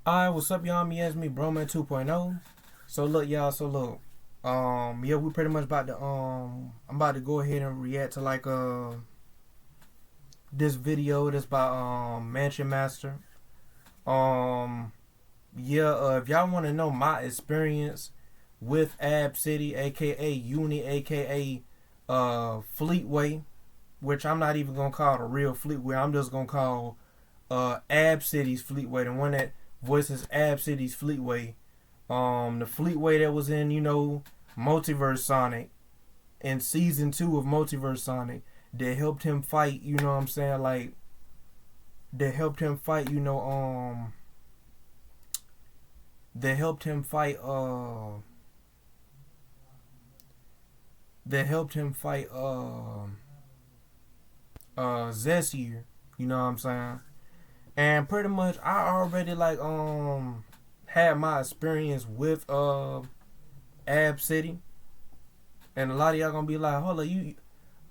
Alright, what's up, y'all? Me as me, Broman 2.0. So look, y'all. Yeah, we pretty much about to I'm about to go ahead and react to like this video that's by Mansion Master. Yeah, if y'all want to know my experience with Ab City, aka Uni, aka Fleetway, which I'm not even gonna call the real Fleetway. I'm just gonna call Ab City's Fleetway, the one that voices Ab City's Fleetway. The Fleetway that was in, Multiverse Sonic, in season 2 of Multiverse Sonic, that helped him fight, you know what I'm saying, like, that helped him fight, that helped him fight, Zessier, you know what I'm saying? And pretty much I already had my experience with Ab City. And a lot of y'all gonna be like, hold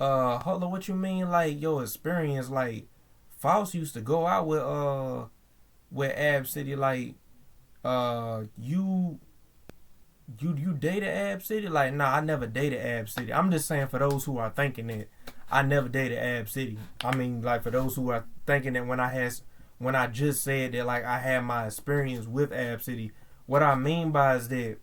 on, what you mean, like, your experience? Like, Faust used to go out with Ab City, like, you dated Ab City? Like, nah, I never dated Ab City. I'm just saying, for those who are thinking that I never dated Ab City. I mean, like, for those who are thinking that when I just said that, like, I had my experience with Ab City, what I mean by is that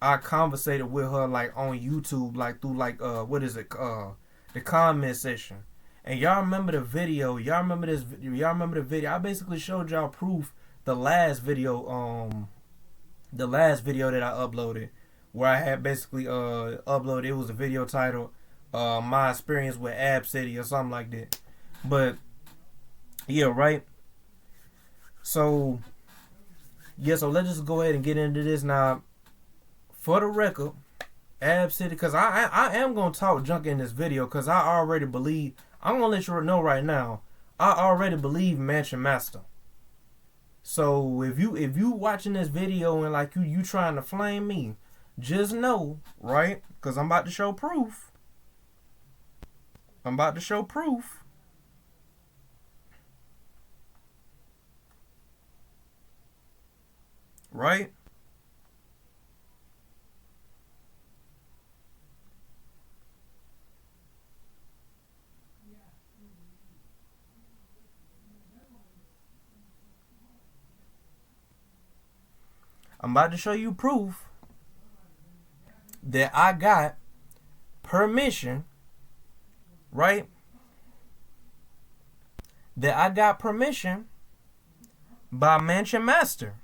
I conversated with her, like, on YouTube, like, through, like, the comment section. And y'all remember the video? Y'all remember the video? I basically showed y'all proof the last video that I uploaded, where I had basically uploaded. It was a video titled my experience with Ab City or something like that. But yeah, right. So yeah, so let's just go ahead and get into this now. For the record, Ab City, because I am gonna talk junk in this video, because I already believe. I'm gonna let you know right now, I already believe Mansion Master. So if you watching this video and like you trying to flame me, just know, right? Because I'm about to show proof. Right? I'm about to show you proof that I got permission, right? That I got permission by Mansion Master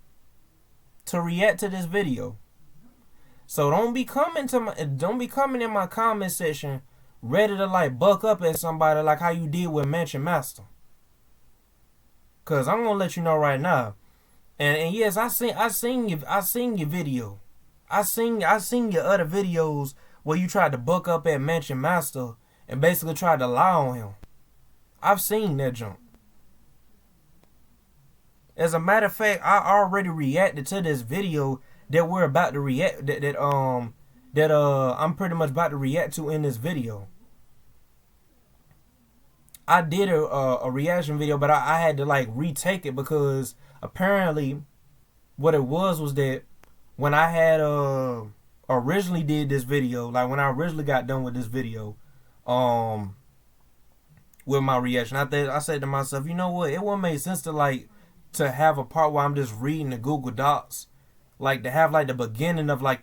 to react to this video. So don't be coming in my comment section ready to like buck up at somebody like how you did with Mansion Master. Cause I'm gonna let you know right now. And yes, I seen your video. I seen your other videos where you tried to buck up at Mansion Master and basically tried to lie on him. I've seen that junk. As a matter of fact, I already reacted to this video that we're about to react that I'm pretty much about to react to in this video. I did a reaction video, but I had to like retake it because apparently what it was that when I had originally did this video, like when I originally got done with this video, with my reaction, I said to myself, you know what, it wouldn't make sense to have a part where I'm just reading the Google Docs, like to have like the beginning of like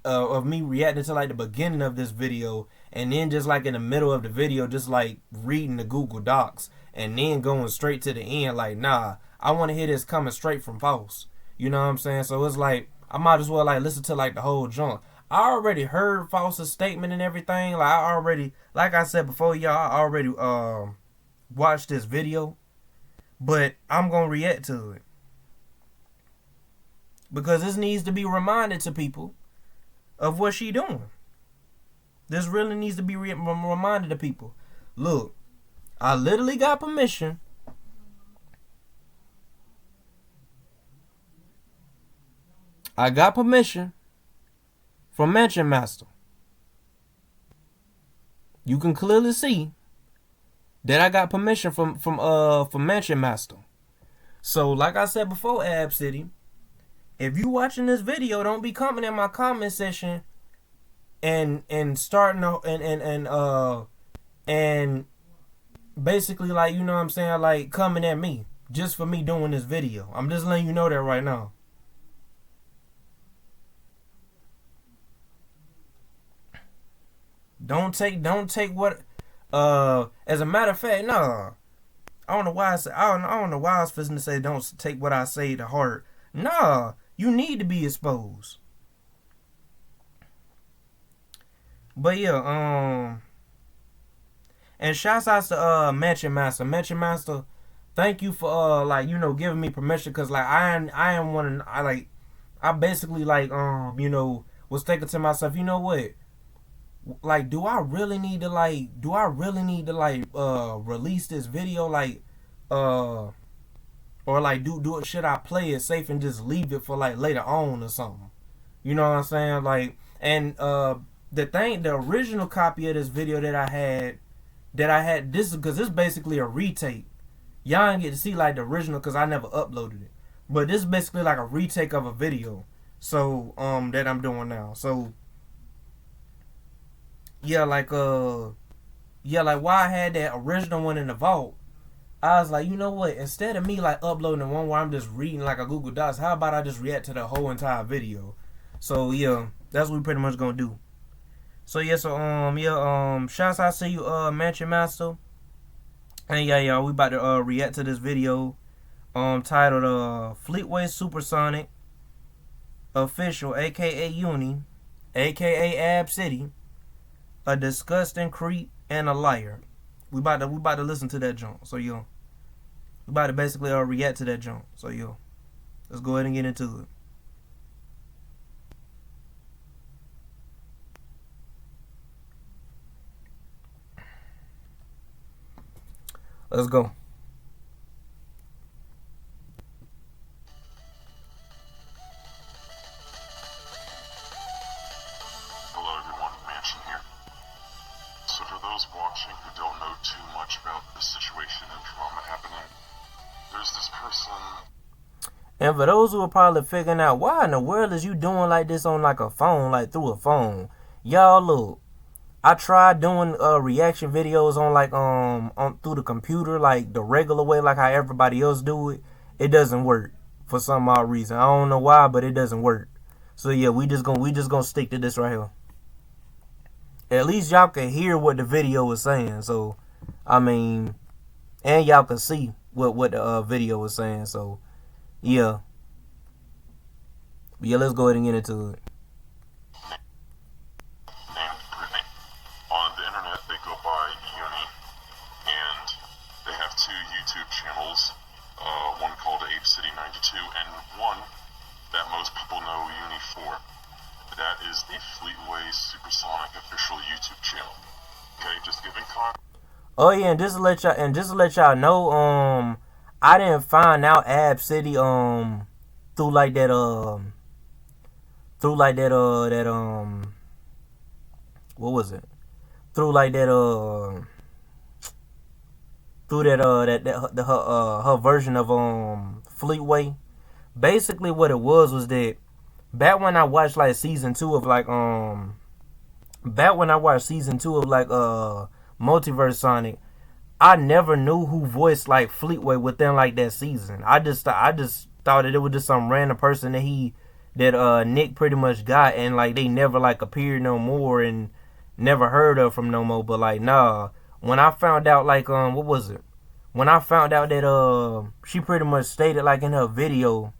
of me reacting to like the beginning of this video, and then just like in the middle of the video just like reading the Google Docs and then going straight to the end. Like, nah, I want to hear this coming straight from Faust. You know what I'm saying? So it's like I might as well like listen to like the whole junk. I already heard Faust's statement and everything. Like I said before, y'all, I already watched this video, but I'm gonna react to it because this needs to be reminded to people of what she doing. This really needs to be reminded to people. Look, I literally got permission. I got permission from Mansion Master. You can clearly see that I got permission from Mansion Master. So like I said before, Ab City, if you watching this video, don't be coming in my comment section and starting and basically, like, you know what I'm saying, like coming at me just for me doing this video. I'm just letting you know that right now. Don't take what as a matter of fact, no. I don't know why I don't know why I was fixing to say don't take what I say to heart. Nah, you need to be exposed. But yeah, and shouts out to Mansion Master. Mansion Master, thank you for like, you know, giving me permission, cause like I am one, I basically like you know, was thinking to myself, you know what? Like, do I really need to release this video, like or like do it, should I play it safe and just leave it for like later on or something? You know what I'm saying? Like, and the original copy of this video that I had, this is because this is basically a retake. Y'all didn't get to see like the original because I never uploaded it, but this is basically like a retake of a video, so that I'm doing now. So yeah, like while I had that original one in the vault, I was like, you know what? Instead of me like uploading the one where I'm just reading like a Google Docs, how about I just react to the whole entire video? So yeah, that's what we pretty much gonna do. So yeah, shouts out to you, Mansion Master. And yeah, we about to react to this video titled Fleetway Super Sonic Official, aka Uni, aka Ab City, a disgusting creep and a liar. We about to listen to that junk. So yo, we about to basically react to that junk. So yo, let's go ahead and get into it. Let's go. Hello everyone, Mansion here. So for those watching who don't know too much about the situation and drama happening, there's this person. And for those who are probably figuring out, why in the world is you doing like this on like a phone, like through a phone? Y'all, look, I tried doing reaction videos on like on through the computer, like the regular way, like how everybody else do it. It doesn't work for some odd reason. I don't know why, but it doesn't work. So yeah, we just gonna stick to this right here. At least y'all can hear what the video is saying. So I mean, and y'all can see what the video is saying. So yeah, let's go ahead and get into it. Two YouTube channels, one called Ape City 92 and one that most people know Uni for. That is the Fleetway Super Sonic official YouTube channel. Okay, just giving context. Oh yeah, and just to let y'all know, I didn't find out Ab City through like that what was it? Through like that through that her version of Fleetway. Basically what it was that back when I watched like season 2 of like Multiverse Sonic, I never knew who voiced like Fleetway within like that season. I just thought that it was just some random person that Nick pretty much got, and like they never like appeared no more and never heard of from no more. But like nah, when I found out like what was it? When I found out that she pretty much stated like in her video,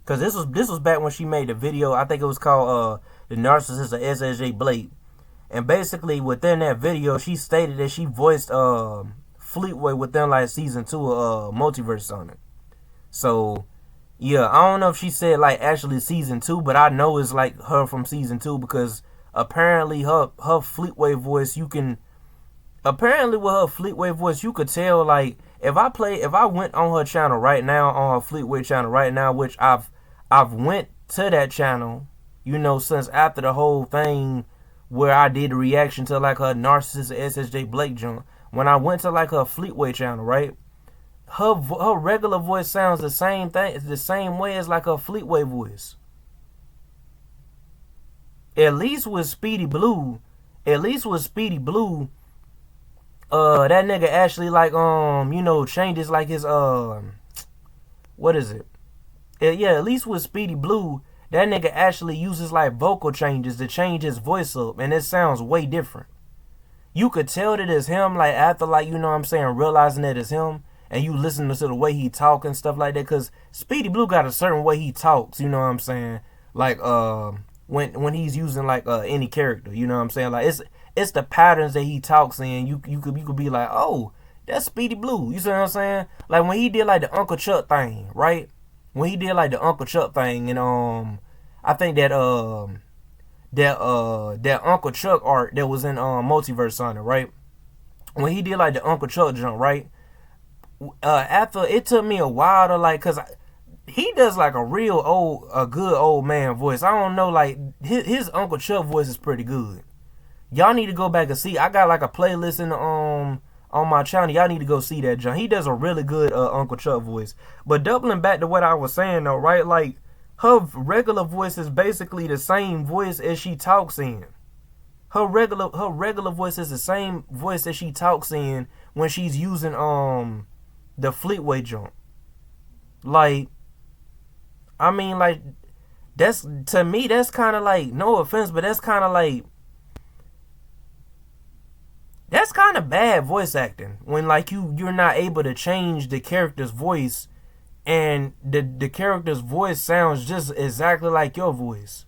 cause this was back when she made the video. I think it was called The Narcissist of SSJ Blake. And basically within that video she stated that she voiced Fleetway within like season 2 of Multiverse Sonic. So yeah, I don't know if she said like actually season 2, but I know it's like her from season 2 because apparently her Fleetway voice, you can apparently with her Fleetway voice you could tell, like if I went on her channel right now, on her Fleetway channel right now, which I've went to that channel, you know, since after the whole thing where I did a reaction to like her Narcissist SSJ Blake junk. When I went to like her Fleetway channel, right, her regular voice sounds the same thing, the same way as like her Fleetway voice. At least with Speedy Blue, that nigga actually like changes like his what is it? Yeah, at least with Speedy Blue, that nigga actually uses like vocal changes to change his voice up, and it sounds way different. You could tell that it's him, like after like realizing that it's him, and you listen to the way he talk and stuff like that. Cause Speedy Blue got a certain way he talks, you know what I'm saying? Like when he's using like any character, you know what I'm saying? Like it's the patterns that he talks in. You could be like, oh, that's Speedy Blue. You see what I'm saying? Like when he did like the Uncle Chuck thing, right? When he did like the Uncle Chuck thing, and I think that that Uncle Chuck art that was in Multiverse Sonic, right? When he did like the Uncle Chuck jump, right? After it took me a while to like, cause he does like a good old man voice. I don't know, like his Uncle Chuck voice is pretty good. Y'all need to go back and see. I got like a playlist in the on my channel. Y'all need to go see that, John. He does a really good Uncle Chuck voice. But doubling back to what I was saying though, right? Like her regular voice is basically the same voice as she talks in. Her regular voice is the same voice that she talks in when she's using the Fleetway jump. Like, I mean, like that's, to me, that's kind of like, no offense, but that's kind of like, that's kind of bad voice acting when like you're not able to change the character's voice, and the character's voice sounds just exactly like your voice.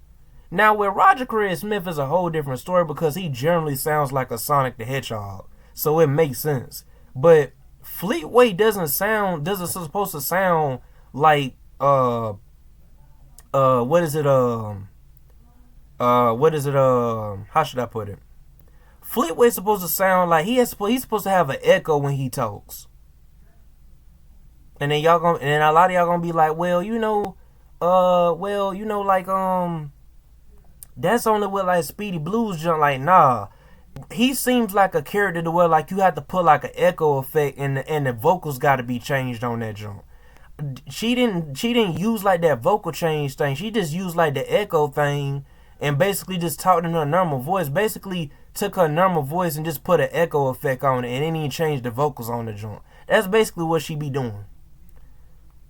Now with Roger Craig Smith is a whole different story because he generally sounds like a Sonic the Hedgehog, so it makes sense. But Fleetway doesn't supposed to sound like what is it how should I put it? Fleetway's supposed to sound like he's supposed to have an echo when he talks. And then a lot of y'all gonna be like, well, like that's only with like Speedy Blues jump. Like, nah, he seems like a character to where like you have to put like an echo effect, and the vocals got to be changed on that jump. She didn't use like that vocal change thing. She just used like the echo thing, and basically just talked in her normal voice. Basically took her normal voice and just put an echo effect on it, and then even changed the vocals on the jump. That's basically what she be doing.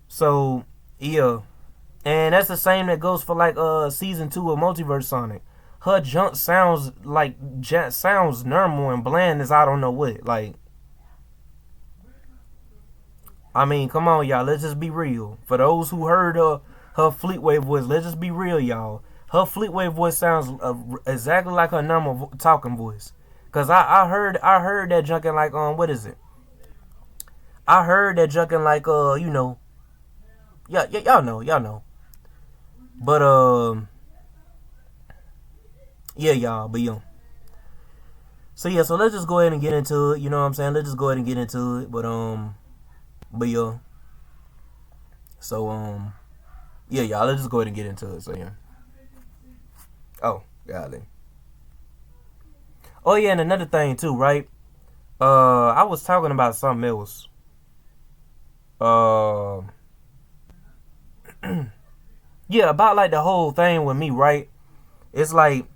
So yeah, and that's the same that goes for like season 2 of Multiverse Sonic. Her jump sounds normal and bland as I don't know what. Like, I mean, come on, y'all. Let's just be real. For those who heard her Fleetway voice, let's just be real, y'all. Her Fleetway voice sounds exactly like her normal talking voice. Cause I heard that junkin' like what is it? I heard that junkin' like y'all know. But yeah, y'all. But yeah. So yeah, so let's just go ahead and get into it. You know what I'm saying? Let's just go ahead and get into it. But yeah. So yeah, y'all. Let's just go ahead and get into it. So yeah. Oh, golly. Oh yeah, and another thing too, right? I was talking about something else. Yeah, about like the whole thing with me, right? It's like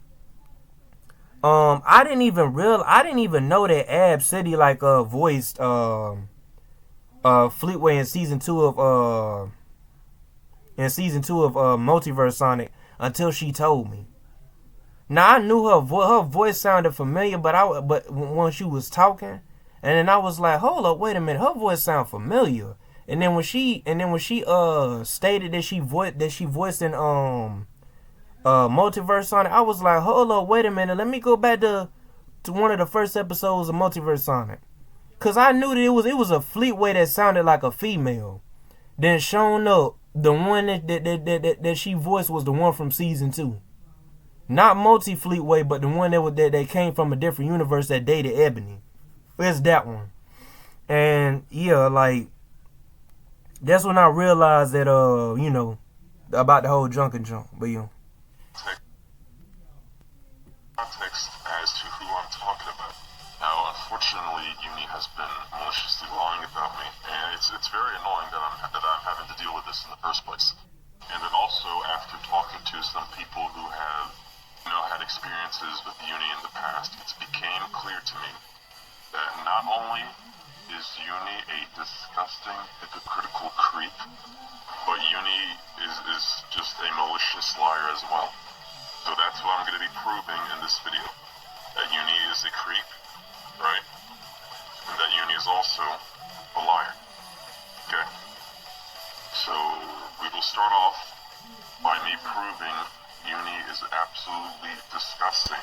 I didn't even know that Ab City like voiced Fleetway in season 2 of Multiverse Sonic until she told me. Now I knew her voice sounded familiar, but when she was talking, and then I was like, hold up, wait a minute, her voice sound familiar. And then when she stated that she voiced in Multiverse Sonic, I was like, hold up, wait a minute, let me go back to one of the first episodes of Multiverse Sonic, cause I knew that it was a Fleetway that sounded like a female. Then shown up, the one that she voiced was the one from season 2. Not Multi Fleetway, but the one that came from a different universe that dated Ebony. It's that one. And yeah, like that's when I realized that about the whole Junkin' Jump. But yeah. Context as to who I'm talking about. Now, unfortunately, Uni has been maliciously lying about me, and it's this in the first place. And then also, after talking to some people who have, had experiences with uni in the past, it became clear to me that not only is uni a disgusting, hypocritical creep, but uni is just a malicious liar as well. So that's what I'm going to be proving in this video. That uni is a creep, right? And that uni is also a liar. Okay? So we will start off by me proving uni is absolutely disgusting.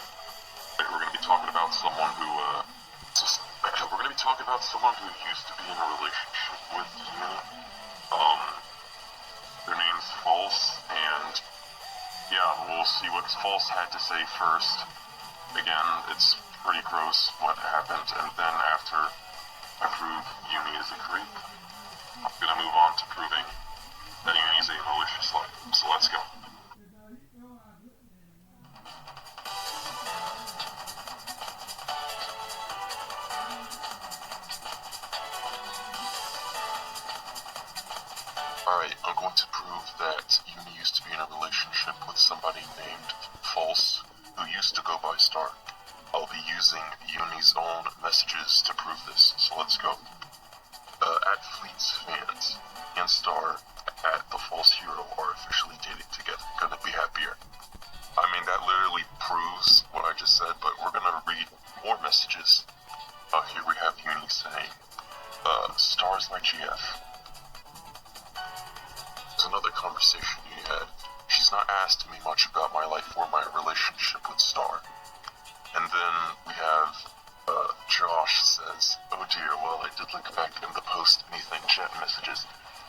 We're going to be talking about someone who, we're going to be talking about someone who used to be in a relationship with uni. Their name's False, and yeah, we'll see what False had to say first. Again, it's pretty gross what happened, and then after I prove uni is a creep, I'm going to move on to proving that uni is a malicious liar. So let's go. Alright, I'm going to prove that uni used to be in a relationship with somebody named False, who used to go by Star. I'll be using uni's own messages to prove this, so let's go. At Fleet's fans and Star at the False Hero are officially dating together. Couldn't be happier. I mean, that literally proves what I just said, but we're gonna read more messages. Here we have uni saying, Star's my GF. There's another conversation you had. She's not asked me much about my life or my relationship with Star. And then we have, Josh says, oh dear, well, I did look back in the post anything chat messages.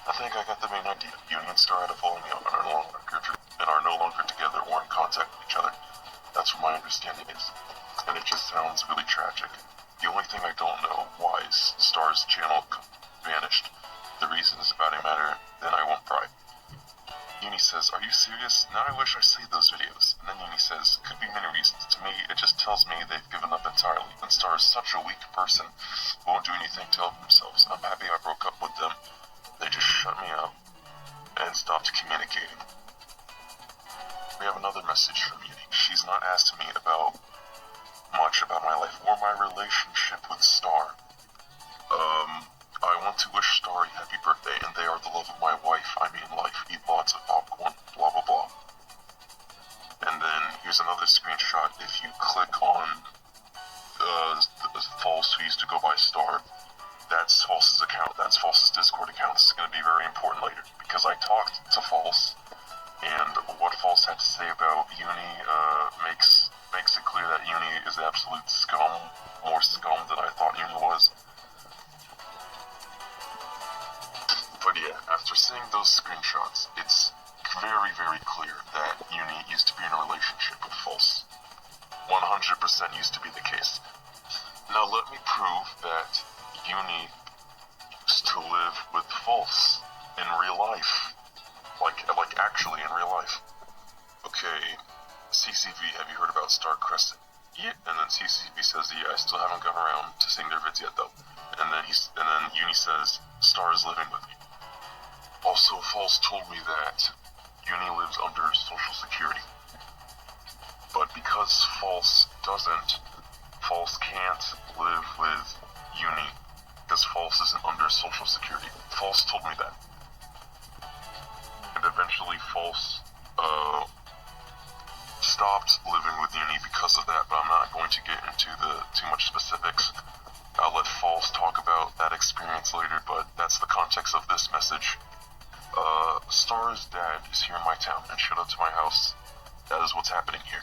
I think I got the main idea. Uni and Star had a falling out and are no longer together or in contact with each other. That's what my understanding is. And it just sounds really tragic. The only thing I don't know why is Star's channel vanished. The reason is about a matter, then I won't pry. Uni says, are you serious? Now I wish I saved those videos. And then Uni says, could be many reasons. To me, it just tells me they've given up entirely. And Star is such a weak person who won't do anything to help themselves. I'm happy I broke up with them. They just shut me out and stopped communicating. We have another message from Uni. She's not asked me much about my life or my relationship with Star. I want to wish Star a happy birthday, and they are the love of my life. Eat lots of popcorn, blah blah blah. And then here's another screenshot. If you click on the False, who used to go by Star, that's False's account. That's False's Discord account. This is going to be very important later, because I talked to False, and what False had to say about uni makes it clear that uni is absolute scum, more scum than I thought uni was. But yeah, after seeing those screenshots, it's very, very clear that uni used to be in a relationship with False. 100% used to be the case. Now let me prove that uni used to live with False in real life. Like actually in real life. Okay, CCV, have you heard about Star Crescent? Yeah. And then CCV says, yeah, I still haven't gotten around to seeing their vids yet though. And then uni says, Star is living with me. Also, False told me that uni lives under Social Security. But because False can't live with uni, because False isn't under Social Security. False told me that. And eventually False stopped living with uni because of that, but I'm not going to get into too much specifics. I'll let False talk about that experience later, but that's the context of this message. Star's dad is here in my town and showed up to my house. That is what's happening here.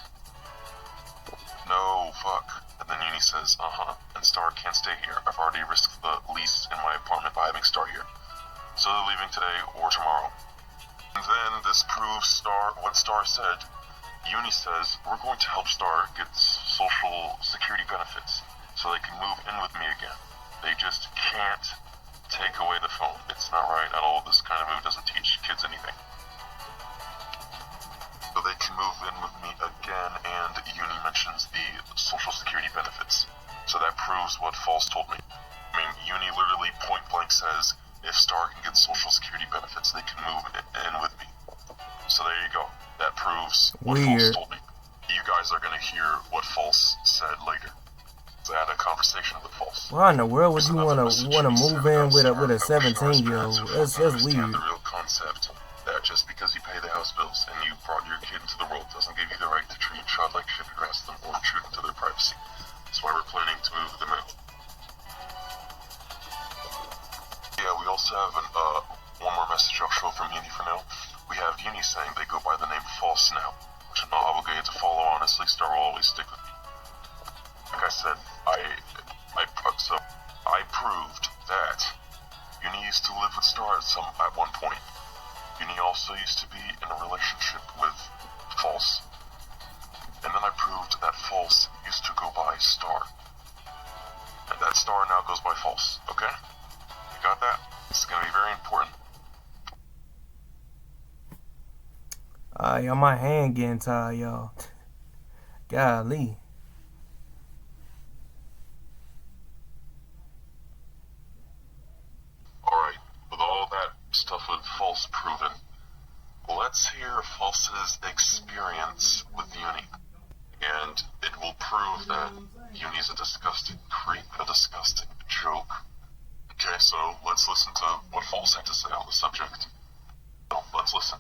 No, fuck. And then uni says, and Star can't stay here. I've already risked the lease in my apartment by having Star here. So they're leaving today or tomorrow. And then this proves what Star said. Uni says, we're going to help Star get Social Security benefits so they can move in with me again. They just can't take away the phone. It's not right at all. This kind of move doesn't teach kids anything. So they can move in with me again, and uni mentions the Social Security benefits. So that proves what False told me. I mean, uni literally point blank says, if Star can get Social Security benefits, they can move what False Weird. told me. You guys are gonna hear what False said later. I had a conversation with False. Why in the world would There's you another wanna message wanna he move sent in about with Star. a I wish Star's 17-year-old? parents would That's understand weird. the real concept that just because you pay the house bills and you brought your kid into the world doesn't give you the right to treat your child like shit, harass them, or intrude into their privacy. That's why we're planning to move them out. Yeah, we also have one more message I'll show from Uni for now. We have Uni saying they go by the name False now, which I'm not obligated to follow, honestly. Star will always stick with me. Like I said, I proved that Uni used to live with Star at one point. Uni also used to be in a relationship with False. And then I proved that False used to go by Star. And that Star now goes by False, okay? You got that? It's gonna be very important. Y'all, my hand getting tired, y'all. Golly. Alright, with all that stuff with False proven, let's hear False's experience with Uni. And it will prove that Uni's a disgusting creep, a disgusting joke. Okay, so let's listen to what False had to say on the subject. So, let's listen.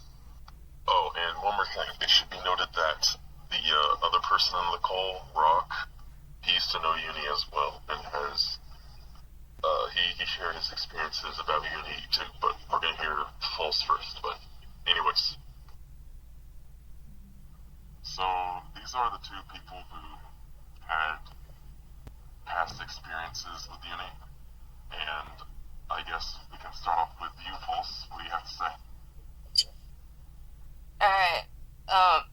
Oh, and one more thing. It should be noted that the other person on the call, Rock, he used to know Uni as well, and has, he shared his experiences about Uni too, but we're gonna hear False first, but anyways. So, these are the two people who had past experiences with Uni, and I guess we can start off with you, False. What do you have to say? Alright, I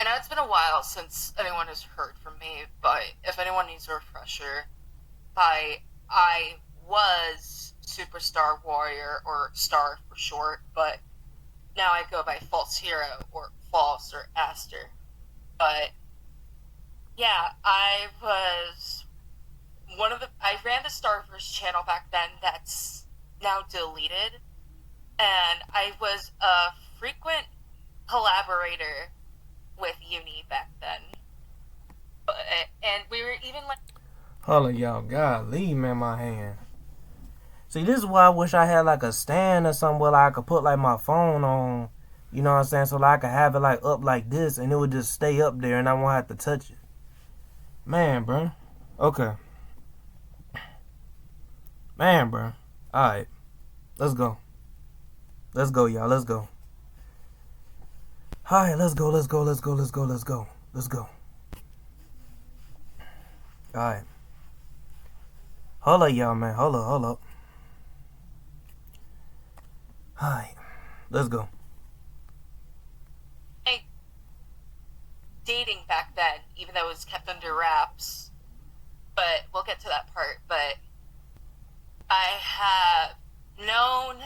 know it's been a while since anyone has heard from me, but if anyone needs a refresher, I was Superstar Warrior, or Star for short, but now I go by False Hero, or False, or Aster. But, yeah, I ran the Starverse channel back then that's now deleted, and I was a frequent collaborator with Uni back then. And we were even like... Hold on, y'all. Golly, man, my hand. See, this is why I wish I had like a stand or something where I could put like my phone on. You know what I'm saying? So like I could have it like up like this and it would just stay up there and I won't have to touch it. Man, bro. Okay. Man, bro. Alright. Let's go. Let's go, y'all. Let's go. Alright, let's go. Let's go. Let's go. Let's go. Let's go. Let's go. Alright. Hold up, y'all, man. Hold up. Hold up. Alright. Let's go. Dating back then, even though it was kept under wraps. But we'll get to that part. But I have known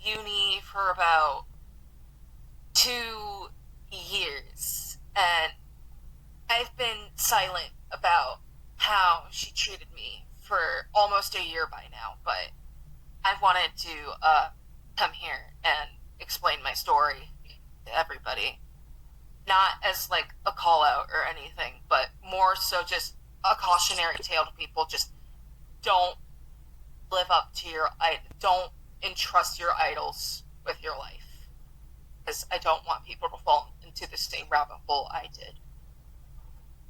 Uni for about 2 years, and I've been silent about how she treated me for almost a year by now, but I wanted to come here and explain my story to everybody. Not as like a call out or anything, but more so just a cautionary tale to people. Just don't live up to don't entrust your idols with your life, because I don't want people to fall into the same rabbit hole I did.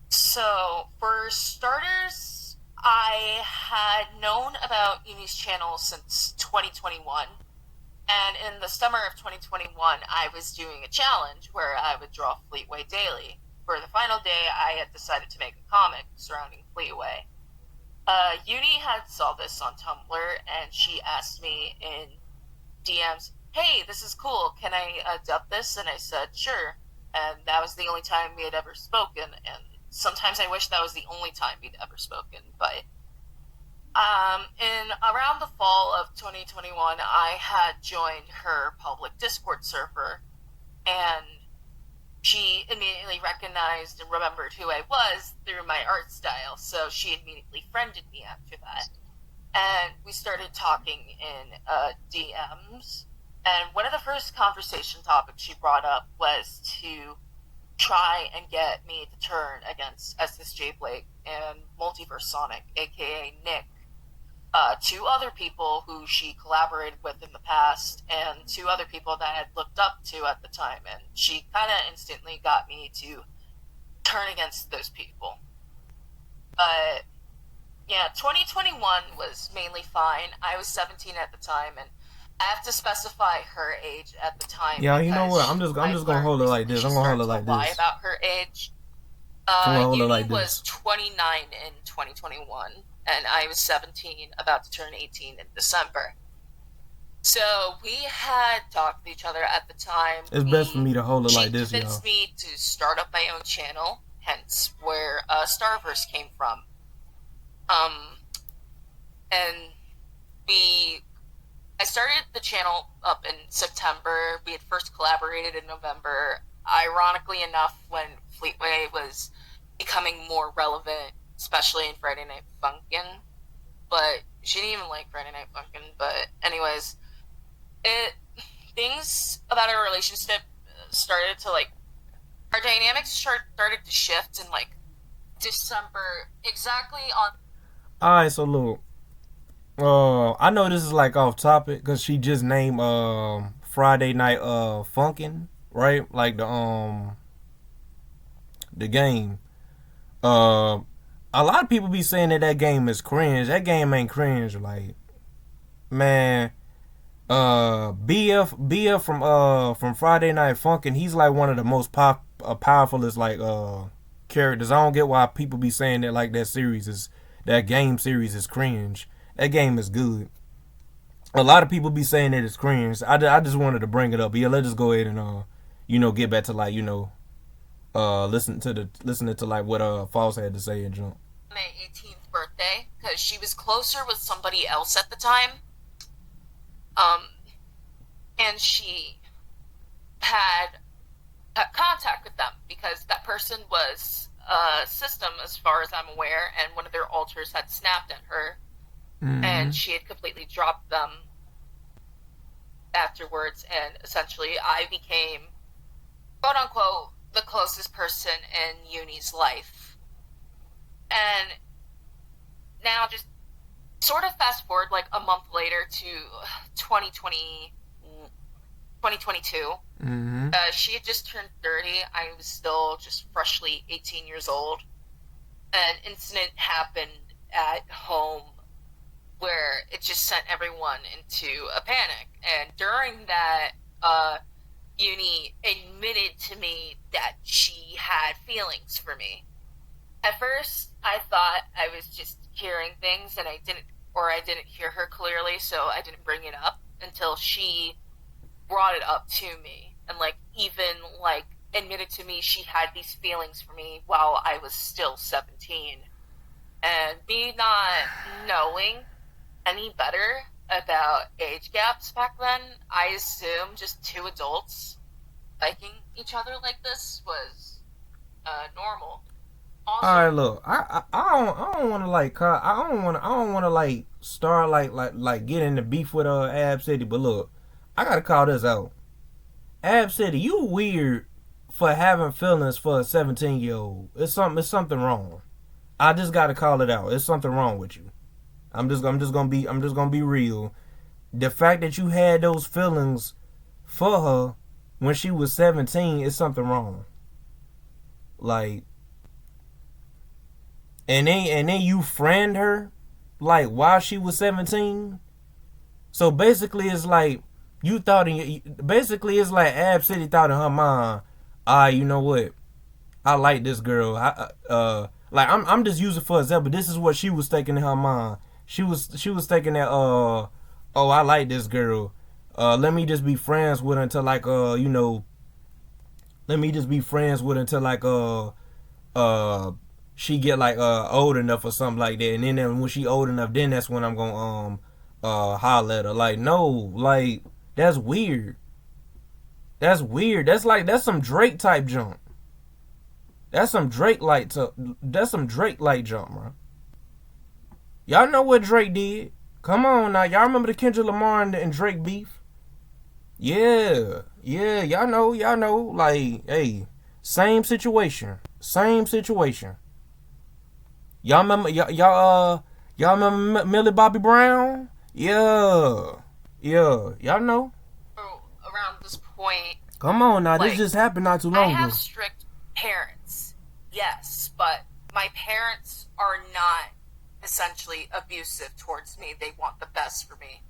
So for starters, I had known about Uni's channel since 2021, and in the summer of 2021 I was doing a challenge where I would draw Fleetway daily. For the final day, I had decided to make a comic surrounding Fleetway. Uni had saw this on Tumblr, and she asked me in DMs, "Hey, this is cool, can I dub this?" And I said, sure. And that was the only time we had ever spoken, and sometimes I wish that was the only time we'd ever spoken, but in around the fall of 2021, I had joined her public Discord server, and she immediately recognized and remembered who I was through my art style, so she immediately friended me after that. And we started talking in DMs, and one of the first conversation topics she brought up was to try and get me to turn against SSJ Blake and Multiverse Sonic, aka Nick. Two other people who she collaborated with in the past, and two other people that I had looked up to at the time, and she kind of instantly got me to turn against those people. But yeah, 2021 was mainly fine. I was 17 at the time, and I have to specify her age at the time. Yeah, you know what? I'm just gonna hold it like this. I'm gonna hold it like lie this. about her age. I'm gonna hold it Uni like was this. 29 in 2021, and I was 17, about to turn 18 in December. So we had talked to each other at the time. It's best for me to hold it like this, She y'all. convinced me to start up my own channel, hence where Starverse came from. And I started the channel up in September. We had first collaborated in November. Ironically enough, when Fleetway was becoming more relevant, especially in Friday Night Funkin'. But she didn't even like Friday Night Funkin'. But anyways, things about our relationship started to our dynamics started to shift in December, exactly on. Alright, so look. I know this is off topic because she just named Friday Night Funkin', right? Like the game. A lot of people be saying that game is cringe. That game ain't cringe. Like, man, BF from Friday Night Funkin', he's like one of the most powerfulest characters. I don't get why people be saying that that game series is cringe. That game is good. A lot of people be saying that it's cringe. I just wanted to bring it up. But yeah, let's just go ahead and get back to listening to what Falls had to say and jump. My 18th birthday, because she was closer with somebody else at the time. And she had contact with them because that person was a system, as far as I'm aware, and one of their alters had snapped at her. Mm-hmm. And she had completely dropped them afterwards, and essentially I became, quote unquote, the closest person in Uni's life. And now, just sort of fast forward a month later to 2022. Mm-hmm. She had just turned 30. I was still just freshly 18 years old. An incident happened at home where it just sent everyone into a panic. And during that, Uni admitted to me that she had feelings for me. At first, I thought I was just hearing things and I didn't hear her clearly, so I didn't bring it up until she brought it up to me and admitted to me she had these feelings for me while I was still 17. And me not knowing any better about age gaps back then, I assumed just two adults liking each other like this was normal. Also, all right, look, I don't want to start get into beef with Ab City, but look, I gotta call this out. Ab City, you weird for having feelings for a 17-year-old. It's something wrong. I just gotta call it out. It's something wrong with you. I'm just gonna be real. The fact that you had those feelings for her when she was 17 is something wrong. And then you friend her while she was 17. So basically it's you thought it's like Ab City thought in her mind, you know what? I like this girl. I'm just using for example. This is what she was thinking in her mind. She was thinking that I like this girl. Let me just be friends with her until let me just be friends with her until she get old enough or something like that. And then when she old enough, then that's when I'm gonna holler at her. No, that's weird. That's weird. That's some Drake type jump. That's some Drake like jump, bro. Y'all know what Drake did. Come on now. Y'all remember the Kendrick Lamar and Drake beef? Yeah. Y'all know. Hey, Same situation. Same situation. Y'all remember y'all remember Millie Bobby Brown? Yeah. Yeah. Y'all know. Around this point, Come on now, like, this just happened not too I long have ago. strict parents, yes, but my parents are not essentially abusive towards me. They want the best for me.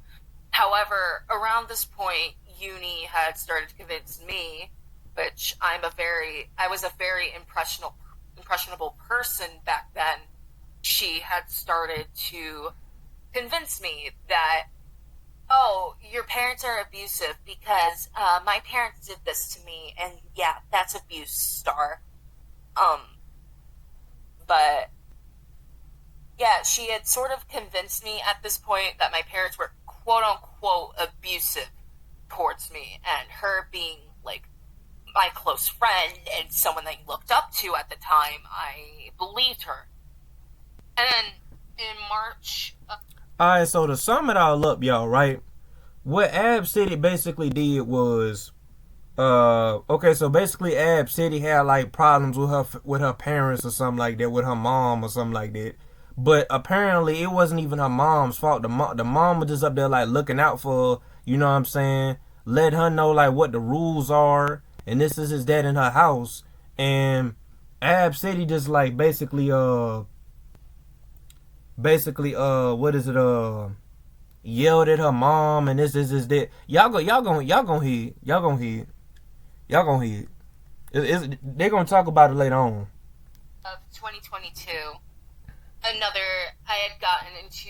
However, around this point, uni had started to convince me, which I was a very impressionable person back then. She had started to convince me that, oh, your parents are abusive because my parents did this to me, and yeah, that's abuse, Star. But yeah, she had sort of convinced me at this point that my parents were quote unquote abusive towards me, and her being like my close friend and someone that you looked up to at the time, I believed her. And then in March. Alright, so to sum it all up, y'all, right? What Ab City basically did was, okay, so basically Ab City had like problems with her parents or something like that, with her mom or something like that. But apparently it wasn't even her mom's fault. The mom was just up there like looking out for her, you know what I'm saying? Let her know like what the rules are, and this is his dad in her house. And Ab City just like what is it, yelled at her mom and this that. Y'all gonna hear it. They're gonna talk about it later on. Of 2022, I had gotten into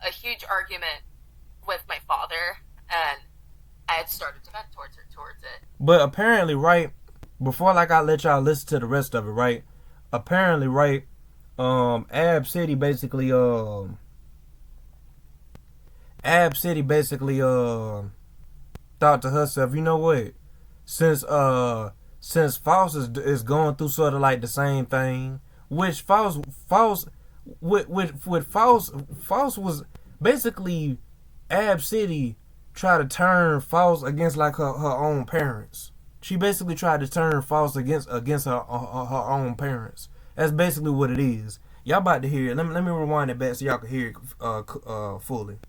a huge argument with my father, and I had started to vent towards it. But apparently, right, before like I let y'all listen to the rest of it, right? Apparently, right, Ab City basically thought to herself, you know what? Since Faust is going through sort of like the same thing, which Faust was basically Ab City tried to turn Faust against like her own parents. She basically tried to turn Faust against her own parents. That's basically what it is. Y'all about to hear it. Let me rewind it back so y'all can hear it fully.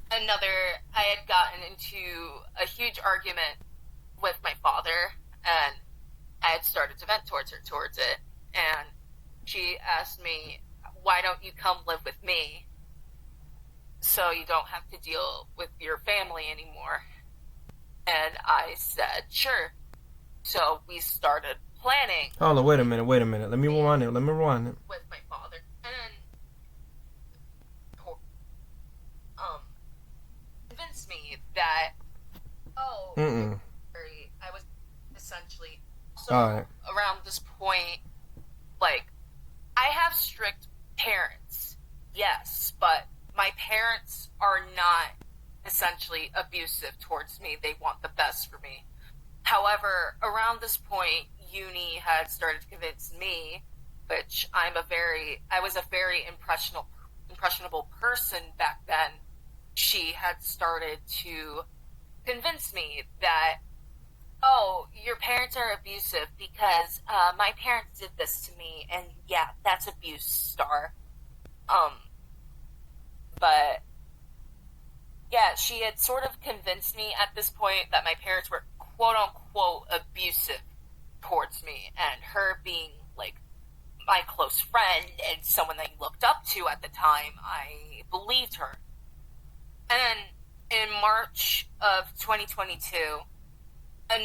I had gotten into a huge argument with my father, and I had started to vent towards it. And she asked me, why don't you come live with me so you don't have to deal with your family anymore? And I said, sure. So we started planning. Hold on, wait a minute. Let me rewind it. With my father. And convinced me that, I was essentially, so right. Around this point, like, I have strict parents, yes, but my parents are not essentially abusive towards me. They want the best for me. However, around this point, uni had started to convince me, which I was a very impressionable person back then. She had started to convince me that, oh, your parents are abusive because my parents did this to me, and yeah, that's abuse, Star. But yeah, she had sort of convinced me at this point that my parents were quote unquote abusive towards me, and her being like my close friend and someone that you looked up to at the time, I believed her. And then in March of 2022, I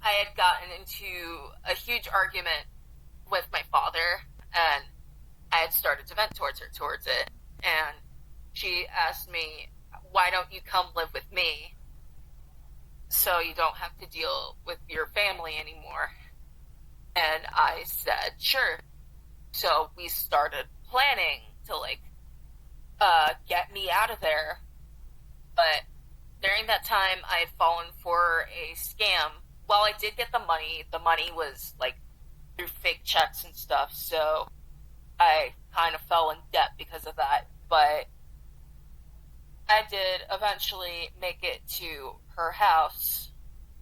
had gotten into a huge argument with my father, and I had started to vent towards it. And she asked me, why don't you come live with me so you don't have to deal with your family anymore? And I said, sure. So we started planning to get me out of there. But during that time, I had fallen for a scam. While I did get the money was through fake checks and stuff, so I kind of fell in debt because of that. But I did eventually make it to her house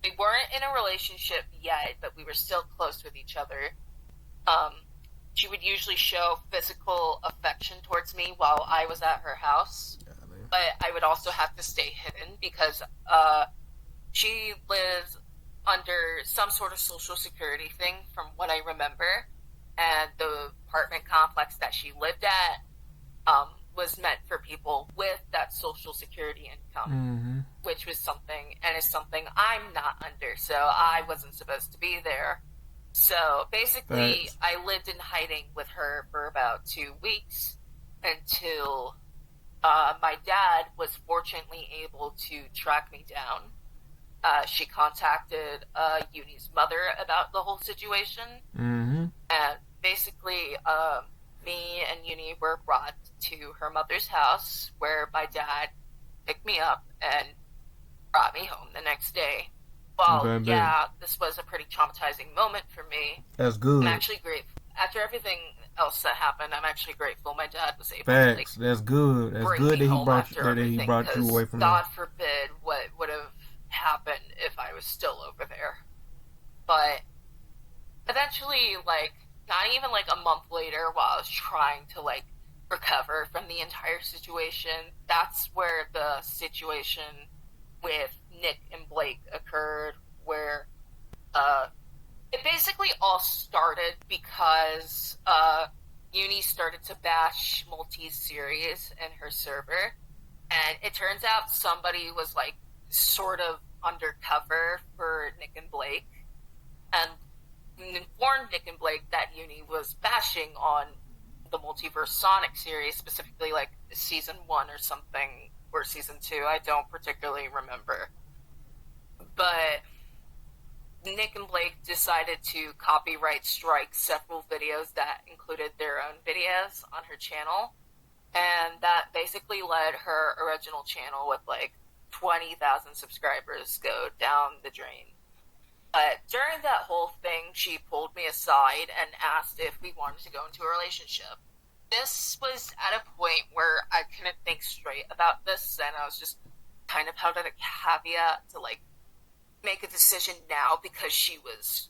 we weren't in a relationship yet, but we were still close with each other. Um, she would usually show physical affection towards me while I was at her house, but I would also have to stay hidden because she lives under some sort of social security thing, from what I remember, and the apartment complex that she lived at was meant for people with that social security income, which was something, and is something I'm not under, so I wasn't supposed to be there. So basically, I lived in hiding with her for about 2 weeks until my dad was fortunately able to track me down. She contacted Uni's mother about the whole situation, and basically, me and Uni were brought to her mother's house, where my dad picked me up and brought me home the next day. Well, yeah, this was a pretty traumatizing moment for me. That's good. I'm actually grateful. After everything else that happened, I'm actually grateful my dad was able to, like, that's good. That's good that he brought you away from God forbid what would have happened if I was still over there. But eventually, like, not even like a month later, while I was trying to like recover from the entire situation, that's where the situation with Nick and Blake occurred, where it basically all started because Uni started to bash Maltese series in her server, and it turns out somebody was like sort of undercover for Nick and Blake, and informed Nick and Blake that Uni was bashing on the Multiverse Sonic series, specifically like season 1 or something, or season 2, I don't particularly remember. But Nick and Blake decided to copyright strike several videos that included their own videos on her channel, and that basically led her original channel with like 20,000 subscribers go down the drain. But during that whole thing, she pulled me aside and asked if we wanted to go into a relationship. This was at a point where I couldn't think straight about this, and I was just kind of held at a caveat to like make a decision now, because she was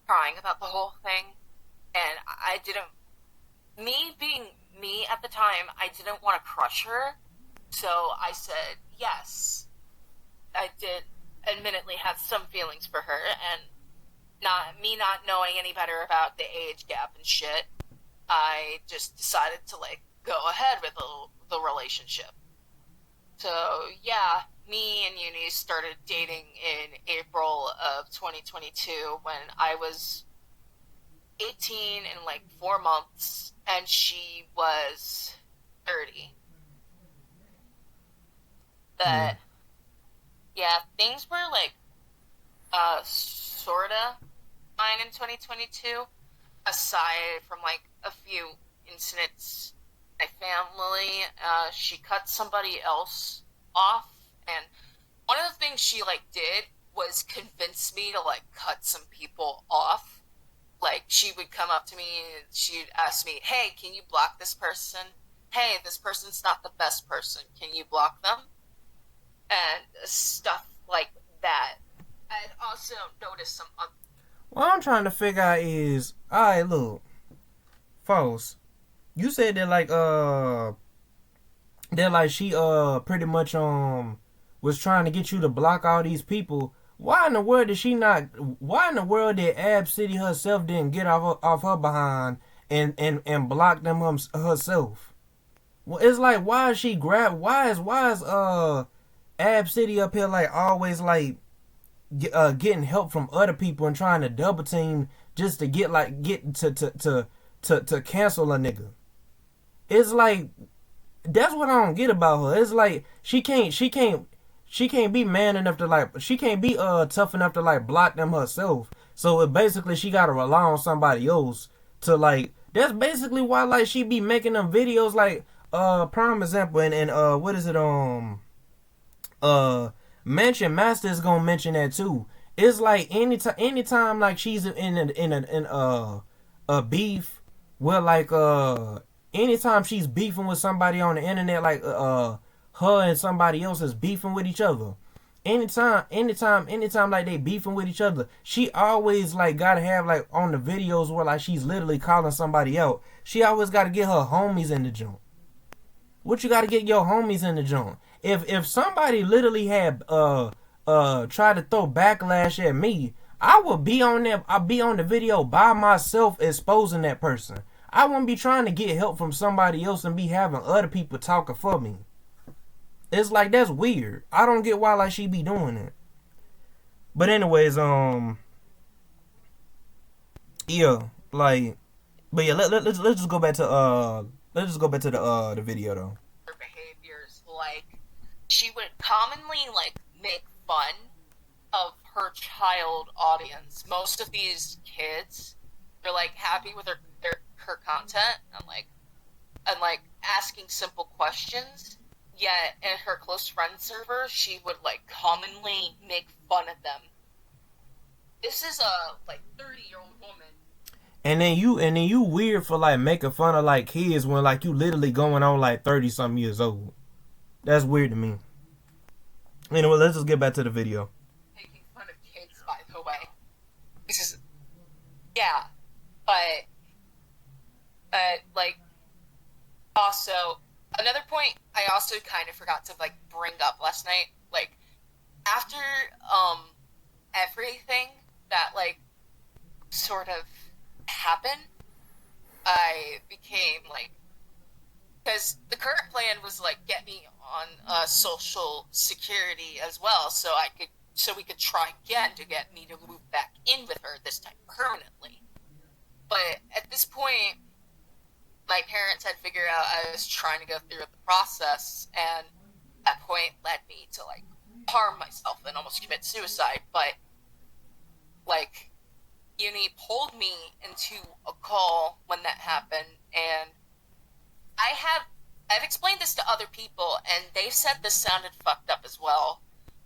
crying about the whole thing, and I didn't, me being me at the time, I didn't want to crush her, so I said yes. I did admittedly had some feelings for her, and not knowing any better about the age gap and shit, I just decided to like go ahead with the relationship. So yeah, me and Uni started dating in April of 2022 when I was 18 in like 4 months, and she was 30. But yeah, things were like sorta fine in 2022, aside from like a few incidents. My family, she cut somebody else off, and one of the things she like did was convince me to like cut some people off. Like, she would come up to me and she'd ask me, hey, can you block this person? Hey, this person's not the best person, can you block them? And stuff like that. I'd also noticed some what I'm trying to figure out is, alright, look, folks, you said that she pretty much was trying to get you to block all these people. Why in the world did Ab City herself didn't get off her behind and block them herself? Well, it's like, why is Ab City up here like always like getting help from other people and trying to double team just to get to cancel a nigga? It's like, that's what I don't get about her. It's like she can't be man enough to like, she can't be tough enough to like block them herself. So basically she gotta rely on somebody else to like, that's basically why like she be making them videos like prime example, and what is it, Mansion Master is gonna mention that too. It's like anytime like she's in a beef where like anytime she's beefing with somebody on the internet, like her and somebody else is beefing with each other, anytime like they beefing with each other, she always like gotta have like on the videos where like she's literally calling somebody out. She always gotta get her homies in the joint. What you gotta get your homies in the joint? If somebody literally had tried to throw backlash at me, I would be on there. I'll be on the video by myself exposing that person. I wouldn't be trying to get help from somebody else and be having other people talking for me. It's like, that's weird. I don't get why like she be doing it. But anyways, yeah, like, but yeah, let's just go back to the video though. Her behaviors, like, she would commonly like make fun of her child audience. Most of these kids are like happy with her content and like asking simple questions. Yet in her close friend server, she would like commonly make fun of them. This is a like 30-year-old woman. And then you weird for like making fun of like kids when like you literally going on like 30-something years old. That's weird to me. Anyway, let's just get back to the video. Making fun of kids, by the way. This is, yeah, but like, also, another point I also kind of forgot to like bring up last night, like, after everything that like sort of happened, I became like, because the current plan was like get me on social security as well, so we could try again to get me to move back in with her, this time permanently. But at this point, my parents had figured out I was trying to go through the process, and that point led me to like harm myself and almost commit suicide. But like, uni pulled me into a call when that happened, and I've explained this to other people, and they've said this sounded fucked up as well.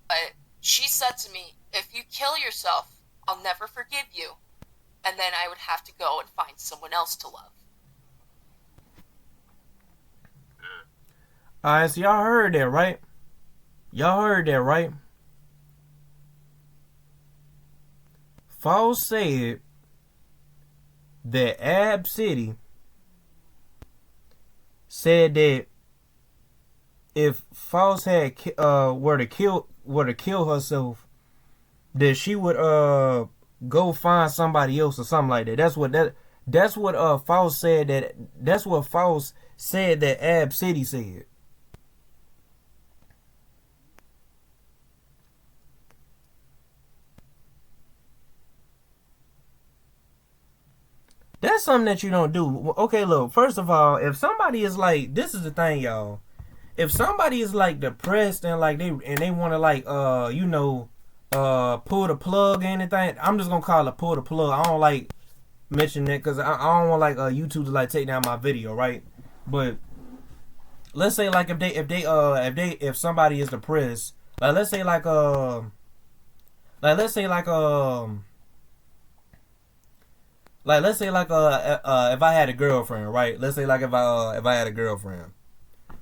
But she said to me, "If you kill yourself, I'll never forgive you, and then I would have to go and find someone else to love." Alright, so y'all heard that, right? Falls said that Ab City said that if Falls had were to kill herself, that she would go find somebody else or something like that. That's what Falls said. That's what Falls said that Ab City said. That's something that you don't do. Okay, look, first of all, if somebody is like, this is the thing, y'all. If somebody is like depressed and like they want to like pull the plug or anything, I'm just gonna call it pull the plug. I don't like mention that because I don't want like YouTube to like take down my video, right? But let's say like if somebody is depressed, like let's say if I had a girlfriend, right? Let's say like if I had a girlfriend,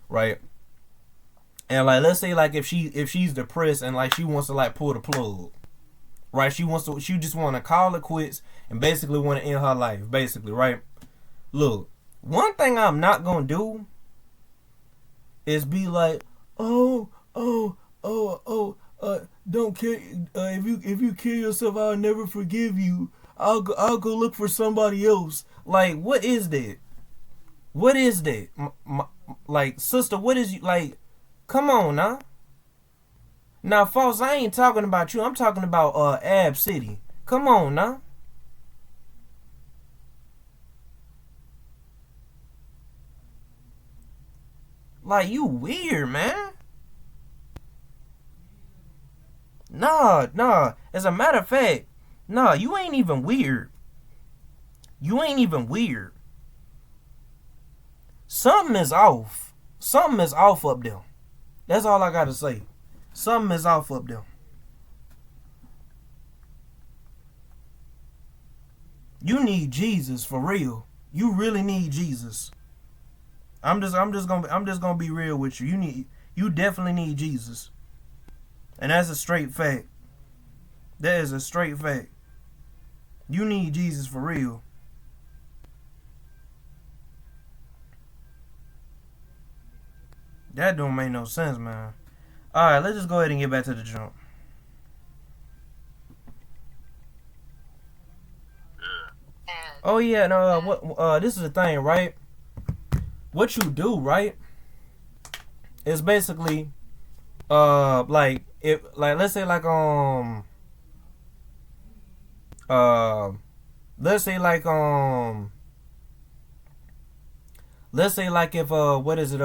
right? And like let's say like if she's depressed and like she wants to like pull the plug, right? She just want to call it quits and basically want to end her life, basically, right? Look, one thing I'm not gonna do is be like, don't kill. If you kill yourself, I'll never forgive you. I'll go look for somebody else. Like, what is that? What is that? Like, sister, what is you like? Come on, now. Now, folks, I ain't talking about you. I'm talking about Ab City. Come on, now. Like, you weird, man. Nah. As a matter of fact, nah, you ain't even weird. Something is off. Something is off up there. That's all I gotta say. Something is off up there. You need Jesus for real. You really need Jesus. I'm just gonna be real with you. You definitely need Jesus. And that's a straight fact. That is a straight fact. You need Jesus for real. That don't make no sense, man. Alright, let's just go ahead and get back to the jump. Oh yeah, no, this is the thing, right? What you do, right, is basically like if let's say like if what is it,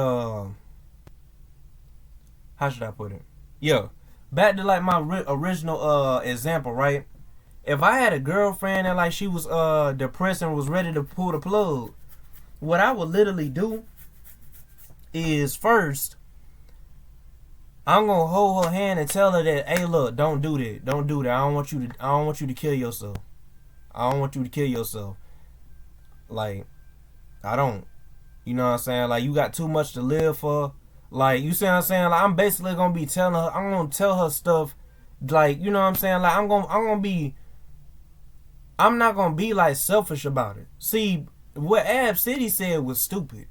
how should I put it? Yeah. Back to like my original example, right? If I had a girlfriend and like she was depressed and was ready to pull the plug, what I would literally do is first I'm gonna hold her hand and tell her that, hey, look, don't do that. Don't do that. I don't want you to kill yourself. I don't want you to kill yourself. Like, I don't. You know what I'm saying? Like, you got too much to live for. Like, you see what I'm saying? Like, I'm basically gonna be telling her, I'm gonna tell her stuff, like, you know what I'm saying? Like, I'm not gonna be like selfish about it. See, what Ab City said was stupid.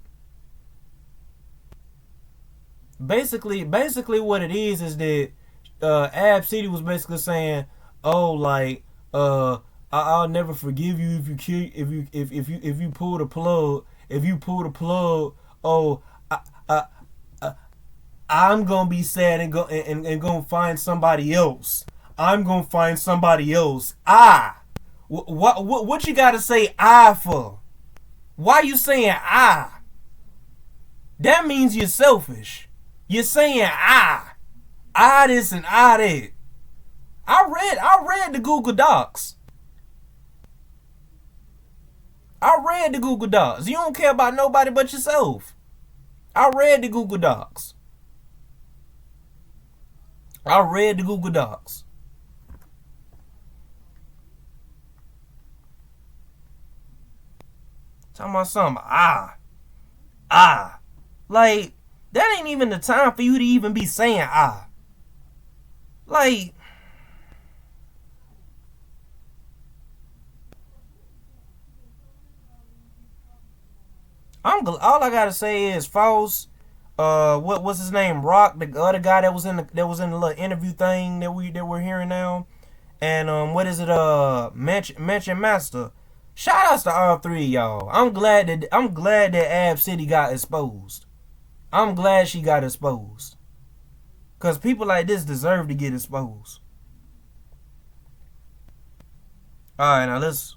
Basically what it is that Ab City was basically saying, oh, like, I'll never forgive you if you pull the plug. If you pull the plug, oh, I'm gonna be sad and gonna find somebody else. I'm gonna find somebody else. What you gotta say for? Why you saying That means you're selfish. You're saying this and that. I read the Google Docs. You don't care about nobody but yourself. I read the Google Docs. Talking about something. Like, that ain't even the time for you to even be saying Like, all I gotta say is false. What's his name? Rock, the other guy that was in the little interview thing that we're hearing now, and what is it? Mention Master. Shout outs to all three of y'all. I'm glad that Ab City got exposed. I'm glad she got exposed, cause people like this deserve to get exposed. All right, now let's.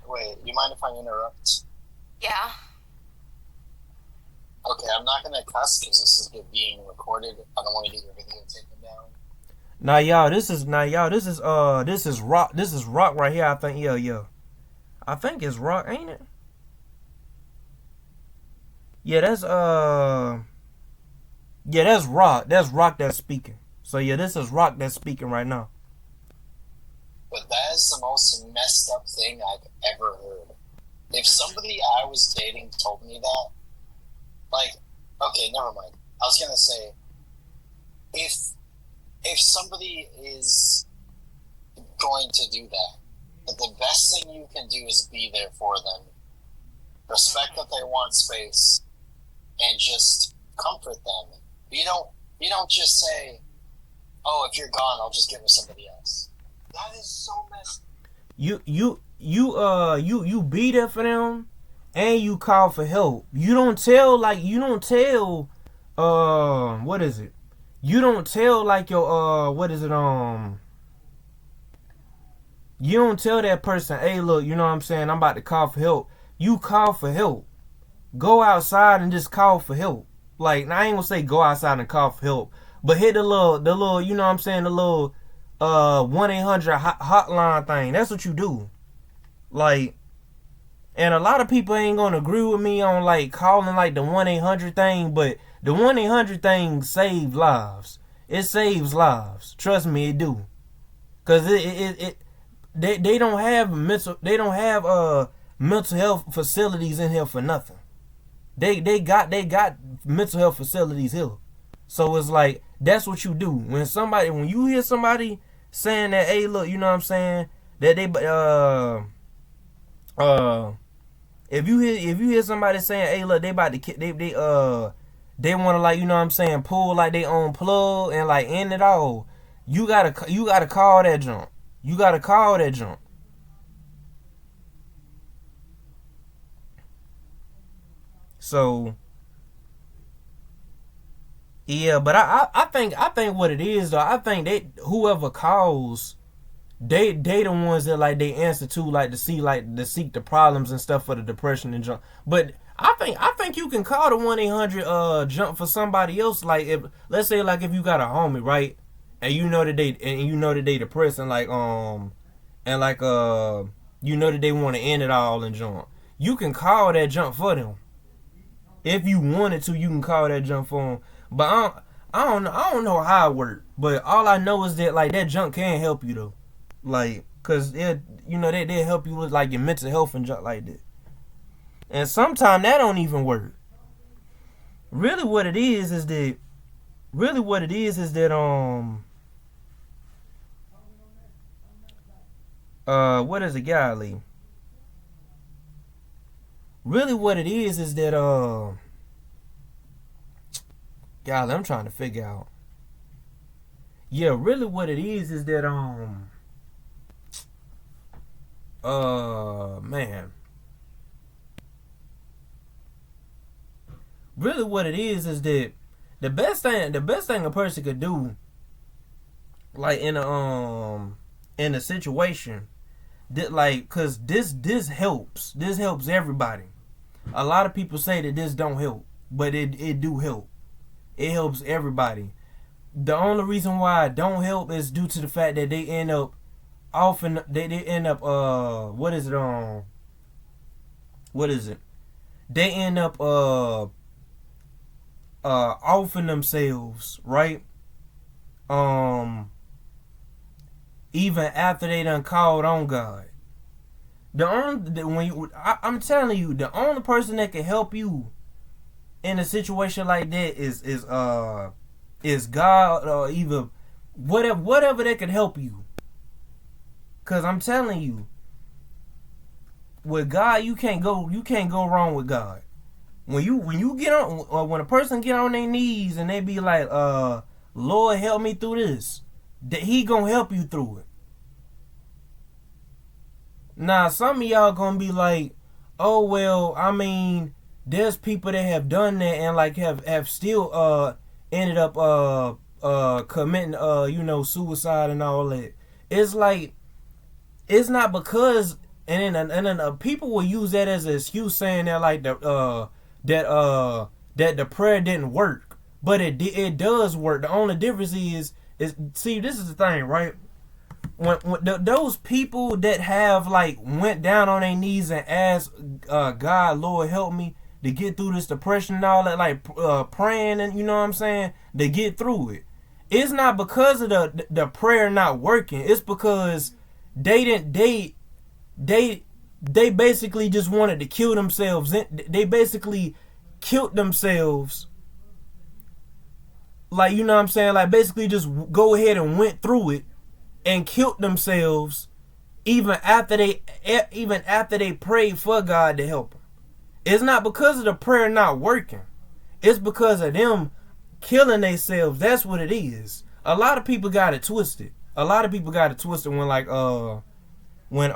Wait, you mind if I interrupt? Yeah. Okay, I'm not gonna cuss because this is being recorded. I don't want to get your video taken down. Now y'all, this is Rock. This is Rock right here. I think yeah. I think it's Rock, ain't it? Yeah, that's Rock. That's Rock that's speaking. So yeah, this is Rock that's speaking right now. But that is the most messed up thing I've ever heard. If somebody I was dating told me that, like, okay, never mind. I was gonna say, if somebody is going to do that, the best thing you can do is be there for them. Respect that they want space, and just comfort them. You don't just say, "Oh, if you're gone, I'll just get with somebody else." That is so messed. You be there for them, and you call for help. You don't tell what is it? You don't tell like your what is it you don't tell that person, hey, look, you know what I'm saying, I'm about to call for help. You call for help. Go outside and just call for help. Like, I ain't gonna say go outside and call for help, but hit the little, you know what I'm saying, the little 1-800 hotline thing. That's what you do. Like, and a lot of people ain't gonna agree with me on like calling like the 1-800 thing, but the 1-800 thing saves lives. It saves lives. Trust me, it do. Cause they don't have mental health facilities in here for nothing. They got mental health facilities here. So it's like that's what you do when you hear somebody saying that, hey, look, you know what I'm saying, that they if you hear somebody saying, hey, look, they about to they want to, like, you know what I'm saying, pull like they own plug and like end it all. You gotta call that jump. You gotta call that jump. So yeah, but I think what it is though, I think they whoever calls, they the ones that like they answer to, like to seek the problems and stuff for the depression and jump. But I think you can call the 1-800 jump for somebody else. Like, if let's say, like, if you got a homie, right, and you know that they depressed and like you know that they want to end it all and jump. You can call that jump for them. If you wanted to, you can call that jump for them. But I don't know how it works. But all I know is that, like, that jump can help you though. Like, cause they help you with like your mental health and junk like that. And sometimes that don't even work. Really what it is that what is it, golly? Really what it is that golly, I'm trying to figure out. Yeah, really what it is that man. Really what it is that the best thing a person could do, like in a situation that, like, cause this helps everybody. A lot of people say that this don't help, but it do help. It helps everybody. The only reason why it don't help is due to the fact that they end up often they end up what is it? They end up offing themselves, right? Even after they done called on God. I'm telling you, the only person that can help you in a situation like that is God, or either whatever that can help you. Cause I'm telling you, with God, you can't go wrong with God. When you get on, or when a person get on their knees and they be like, Lord, help me through this, that He gonna help you through it. Now, some of y'all gonna be like, oh well, I mean, there's people that have done that and like have still ended up committing suicide and all that. It's like, it's not because, and then people will use that as an excuse, saying that like that the prayer didn't work, but it does work. The only difference is see, this is the thing, right? When those people that have like went down on their knees and asked God, Lord, help me to get through this depression and all that, like praying, and you know what I'm saying, to get through it. It's not because of the prayer not working. It's because they basically just wanted to kill themselves. They basically killed themselves. Like, you know what I'm saying? Like, basically just go ahead and went through it and killed themselves even after they prayed for God to help them. It's not because of the prayer not working. It's because of them killing themselves. That's what it is. A lot of people got it twisted. When like when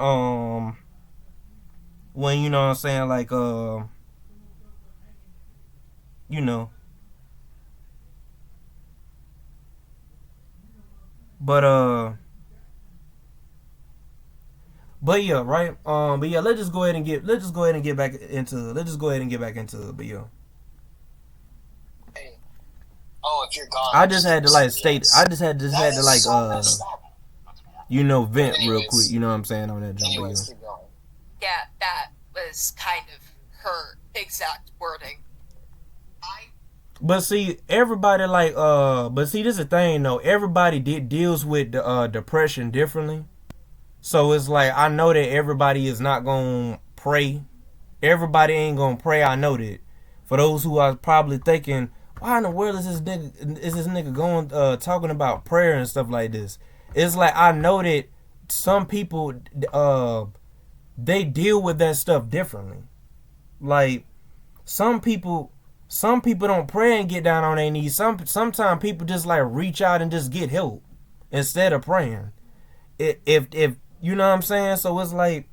you know what I'm saying, like you know. But yeah, right. But yeah, let's just go ahead and get back into it. But yeah. Hey. Oh, if you're gone. I just had to like state. I just had to like vent real quick. You know what I'm saying, on that jump. Anyways, keep going. Yeah, that was kind of her exact wording. But see, everybody like but see, this is the thing though. Everybody deals with depression differently. So it's like, I know that everybody is not gonna pray. Everybody ain't gonna pray. I know that. For those who are probably thinking, why in the world is this nigga going talking about prayer and stuff like this? It's like I know that some people they deal with that stuff differently. Like some people don't pray and get down on their knees. Sometimes people just like reach out and just get help instead of praying. If you know what I'm saying, so it's like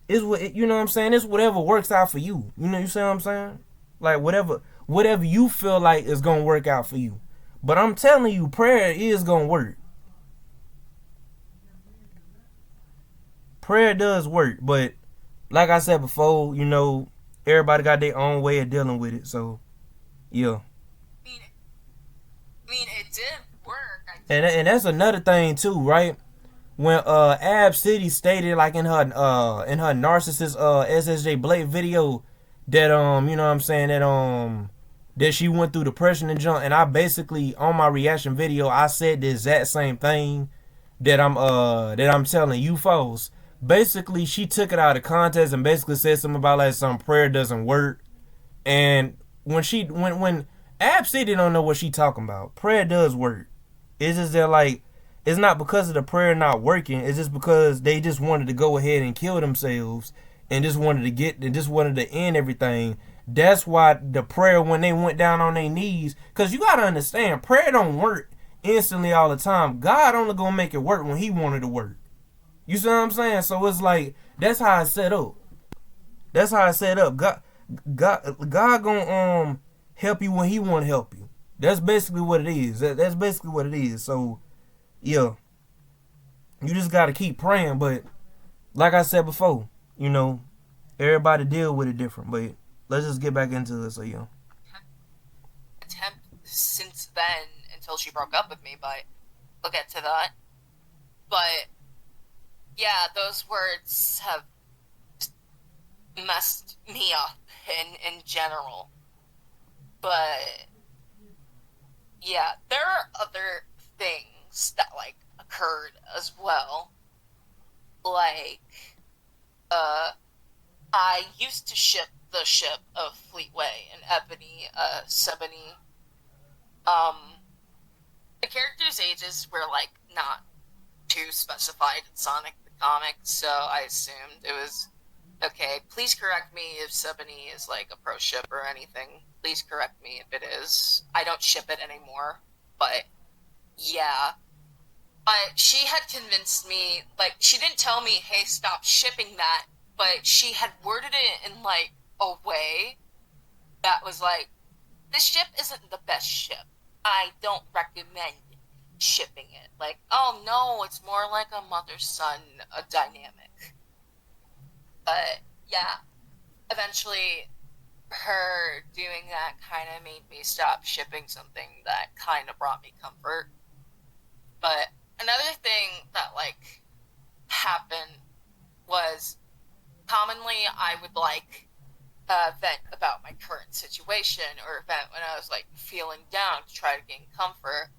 it's what you know what I'm saying. It's whatever works out for you. You know you see what I'm saying? Like whatever you feel like is gonna work out for you. But I'm telling you, prayer is gonna work. Prayer does work, but like I said before, you know, everybody got their own way of dealing with it. So yeah. It did work. And that's another thing too, right? When Ab City stated like in her narcissist SSJ Blake video that you know what I'm saying, that she went through depression and junk, and I basically on my reaction video I said the exact same thing that I'm telling you folks. Basically she took it out of context and basically said something about like some prayer doesn't work. And when Ab City don't know what she talking about, prayer does work. It's just that like it's not because of the prayer not working. It's just because they just wanted to go ahead and kill themselves and just wanted to end everything. That's why the prayer, when they went down on their knees, because you gotta understand, prayer don't work instantly all the time. God only gonna make it work when He wanted to work. You see what I'm saying? So it's like that's how it's set up. That's how it's set up. God gonna help you when He want to help you. That's basically what it is. That's basically what it is. So yeah, you just gotta keep praying. But like I said before, you know, everybody deal with it different. But let's just get back into it. So yeah. Attempt since then until she broke up with me, but we'll get to that. But yeah, those words have messed me up in general. But yeah, there are other things that like occurred as well. Like I used to ship the ship of Fleetway and Ebony, Sebony. The characters' ages were like not too specified in Sonic the Comic, so I assumed it was okay. Please correct me if Sebony is like a pro ship or anything. Please correct me if it is. I don't ship it anymore, but yeah. But she had convinced me, like, she didn't tell me, hey, stop shipping that, but she had worded it in, like, a way that was like, this ship isn't the best ship. I don't recommend shipping it. Like, oh no, it's more like a mother-son dynamic. But, yeah, eventually her doing that kind of made me stop shipping something that kind of brought me comfort. But another thing that, like, happened was commonly I would, like, vent about my current situation or vent when I was, like, feeling down to try to gain comfort.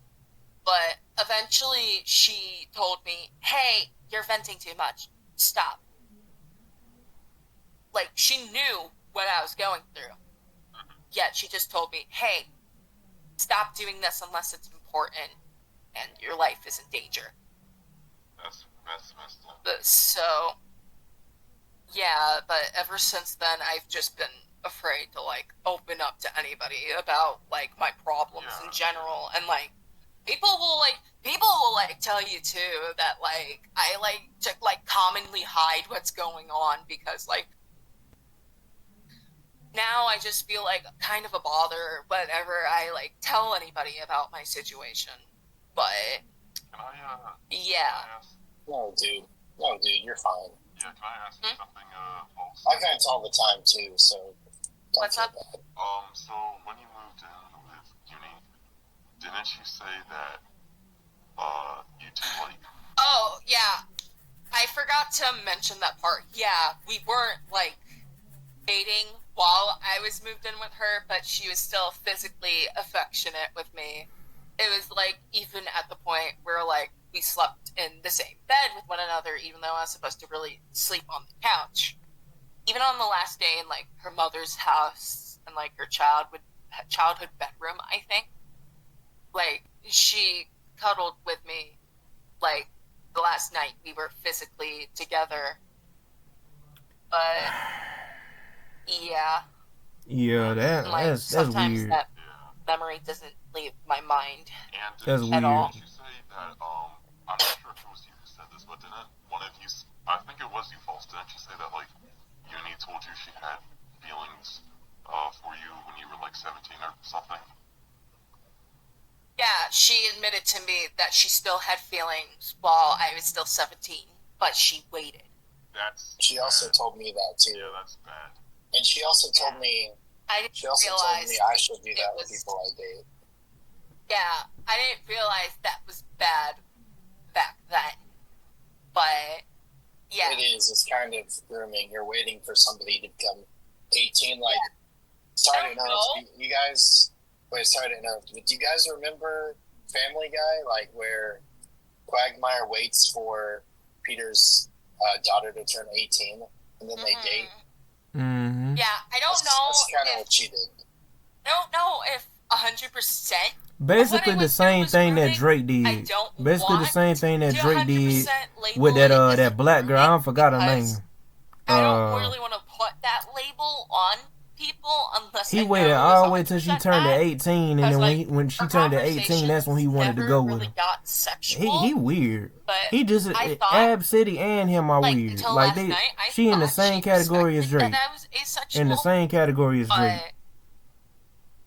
But eventually she told me, hey, you're venting too much. Stop. Like, she knew what I was going through. Yet she just told me, hey, stop doing this unless it's important and your life is in danger. That's messed up. So, yeah, but ever since then, I've just been afraid to, like, open up to anybody about, like, my problems in general. And, like, people will, like, tell you, too, that, like, I, like, to, like, commonly hide what's going on because, like, now I just feel like kind of a bother whenever I, like, tell anybody about my situation. But, Can I, yeah. No, dude, you're fine. Yeah, can I ask you something, Pulse? I vent all the time too, so. What's up? So when you moved in with Uni, didn't you say that, you two, like... Oh, yeah. I forgot to mention that part. Yeah, we weren't, like, dating while I was moved in with her, but she was still physically affectionate with me. It was, like, even at the point where, like, we slept in the same bed with one another, even though I was supposed to really sleep on the couch. Even on the last day in, like, her mother's house, and, like, her child would childhood bedroom, I think. Like, she cuddled with me, like, the last night we were physically together. But, yeah. Yeah, Like, that's sometimes weird. that memory doesn't leave my mind And That's at weird. all. did you say that, I'm not sure if it was you who said this, but didn't one of you, I think it was you, False, didn't you say that, like, Uni told you she had feelings for you when you were, like, 17 or something? Yeah, she admitted to me that she still had feelings while I was still 17, but she waited. She also told me that too. Yeah, that's bad. And she also told me. I didn't She also realize told me I should do it that with was- people I date. Yeah, I didn't realize that was bad back then. But, yeah. It is. It's kind of grooming. You're waiting for somebody to become 18. Like, sorry to interrupt. You guys. Wait, sorry to interrupt. But do you guys remember Family Guy? Like, where Quagmire waits for Peter's daughter to turn 18 and then they date? Mm-hmm. Yeah, I don't know. That's kind of if, what she did. I don't know if 100%. Basically the same thing that Drake did. I don't Basically the want same thing that to Drake did 100% label with that it as that black girl. I forgot her because name. I don't really want to put that label on people unless He I waited know all the way till she 100% turned to that. 18, and then when she our turned to 18, that's when he wanted to conversations go never with really her. got sexual, He weird. but He just I thought, Ab City and him are like, weird. until Like last night, I she in the thought same she category as respected Drake. that I was asexual, In the same category as Drake. but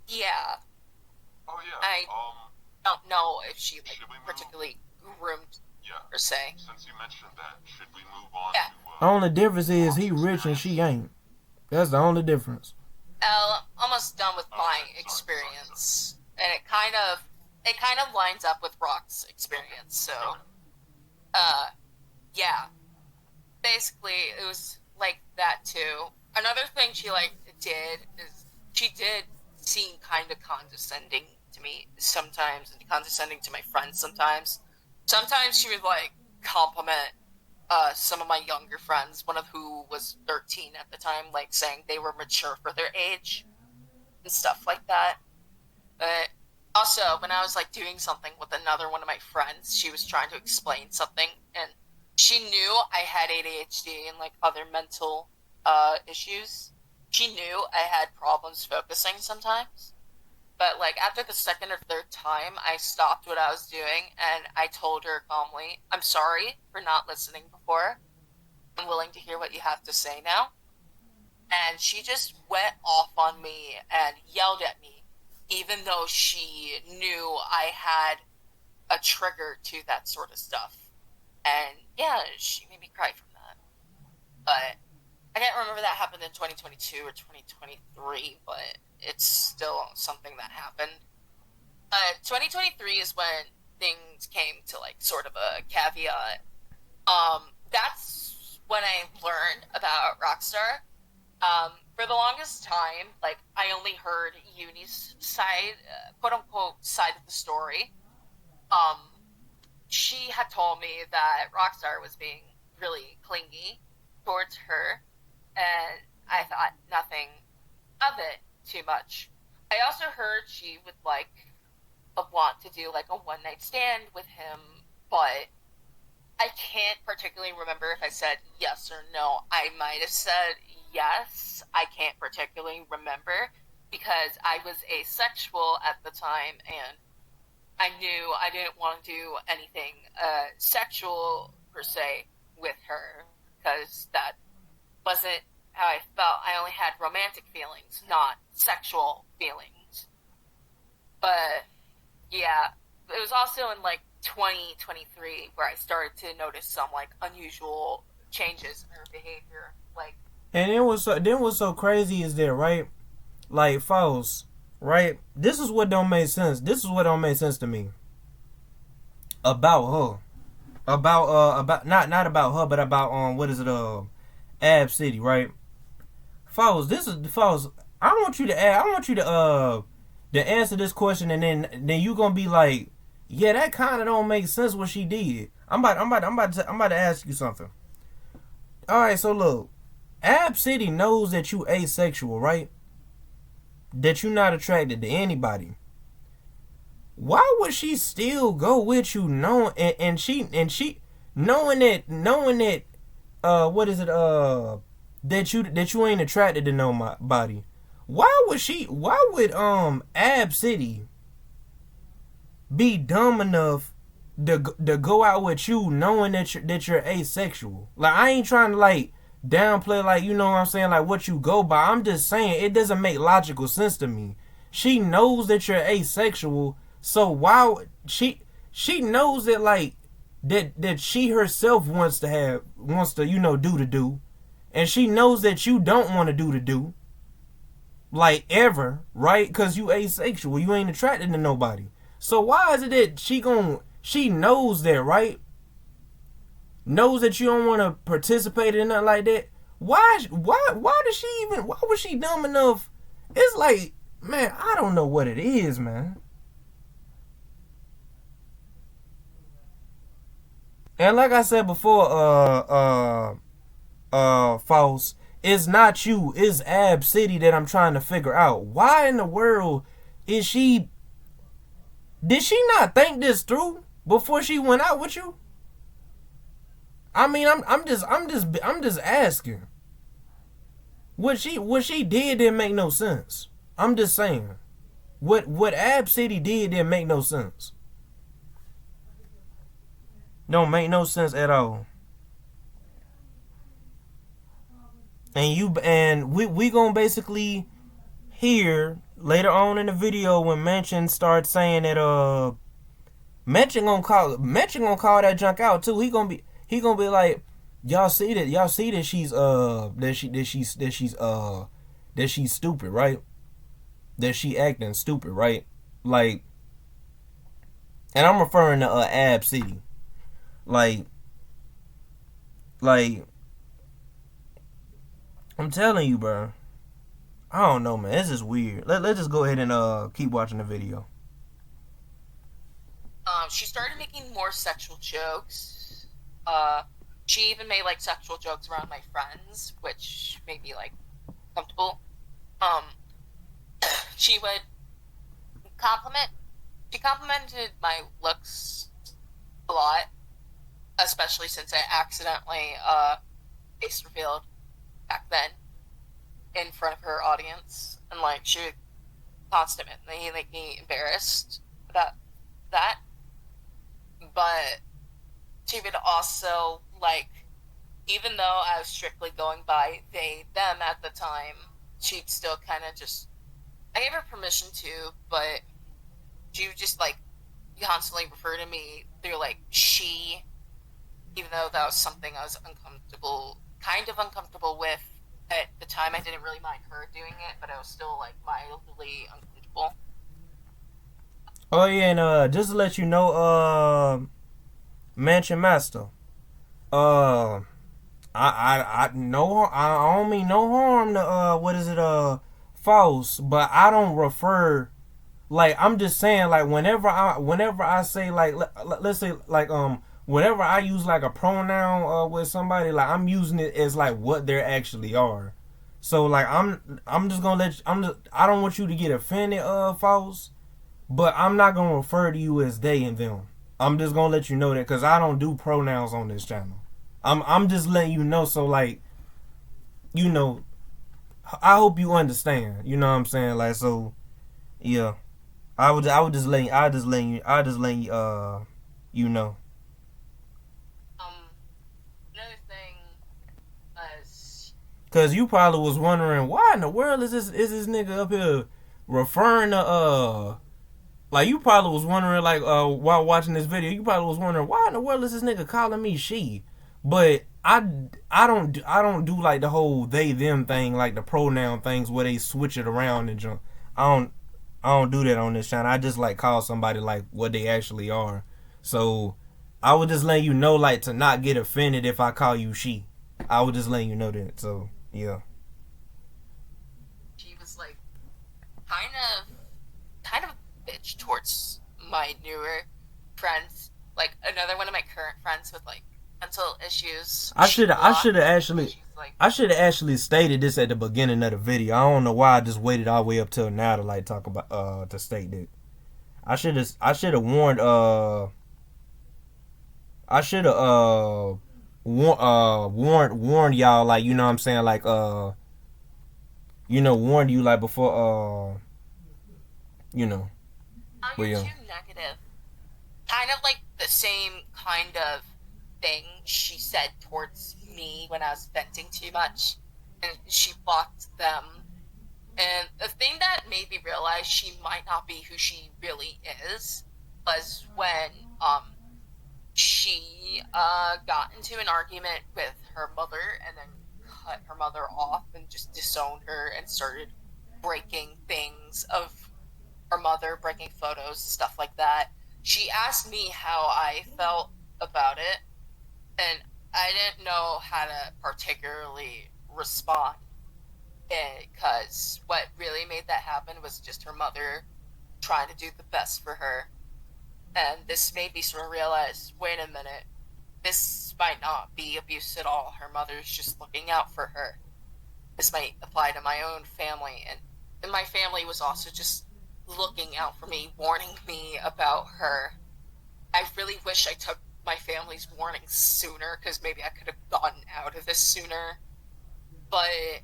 yeah, Oh, yeah. I don't know if she Should we move- particularly groomed Yeah. per se. Since you mentioned that, should we move on Yeah. to... Only difference is he rich and she ain't. That's the only difference. Almost done with my experience, and it kind of lines up with Rock's experience. So, yeah, basically it was like that too. Another thing she did is she did seem kind of condescending to me sometimes, and condescending to my friends sometimes. Sometimes she would compliment some of my younger friends, one of who was 13 at the time, saying they were mature for their age and stuff like that. But also, when I was doing something with another one of my friends, she was trying to explain something, and she knew I had ADHD and other mental issues. She knew I had problems focusing sometimes. But after the second or third time, I stopped what I was doing and I told her calmly, "I'm sorry for not listening before. I'm willing to hear what you have to say now." And she just went off on me and yelled at me, even though she knew I had a trigger to that sort of stuff. And yeah, she made me cry from that. But I can't remember that happened in 2022 or 2023, but it's still something that happened. 2023 is when things came to sort of a caveat. That's when I learned about Rockstar. For the longest time, I only heard Uni's side, quote unquote, side of the story. She had told me that Rockstar was being really clingy towards her, and I thought nothing of it too much. I also heard she would want to do a one-night stand with him, but I can't particularly remember if I said yes or no. I might have said yes. I can't particularly remember because I was asexual at the time, and I knew I didn't want to do anything sexual per se with her because that wasn't how I felt. I only had romantic feelings, not sexual feelings. But yeah, it was also in 2023 where I started to notice some unusual changes in her behavior. And what's so crazy is that, right? False, right? This is what don't make sense. This is what don't make sense to me. About her. About not about her, but about what is it, Ab City, right? False, this is false. I want you to answer this question, and then you gonna be like, yeah, that kind of don't make sense what she did. I'm about to ask you something. All right, so look, Ab City knows that you asexual, right? that you're not attracted to anybody, why would she still go with you knowing and she knowing that what is it that you ain't attracted to nobody? Why would Ab City be dumb enough to go out with you knowing that you're asexual? Like, I ain't trying to like downplay, like, you know what I'm saying, like what you go by. I'm just saying it doesn't make logical sense to me. She knows that you're asexual, so why she knows that, like, that she herself wants to do, and she knows that you don't want to do, like, ever, right? Because you asexual, you ain't attracted to nobody. So why is it that she knows that, right? Knows that you don't want to participate in nothing like that. Why was she dumb enough? It's like, man, I don't know what it is, man. And like I said before, False, it's not you, it's Ab City that I'm trying to figure out. Why in the world is she? Did she not think this through before she went out with you? I mean, I'm just asking. What she did didn't make no sense. I'm just saying. What Ab City did didn't make no sense. Don't make no sense at all. And we gonna basically hear later on in the video when Mention starts saying that Mention gonna call that junk out too. He gonna be like, y'all see that she's that she's stupid, right? That she acting stupid, right? Like, and I'm referring to Ab City. Like I'm telling you, bro. I don't know, man. This is weird. Let's just go ahead and keep watching the video. She started making more sexual jokes. She even made like sexual jokes around my friends, which made me like comfortable. She would she complimented my looks a lot, especially since I accidentally face revealed back then in front of her audience, and like she would constantly make me embarrassed about that. But she would also, like, even though I was strictly going by they, them at the time, she'd still kind of just, I gave her permission to, but she would just, like, constantly refer to me through, like, she, even though that was something I was kind of uncomfortable with. At the time, I didn't really mind her doing it, but I was still, like, mildly uncomfortable. Oh yeah, and just to let you know, Mansion Master, I don't mean no harm to False, but I don't refer, like, I'm just saying, like, whenever I say, like, let's say, like, whenever I use like a pronoun with somebody, like, I'm using it as like what they actually are. So like I'm just gonna let you, I don't want you to get offended, False, but I'm not gonna refer to you as they and them. I'm just gonna let you know that, because I don't do pronouns on this channel. I'm just letting you know, so, like, you know, I hope you understand. You know what I'm saying? Like, so yeah, I would just let you you know. Another thing is, Cause you probably was wondering, why in the world is this nigga up here referring to like, you probably was wondering, like, while watching this video, you probably was wondering, why in the world is this nigga calling me she? But I don't do like the whole they them thing, like the pronoun things where they switch it around and jump. I don't do that on this channel. I just like call somebody like what they actually are. So I would just let you know, like, to not get offended if I call you she. I would just let you know that. So yeah. she was like kind of a bitch towards my newer friends. Like, another one of my current friends with like mental issues. I should have actually. She's like. I should have actually stated this at the beginning of the video. I don't know why I just waited all the way up till now to like talk about to state that. I should have warned I should have warned y'all, like, you know what I'm saying, like warned you like before you know. Oh, But you're yeah. too negative. Kind of like the same kind of thing she said towards me when I was venting too much, and she blocked them. And the thing that made me realize she might not be who she really is was when she got into an argument with her mother and then cut her mother off and just disowned her and started breaking things of her mother, breaking photos, stuff like that. She asked me how I felt about it, and I didn't know how to particularly respond, because what really made that happen was just her mother trying to do the best for her. And this made me sort of realize, wait a minute, this might not be abuse at all. Her mother's just looking out for her. This might apply to my own family, and my family was also just looking out for me, warning me about her. I really wish I took my family's warnings sooner, because maybe I could have gotten out of this sooner. But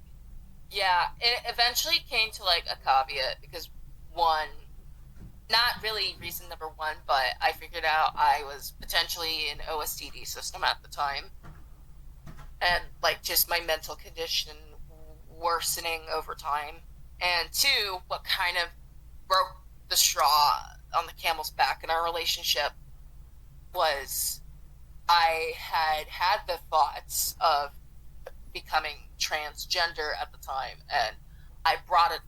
yeah, it eventually came to like a caveat, because one, not really reason number one, but I figured out I was potentially an OSTD system at the time, and like just my mental condition worsening over time. And two, what kind of broke the straw on the camel's back in our relationship was I had the thoughts of becoming transgender at the time, and I brought it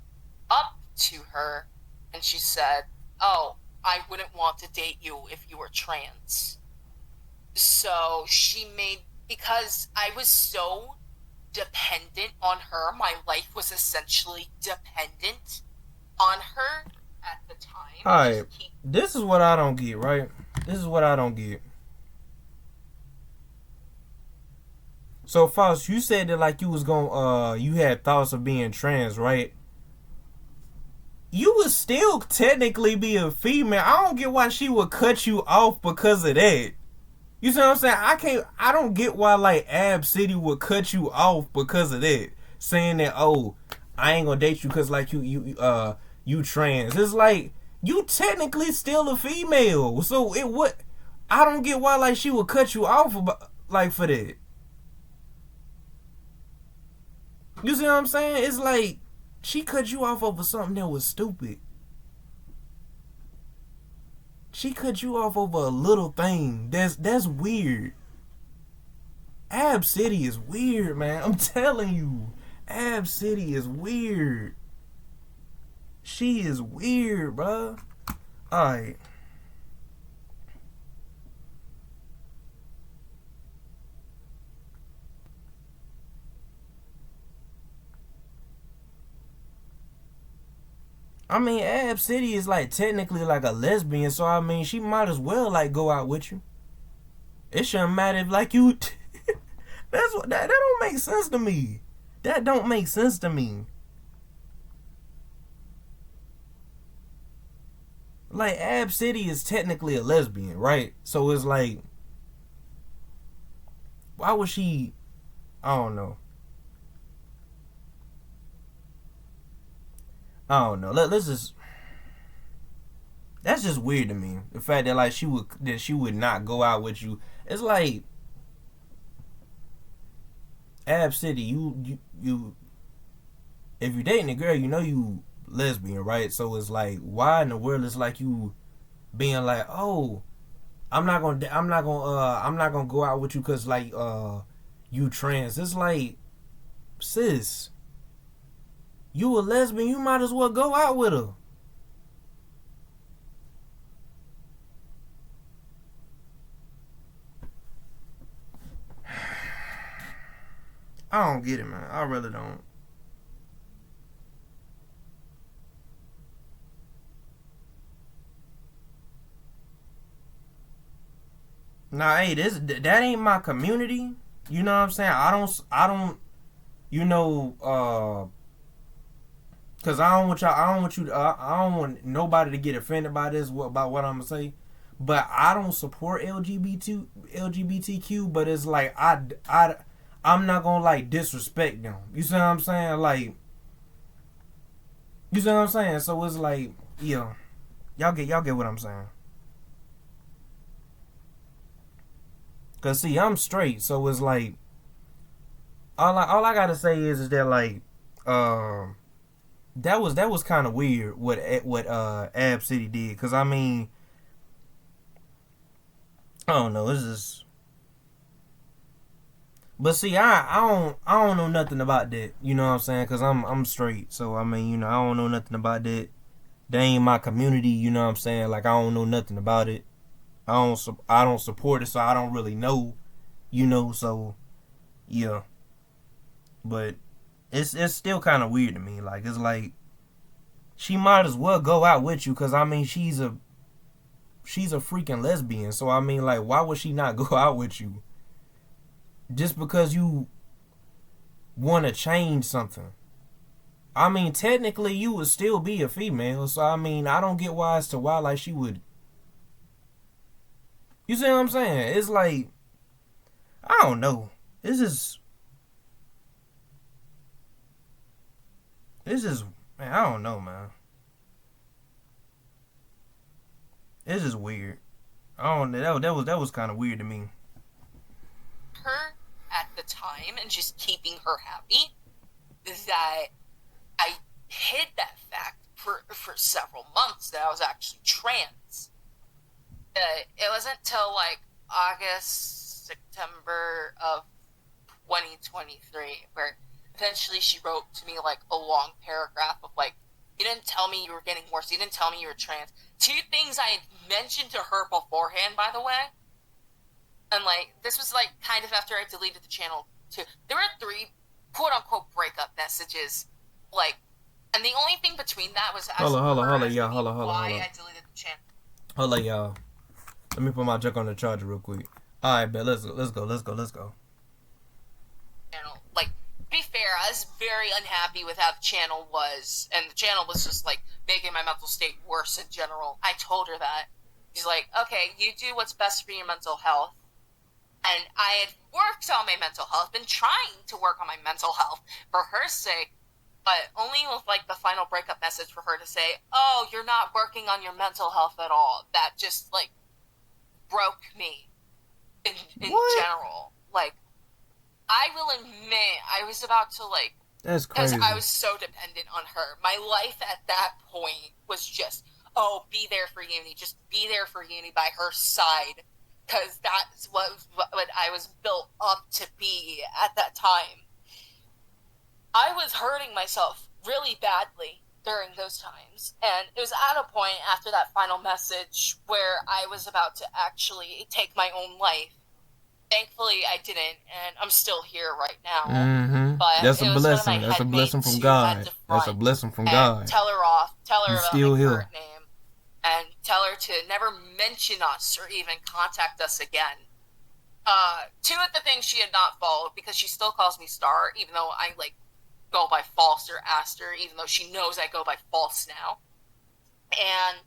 up to her, and she said, "Oh, I wouldn't want to date you if you were trans." So because I was so dependent on her, my life was essentially dependent on her at the time. Alright, this is what I don't get, right? This is what I don't get. So, Faust, you said that like you was you had thoughts of being trans, right? You would still technically be a female. I don't get why she would cut you off because of that. You see what I'm saying? I don't get why like Ab City would cut you off because of that. Saying that, oh, I ain't gonna date you because like you trans. It's like you technically still a female. So it would. I don't get why like she would cut you off like for that. You see what I'm saying? It's like she cut you off over something that was stupid. She cut you off over a little thing. That's weird. Ab City is weird, man. I'm telling you. Ab City is weird. She is weird, bruh. Alright. I mean, Ab City is like technically like a lesbian, so I mean, she might as well like go out with you. It shouldn't matter if like you. That's what that don't make sense to me. That don't make sense to me. Like Ab City is technically a lesbian, right? So it's like, why would she? I don't know. I don't know. Let's just. That's just weird to me. The fact that like she would not go out with you. It's like Ab City. You. If you're dating a girl, you know you lesbian, right? So it's like, why in the world is like you being like, oh, I'm not gonna go out with you because like you trans. It's like, sis, you a lesbian, you might as well go out with her. I don't get it, man. I really don't. Nah, hey, that ain't my community. You know what I'm saying? I don't you know, cause I don't want y'all, I don't want you, to, I don't want nobody to get offended by this, about what I'm gonna say. But I don't support LGBTQ. But it's like I'm not gonna like disrespect them. You see what I'm saying? Like, you see what I'm saying? So it's like, yeah, y'all get what I'm saying. Cause see, I'm straight, so it's like all I gotta say is that like, that was kind of weird what Ab City did. Cause I mean, I don't know, it's just. But see, I don't know nothing about that. You know what I'm saying? Cause I'm straight, so I mean, you know, I don't know nothing about that. They ain't my community. You know what I'm saying? Like, I don't know nothing about it. I don't support it, so I don't really know. You know, so yeah. But it's still kind of weird to me. Like, it's like she might as well go out with you, cause I mean she's a freaking lesbian. So I mean, like, why would she not go out with you? Just because you want to change something. I mean, technically, you would still be a female. So I mean, I don't get why as to why like she would. You see what I'm saying? It's like, I don't know. This is man. I don't know, man. It's just weird. I don't know. That was kind of weird to me. Her at the time and just keeping her happy, that I hid that fact for several months that I was actually trans. It wasn't till like August, September of 2023 where eventually she wrote to me like a long paragraph of like, you didn't tell me you were getting worse, you didn't tell me you were trans. Two things I had mentioned to her beforehand, by the way. And like, this was like kind of after I deleted the channel too. There were 3 quote unquote breakup messages, like, and the only thing between that was Hold on, y'all. Why I deleted the channel. Hold on, y'all. Let me put my junk on the charger real quick. All right, bet. Let's go. Channel. Like, to be fair, I was very unhappy with how the channel was, and the channel was just like making my mental state worse in general. I told her that. She's like, okay, you do what's best for your mental health. And I had worked on my mental health, been trying to work on my mental health for her sake, but only with like the final breakup message for her to say, oh, you're not working on your mental health at all. That just like broke me in general. Like, I will admit, I was about to like, that's crazy. Because I was so dependent on her. My life at that point was just, oh, be there for Uni. Just be there for Uni by her side. Because that's what I was built up to be at that time. I was hurting myself really badly during those times. And it was at a point after that final message where I was about to actually take my own life. Thankfully, I didn't, and I'm still here right now. Mm-hmm. But that's a blessing. That's a blessing from God. That's a blessing from God. Tell her off. Tell her about my here. current name. And tell her to never mention us or even contact us again. 2 of the things she had not followed, because she still calls me Star, even though I like go by False or Aster, even though she knows I go by False now. And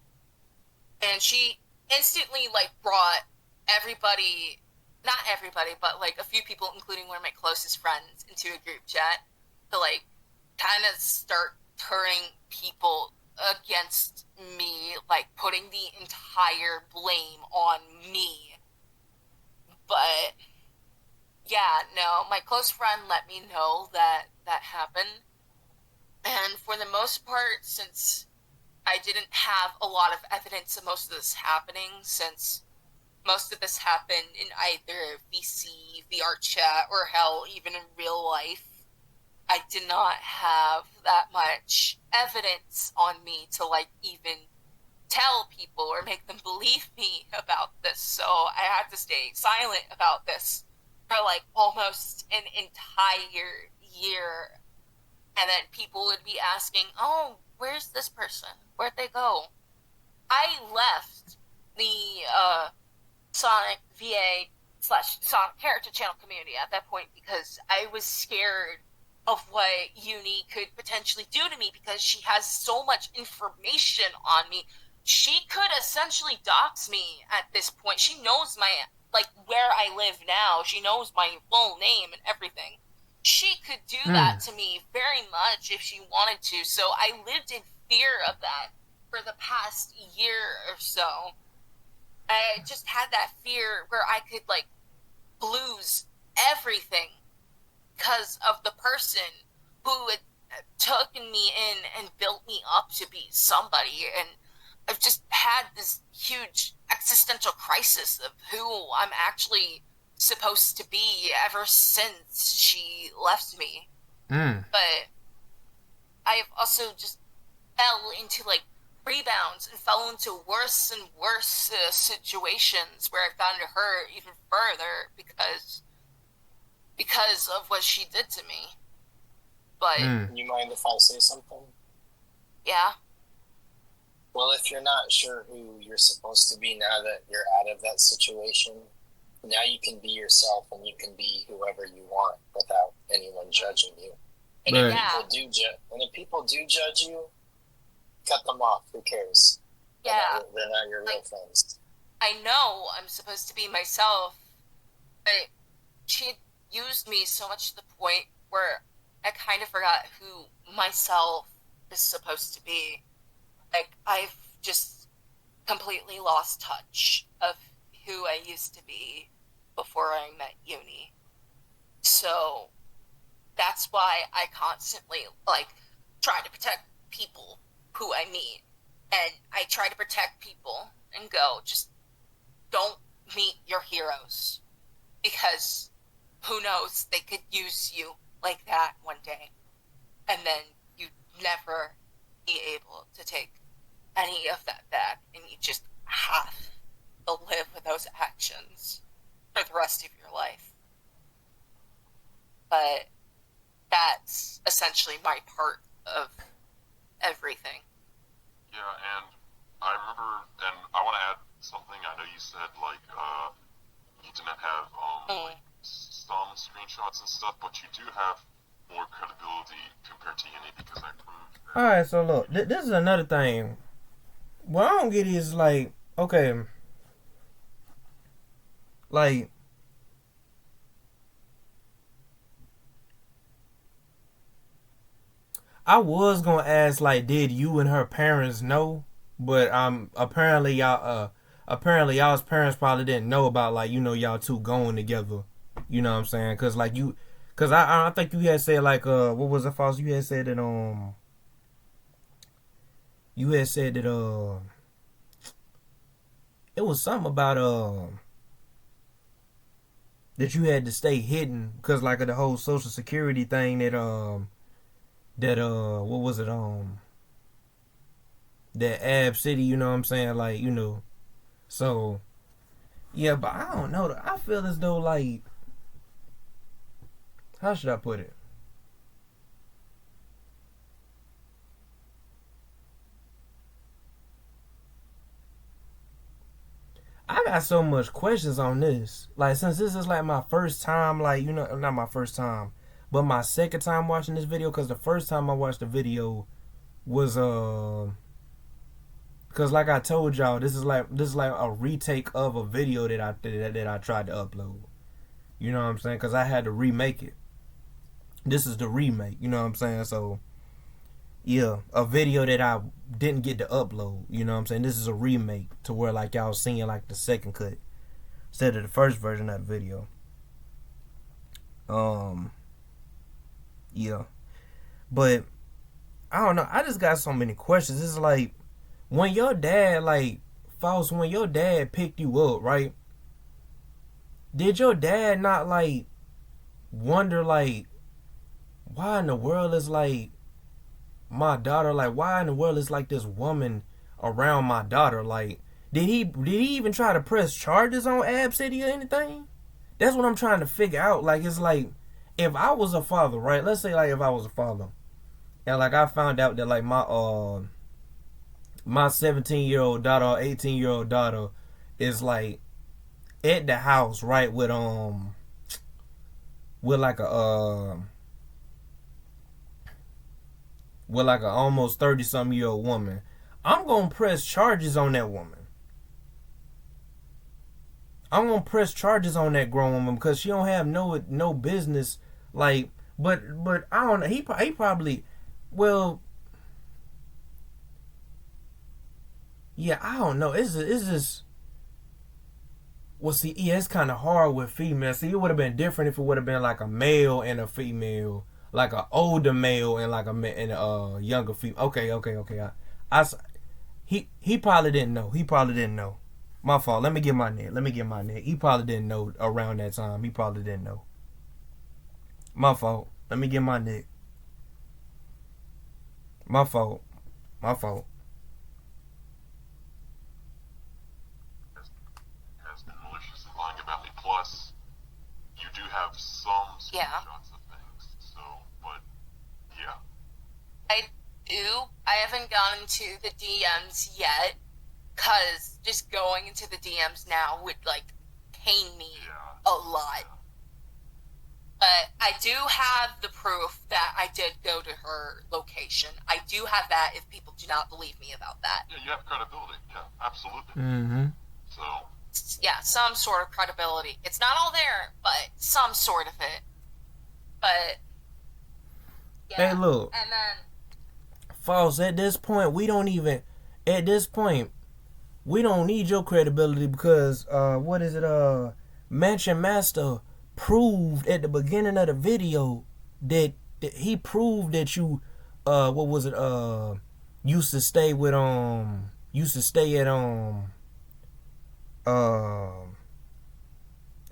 she instantly like brought everybody, not everybody, but like a few people, including one of my closest friends, into a group chat to like kind of start turning people against me, like putting the entire blame on me. But yeah, no, my close friend let me know that happened. And for the most part, since I didn't have a lot of evidence of most of this happening, since most of this happened in either VC, VR chat, or hell, even in real life, I did not have that much evidence on me to like even tell people or make them believe me about this. So I had to stay silent about this for like almost an entire year. And then people would be asking, oh, where's this person? Where'd they go? I left the Sonic VA / Sonic character channel community at that point because I was scared of what Uni could potentially do to me because she has so much information on me. She could essentially dox me at this point. She knows my, like, where I live now. She knows my full name and everything. She could do that to me very much if she wanted to. So I lived in fear of that for the past year or so. I just had that fear where I could, like, lose everything because of the person who had taken me in and built me up to be somebody. And I've just had this huge existential crisis of who I'm actually supposed to be ever since she left me. But I've also just fell into, like, rebounds and fell into worse and worse situations where I found her even further because of what she did to me. But You mind if I say something? yeah. Well, if you're not sure who you're supposed to be now that you're out of that situation, now you can be yourself and you can be whoever you want without anyone judging you. And Right. if people do judge you, cut them off. Who cares? Yeah. They're not your real friends. I know I'm supposed to be myself, but she used me so much to the point where I kind of forgot who myself is supposed to be. Like, I've just completely lost touch of who I used to be before I met Uni. So that's why I constantly, like, try to protect people who I meet. And I try to protect people and go, just don't meet your heroes. Because who knows, they could use you like that one day. And then you never be able to take any of that back. And you just have to live with those actions for the rest of your life. But that's essentially my part of everything. Yeah, and I remember, and I want to add something. I know you said, like, you didn't have, like, some screenshots and stuff, but you do have more credibility compared to Uni because I proved that. Alright, so look, this is another thing. What I don't get is, like, okay, like, I was gonna ask, like, did you and her parents know? But apparently y'all's parents probably didn't know about, like, y'all two going together. You know what I'm saying? Cause like cause I think you had said, like, what was it, Foster? You had said that it was something about that you had to stay hidden because, like, of the whole social security thing that what was it, that Ab City, you know what I'm saying, like, so yeah. But I don't know, I feel as though, like, how should I put it? I got so much questions on this. Like, since this is, like, my first time, like, not my first time, but my second time watching this video, because the first time I watched the video was, because, like I told y'all, this is like a retake of a video that I tried to upload. You know what I'm saying? Because I had to remake it. This is the remake. You know what I'm saying? So, yeah, a video that I didn't get to upload. You know what I'm saying? This is a remake to where, like, y'all seeing, like, the second cut instead of the first version of the video. Yeah, but I don't know. I just got so many questions. It's like, when your dad, like, Faust, when your dad picked you up, right? Did your dad not, like, wonder, like, why in the world is, like, my daughter, like, why in the world is, like, this woman around my daughter? Like, did he even try to press charges on Ab City or anything? That's what I'm trying to figure out. Like, it's like, if I was a father, right? Let's say, like, if I was a father, and, like, I found out that, like, my 17-year-old daughter or 18-year-old daughter is, like, at the house, right, with like with like a almost 30-something-year-old woman, I'm gonna press charges on that woman. I'm gonna press charges on that grown woman because she don't have no business. Like, but I don't know. He probably, well, yeah, I don't know. It's just, well, see, yeah, it's kind of hard with females. See, it would have been different if it would have been like a male and a female, like an older male and like a younger female. Okay. He probably didn't know. He probably didn't know. My fault. Let me get my net. He probably didn't know around that time. He probably didn't know. My fault. Let me get my net. My fault. Has been maliciously lying about me. Plus, you do have some screenshots of things. So, but yeah. I do. I haven't gone to the DMs yet, cause just going into the DMs now would like pain me a lot. But I do have the proof that I did go to her location. I do have that if people do not believe me about that. Yeah, you have credibility. Yeah, absolutely. Mm-hmm. So. Yeah, some sort of credibility. It's not all there, but some sort of it. But yeah. Hey, look. And then False, at this point, we don't need your credibility because, what is it, Mansion Master proved at the beginning of the video that he proved that you, what was it, used to stay at,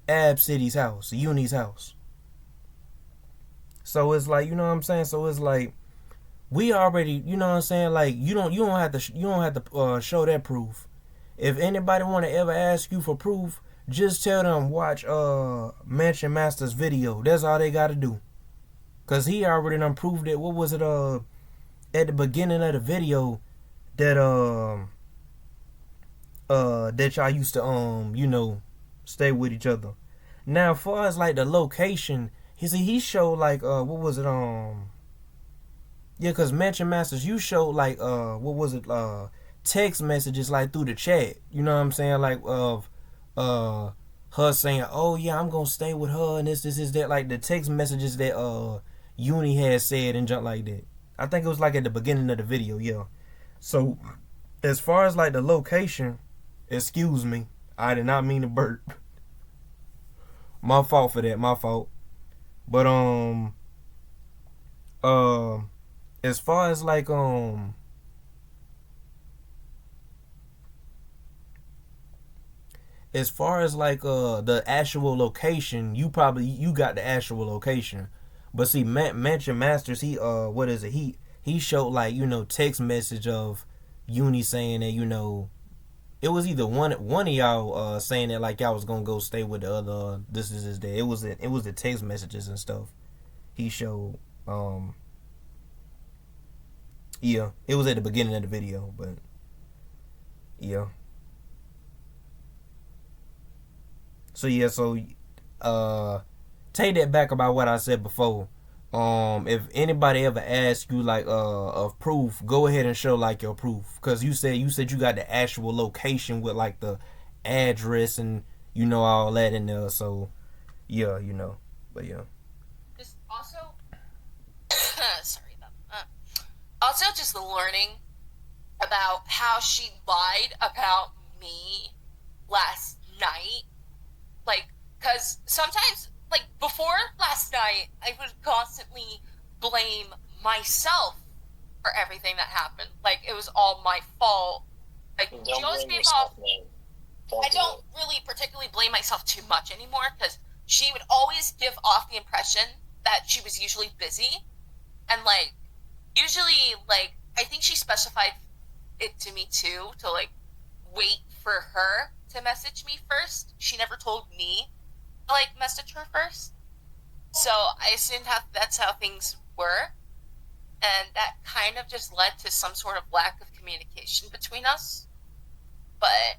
Ab City's house, Uni's house. So it's like, you know what I'm saying? So it's like, we already, you know what I'm saying? Like, you don't have to show that proof. If anybody want to ever ask you for proof, just tell them watch Mansion Master's video. That's all they got to do. Cause he already done proved it. What was it? At the beginning of the video, that that y'all used to stay with each other. Now, as far as like the location, he showed like what was it yeah, cause Mansion Masters, you showed like what was it text messages like through the chat. You know what I'm saying? Like of her saying, "Oh yeah, I'm gonna stay with her," and this that, like the text messages that Uni had said and junk like that. I think it was like at the beginning of the video, yeah. So as far as like the location, excuse me, I did not mean to burp. My fault for that, my fault. But as far as like the actual location, you got the actual location. But see, Mansion Masters, he what is it? He showed like, text message of Uni saying that, it was either one of y'all saying that like y'all was gonna go stay with the other this is his day. It was the text messages and stuff he showed. Yeah, it was at the beginning of the video, but yeah. So yeah, take that back about what I said before. If anybody ever asks you like of proof, go ahead and show like your proof, cause you said you got the actual location with like the address and all that in there. So yeah, but yeah. Just also, sorry about that. Also, just learning about how she lied about me last night. Like, cause sometimes, like, before last night, I would constantly blame myself for everything that happened. Like, it was all my fault. Like, she always gave off... I don't really particularly blame myself too much anymore, because she would always give off the impression that she was usually busy. And, like, usually, like, I think she specified it to me, too, to, like, wait for her to message me first. She never told me to, like, message her first. So I assumed that's how things were. And that kind of just led to some sort of lack of communication between us. But,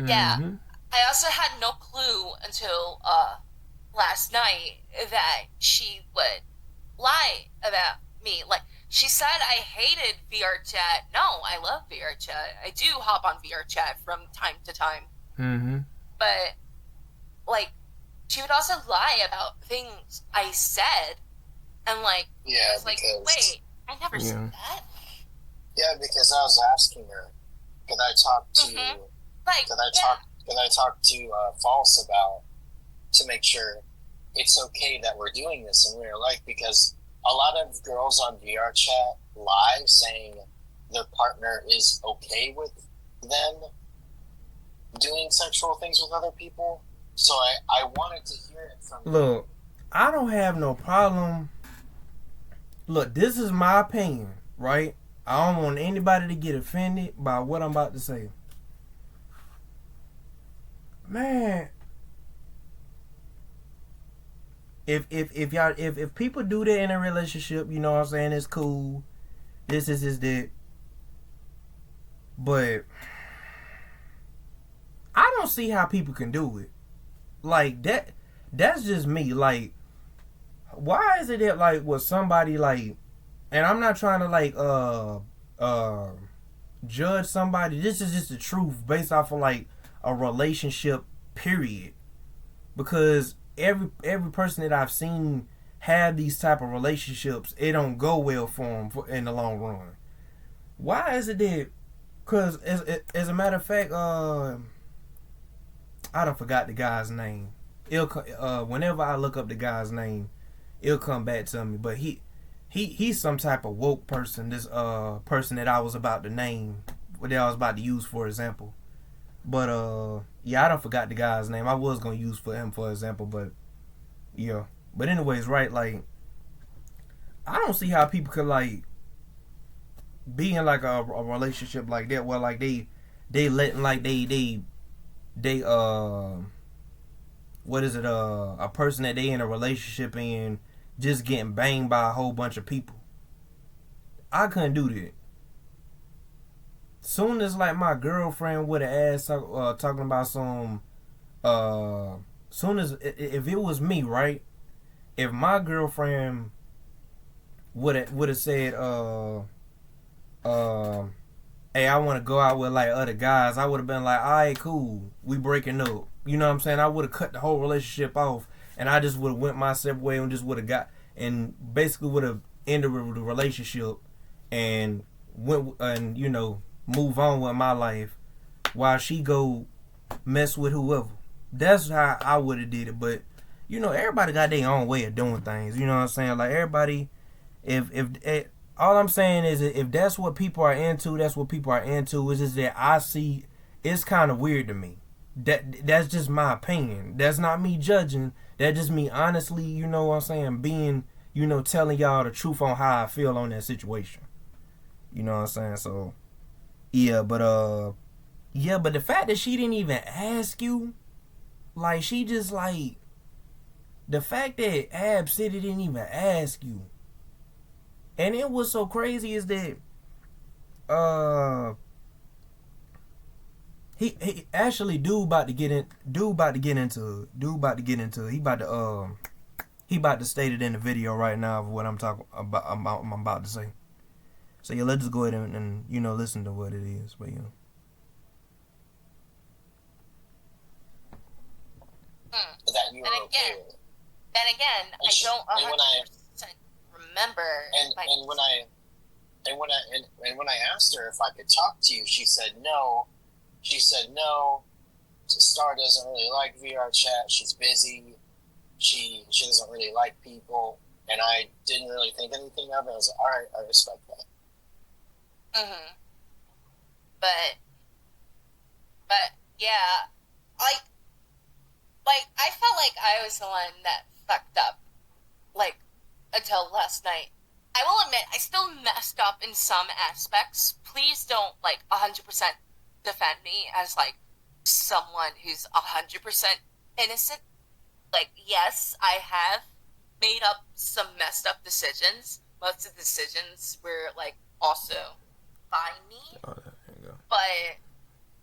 yeah. I also had no clue until last night that she would lie about me. Like, She said I hated VR chat. No, I love VR chat. I do hop on VR chat from time to time. Mm-hmm. But, like, she would also lie about things I said. And, like, Yeah, I was like, wait, I never said that. Yeah, because I was asking her, could I talk to, could I talk to False about, to make sure it's okay that we're doing this in real life, because a lot of girls on VR chat lie saying their partner is okay with them doing sexual things with other people. So I wanted to hear it from you. Look, I don't have no problem. Look, this is my opinion, right? I don't want anybody to get offended by what I'm about to say. Man, if people do that in a relationship, you know what I'm saying, it's cool. This is that. But I don't see how people can do it. Like that's just me. Like, why is it that, like, with somebody, like, and I'm not trying to, like, judge somebody. This is just the truth based off of, like, a relationship period. Because every person that I've seen have these type of relationships, it don't go well for them in the long run. Why is it that? Because as a matter of fact, I don't forgot the guy's name. Whenever I look up the guy's name, it'll come back to me. But he's some type of woke person. This person that I was about to name, that I was about to use for example. But yeah, I don't forgot the guy's name. I was gonna use for him for example, but yeah. But anyways, right? Like, I don't see how people could, like, be in, like, a relationship like that where, like, they letting, like, they what is it, a person that they in a relationship and just getting banged by a whole bunch of people. I couldn't do that. Soon as, like, my girlfriend would have asked talking about some soon as if it was me, right, if my girlfriend would have said hey, I want to go out with, like, other guys, I would have been like, alright, cool, we breaking up. You know what I'm saying? I would have cut the whole relationship off, and I just would have went my separate way and just would have got, and basically would have ended the relationship and went and, you know, move on with my life while she go mess with whoever. That's how I would have did it. But, you know, everybody got their own way of doing things. You know what I'm saying? Like, everybody, if all I'm saying is, if that's what people are into, that's what people are into. It's just that I see, it's kind of weird to me. That's just my opinion. That's not me judging. That's just me honestly, you know what I'm saying, being, you know, telling y'all the truth on how I feel on that situation. You know what I'm saying? So, yeah, but the fact that she didn't even ask you, like, she just, like, the fact that Ab City didn't even ask you. And it was so crazy is that he actually dude about to get into he about to state it in the video right now of what I'm talking about. I'm about to say. So yeah, let's just go ahead and you know, listen to what it is. But yeah. That you were okay with. And again, I don't 100% remember. And when I asked her if I could talk to you, she said no. She said no. Star doesn't really like VR chat. She's busy. She doesn't really like people. And I didn't really think anything of it. I was like, all right, I respect that. Mhm. But yeah, like I felt like I was the one that fucked up, like, until last night. I will admit, I still messed up in some aspects. Please don't, like, 100% defend me as, like, someone who's 100% innocent. Like, yes, I have made up some messed up decisions. Most of the decisions were, like, also by me. Oh, there you go. But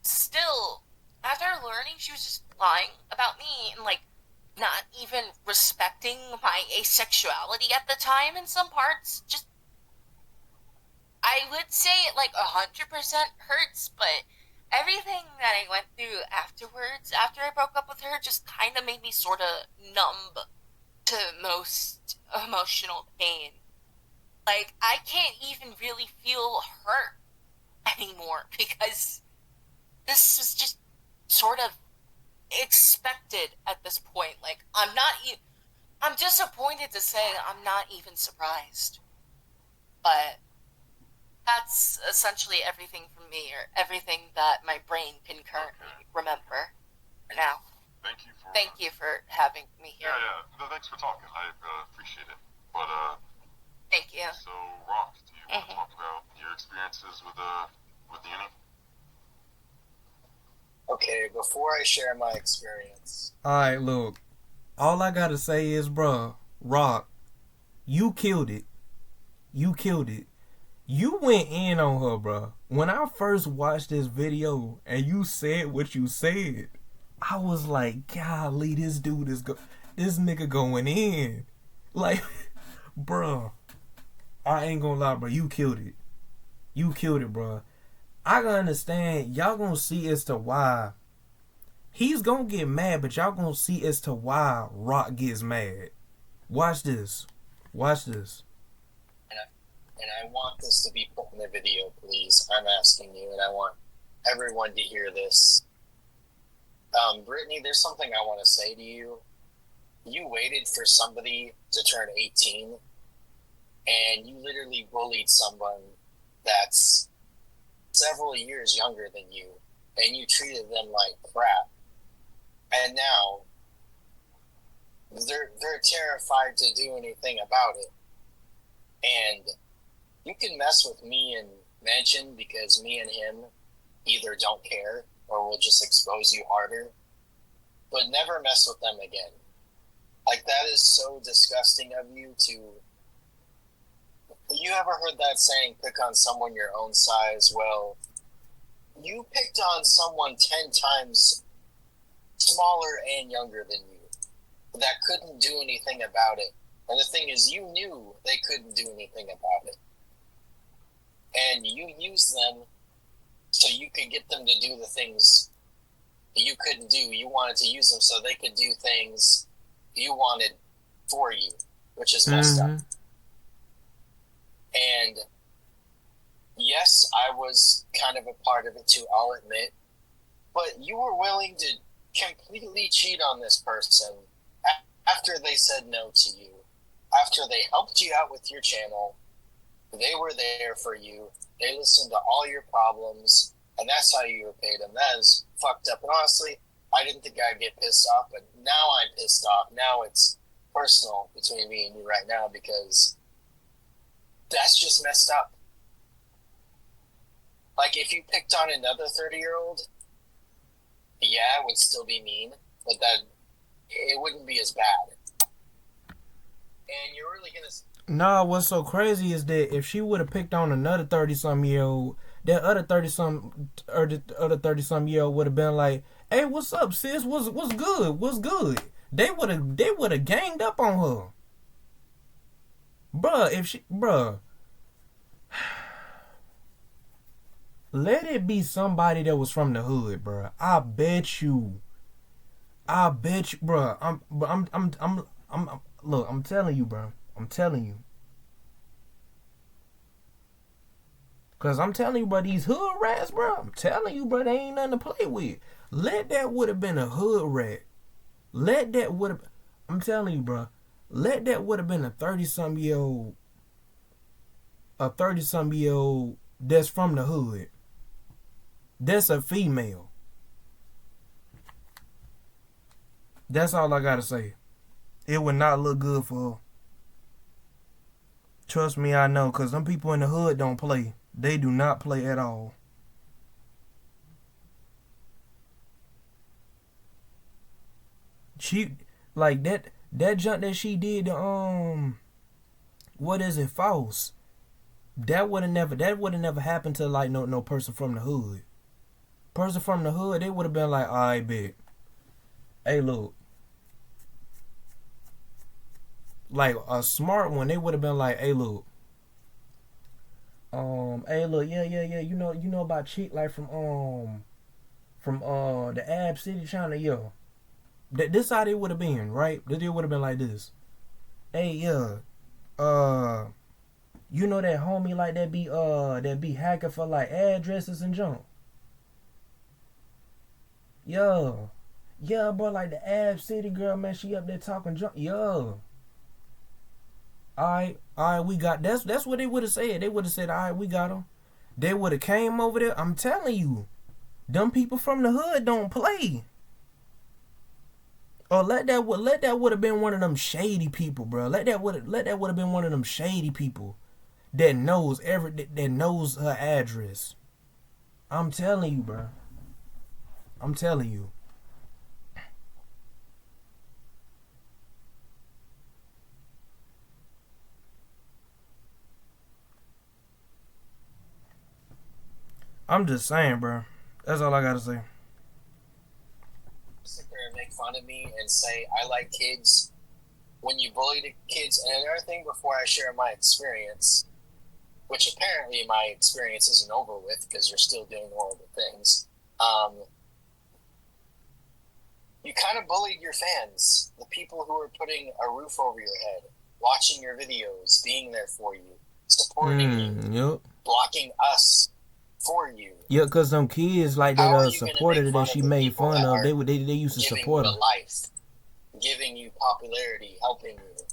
still, after learning she was just lying about me and, like, not even respecting my asexuality at the time in some parts, just I would say it like 100% hurts, but everything that I went through afterwards, after I broke up with her, just kind of made me sort of numb to most emotional pain. Like, I can't even really feel hurt anymore because this is just sort of expected at this point. Like, I'm disappointed to say I'm not even surprised. But that's essentially everything from me, or everything that my brain can currently remember for now. Thank you for having me here. Yeah. No, thanks for talking. I appreciate it. But Thank you. So, Rock, do you want to talk about your experiences with uni? Okay, before I share my experience. Alright, look. All I gotta say is, bruh, Rock, you killed it. You killed it. You went in on her, bruh. When I first watched this video and you said what you said, I was like, golly, this nigga going in. Like, bruh, I ain't gonna lie, bruh, you killed it. You killed it, bruh. I can understand, y'all gonna see as to why he's gonna get mad, but y'all gonna see as to why Rock gets mad. Watch this. Watch this. And I want this to be put in the video, please. I'm asking you, and I want everyone to hear this. Brittany, there's something I want to say to you. You waited for somebody to turn 18, and you literally bullied someone that's several years younger than you, and you treated them like crap. And now they're terrified to do anything about it. And you can mess with me and Mention because me and him either don't care or will just expose you harder. But never mess with them again. Like, that is so disgusting of you to... You ever heard that saying, pick on someone your own size? Well, you picked on someone 10 times smaller and younger than you that couldn't do anything about it. And the thing is, you knew they couldn't do anything about it. And you used them so you could get them to do the things that you couldn't do. You wanted to use them so they could do things you wanted for you, which is messed up. And yes, I was kind of a part of it too, I'll admit. But you were willing to completely cheat on this person after they said no to you, after they helped you out with your channel. They were there for you. They listened to all your problems, and that's how you repaid them. That is fucked up. And honestly, I didn't think I'd get pissed off, but now I'm pissed off. Now it's personal between me and you right now because that's just messed up. Like, if you picked on another 30-year-old, yeah, it would still be mean, but that it wouldn't be as bad. And you're really gonna... Nah, what's so crazy is that if she would have picked on another 30-some-year-old, that other 30-some-year-old would have been like, "Hey, what's up, sis? What's good? What's good?" They would have ganged up on her, bruh. Let it be somebody that was from the hood, bruh. I bet you, bruh. Look, I'm telling you, bruh. I'm telling you. Cause I'm telling you, bro, these hood rats, bro. I'm telling you, bro, they ain't nothing to play with. Let that would have been a hood rat. I'm telling you, bro. Let that would have been a 30-some-year-old. A 30-some-year-old that's from the hood. That's a female. That's all I gotta say. It would not look good for her. Trust me, I know, because them people in the hood don't play. They do not play at all. She, like, that jump that she did, what is it, false? That would have never happened to, like, no person from the hood. Person from the hood, they would have been like, all right, bet. Hey, look. Like, a smart one, they would have been like, hey, look. Hey, look, yeah. You know about chick like from the Ab City channel, yo. This how they would have been, right? They would have been like this. Hey, yeah. You know that homie like that be hacking for like addresses and junk. Yo. Yeah, bro, like the Ab City girl, man, she up there talking junk. Yo. Alright, we got that's what they would have said. They would have said, alright, we got them. They would have came over there. I'm telling you, them people from the hood don't play. Or let that would have been one of them shady people, bro. Let that would have been one of them shady people that knows that knows her address. I'm telling you, bro. I'm telling you. I'm just saying, bro. That's all I gotta say. Sit there and make fun of me and say I like kids when you bully the kids. And another thing, before I share my experience, which apparently my experience isn't over with because you're still doing horrible things. You kind of bullied your fans, the people who are putting a roof over your head, watching your videos, being there for you, supporting you, Yep. blocking us for you. Yeah, because some kids like that supported her that she made fun of. They used to support her. Giving you a life, giving you popularity, helping you,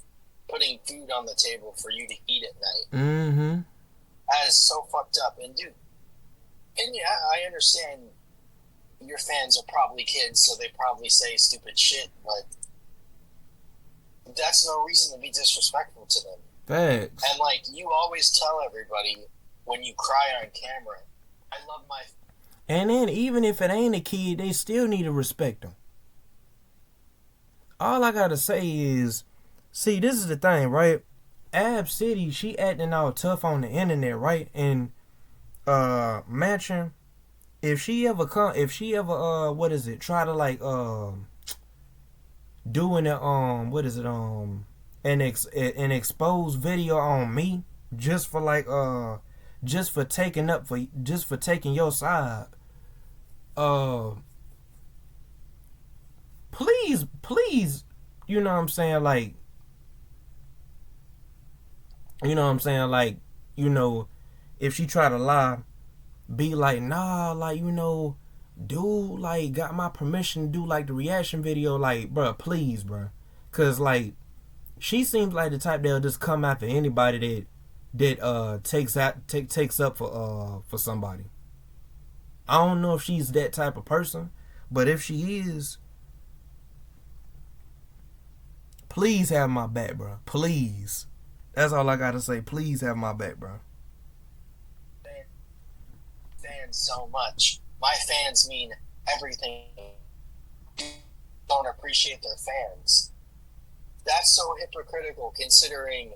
putting food on the table for you to eat at night. Mm-hmm. That is so fucked up. And dude, and yeah, I understand your fans are probably kids, so they probably say stupid shit, but that's no reason to be disrespectful to them. Facts. And like you always tell everybody when you cry on camera, I love my. And then even if it ain't a kid, they still need to respect them. All I gotta say is, see, this is the thing, right? Ab City, she acting all tough on the internet, right? And Mansion, if she ever try to like doing an exposed video on me just for like just for taking your side, please, you know what I'm saying, like, if she try to lie, be like, nah, like, dude, like, got my permission to do like the reaction video, like, bruh, please, bruh, cause like she seems like the type that'll just come after anybody that takes up for somebody. I don't know if she's that type of person, but if she is, please have my back, bro. Please. That's all I gotta say. Please have my back, bro. Fans so much. My fans mean everything. Don't appreciate their fans. That's so hypocritical, considering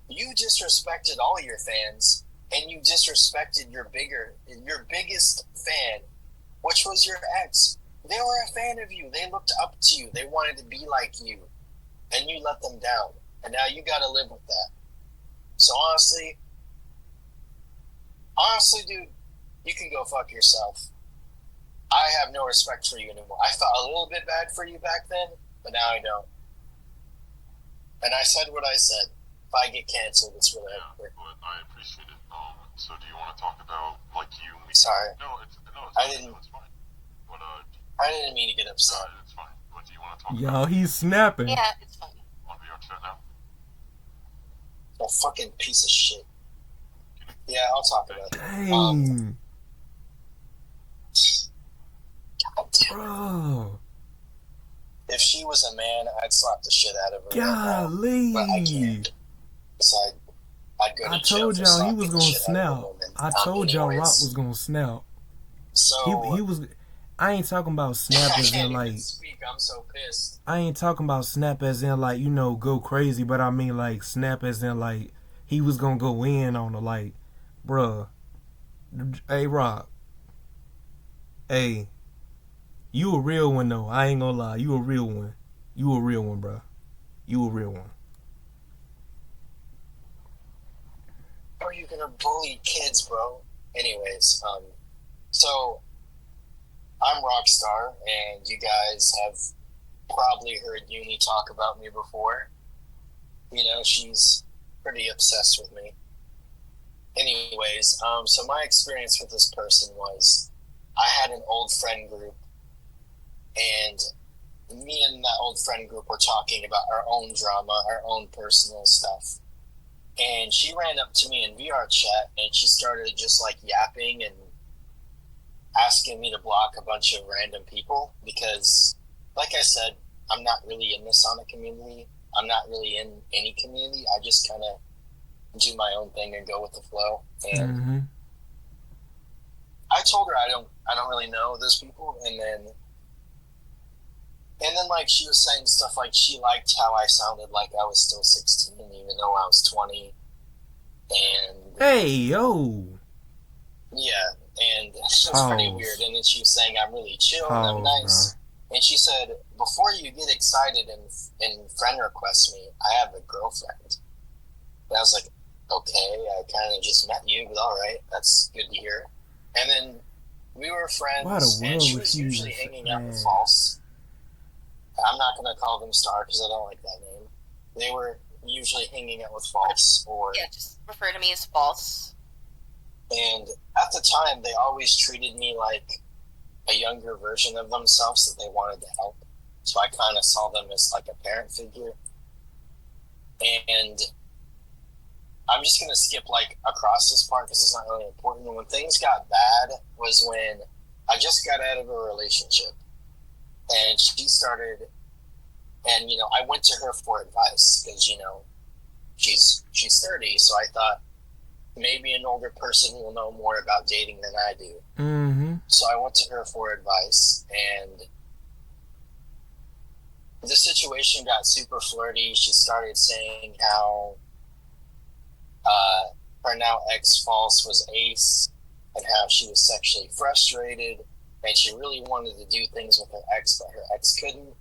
you disrespected all your fans and you disrespected your biggest fan, which was your ex. They were a fan of you. They looked up to you. They wanted to be like you, and you let them down. And now you got to live with that. So honestly, dude, you can go fuck yourself. I have no respect for you anymore. I felt a little bit bad for you back then, but now I don't. And I said what I said. If I get canceled, it's really but I appreciate it. So do you want to talk about, like, you and me? Sorry. No, it's fine. But, I didn't mean to get upset. No, it's fine. But do you want to talk Yo, he's snapping. Yeah, it's fine. Want to be on chat now? A fucking piece of shit. Yeah, I'll talk about it. Dang. God damn. Bro. If she was a man, I'd slap the shit out of her. Golly. But I can't. So I'd go to I jail told for y'all he slapping was the gonna shit out of a snap. woman. I told y'all Rock Anyways, was gonna snap. So He was. I ain't talking about snap I as can't in even like. speak. I'm so pissed. I ain't talking about snap as in like, go crazy, but I mean like snap as in like he was gonna go in on her, like, bruh. Hey Rock. Hey. You a real one though. I ain't gonna lie. You a real one. You a real one, bruh. You a real one. Are you you're gonna bully kids, bro. Anyways, so I'm Rockstar, and you guys have probably heard Uni talk about me before. You know, she's pretty obsessed with me. Anyways, so my experience with this person was I had an old friend group, and me and that old friend group were talking about our own drama, our own personal stuff. And she ran up to me in VR chat, and she started just like yapping and asking me to block a bunch of random people because, like I said, I'm not really in the Sonic community. I'm not really in any community. I just kind of do my own thing and go with the flow. And I told her I don't really know those people, and then like she was saying stuff like she liked how I sounded like I was still 16 even though I was 20. And hey yo, yeah, and it was pretty weird. And then she was saying I'm really chill and I'm nice. Bro. And she said, before you get excited and friend request me, I have a girlfriend. And I was like, okay, I kind of just met you, but all right, that's good to hear. And then we were friends, and she was usually hanging out with False. I'm not going to call them Star because I don't like that name. They were usually hanging out with False. Yeah, just refer to me as False. And at the time, they always treated me like a younger version of themselves that they wanted to help. So I kind of saw them as like a parent figure. And I'm just going to skip like across this part because it's not really important. When things got bad was when I just got out of a relationship. And she started, and, you know, I went to her for advice because, you know, she's 30. So I thought maybe an older person will know more about dating than I do. Mm-hmm. So I went to her for advice, and the situation got super flirty. She started saying how her now ex-False was Ace and how she was sexually frustrated. And she really wanted to do things with her ex, but her ex couldn't.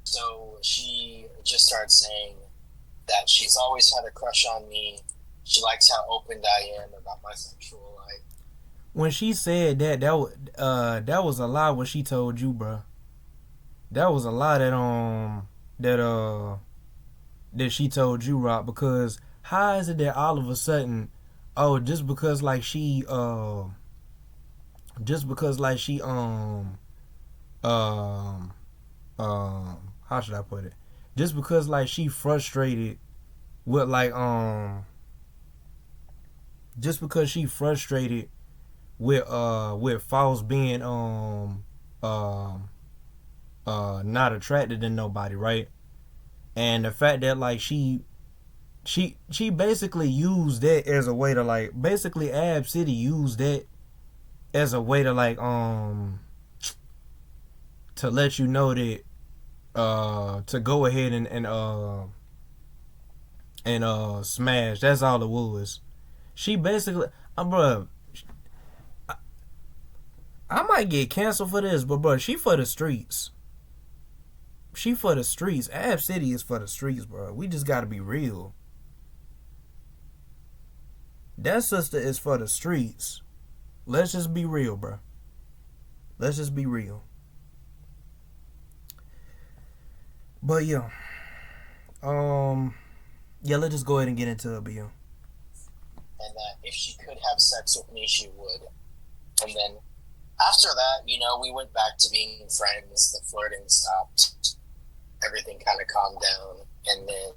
So she just started saying that she's always had a crush on me. She likes how open I am about my sexual life. When she said that was a lie what she told you, bro. That was a lie that she told you, Rob, because how is it that all of a sudden, just because she how should I put it? Just because she frustrated with just because she frustrated with False being not attracted to nobody, right? And the fact that she basically used that as a way to basically Ab City used that as a way to to let you know that to go ahead and smash. That's all it was. She basically, bro, I might get canceled for this, but bro, she for the streets. She for the streets. Ab City is for the streets, bro. We just gotta be real. That sister is for the streets. Let's just be real, bro. Let's just be real. But yeah, let's just go ahead and get into it, Bill. And that if she could have sex with me, she would. And then after that, you know, we went back to being friends. The flirting stopped. Everything kind of calmed down. And then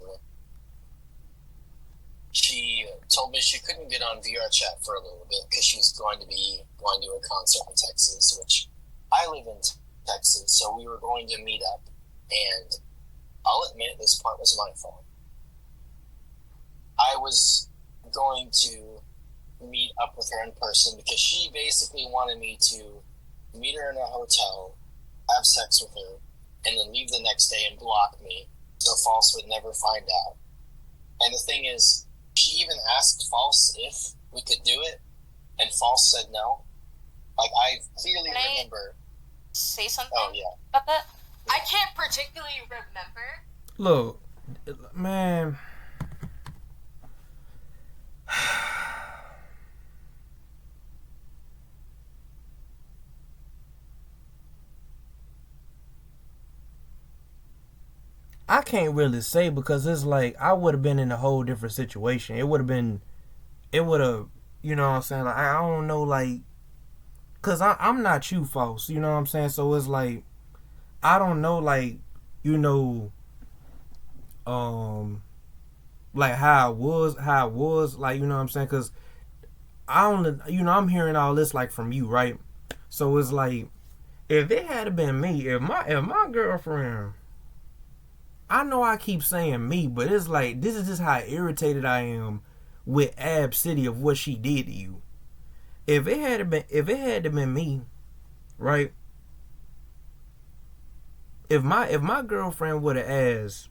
she told me she couldn't get on VR chat for a little bit because she was going to a concert in Texas, which I live in Texas. So we were going to meet up. And I'll admit this part was my fault. I was going to meet up with her in person because she basically wanted me to meet her in a hotel, have sex with her, and then leave the next day and block me so False would never find out. And the thing is, she even asked False if we could do it, and False said no. I clearly remember. Say something about that? I can't particularly remember. Look, man. I can't really say because it's like I would have been in a whole different situation. It would have, you know what I'm saying? Like I don't know, like, cause I'm not you, folks. You know what I'm saying? So it's like I don't know, like, you know, um, like how it was, like, you know what I'm saying? Cause I don't, you know, I'm hearing all this like from you, right? So it's like if it had been me, if my girlfriend, I know I keep saying me, but it's like this is just how irritated I am with Ab City of what she did to you. If it had been me, right? If my girlfriend would have asked,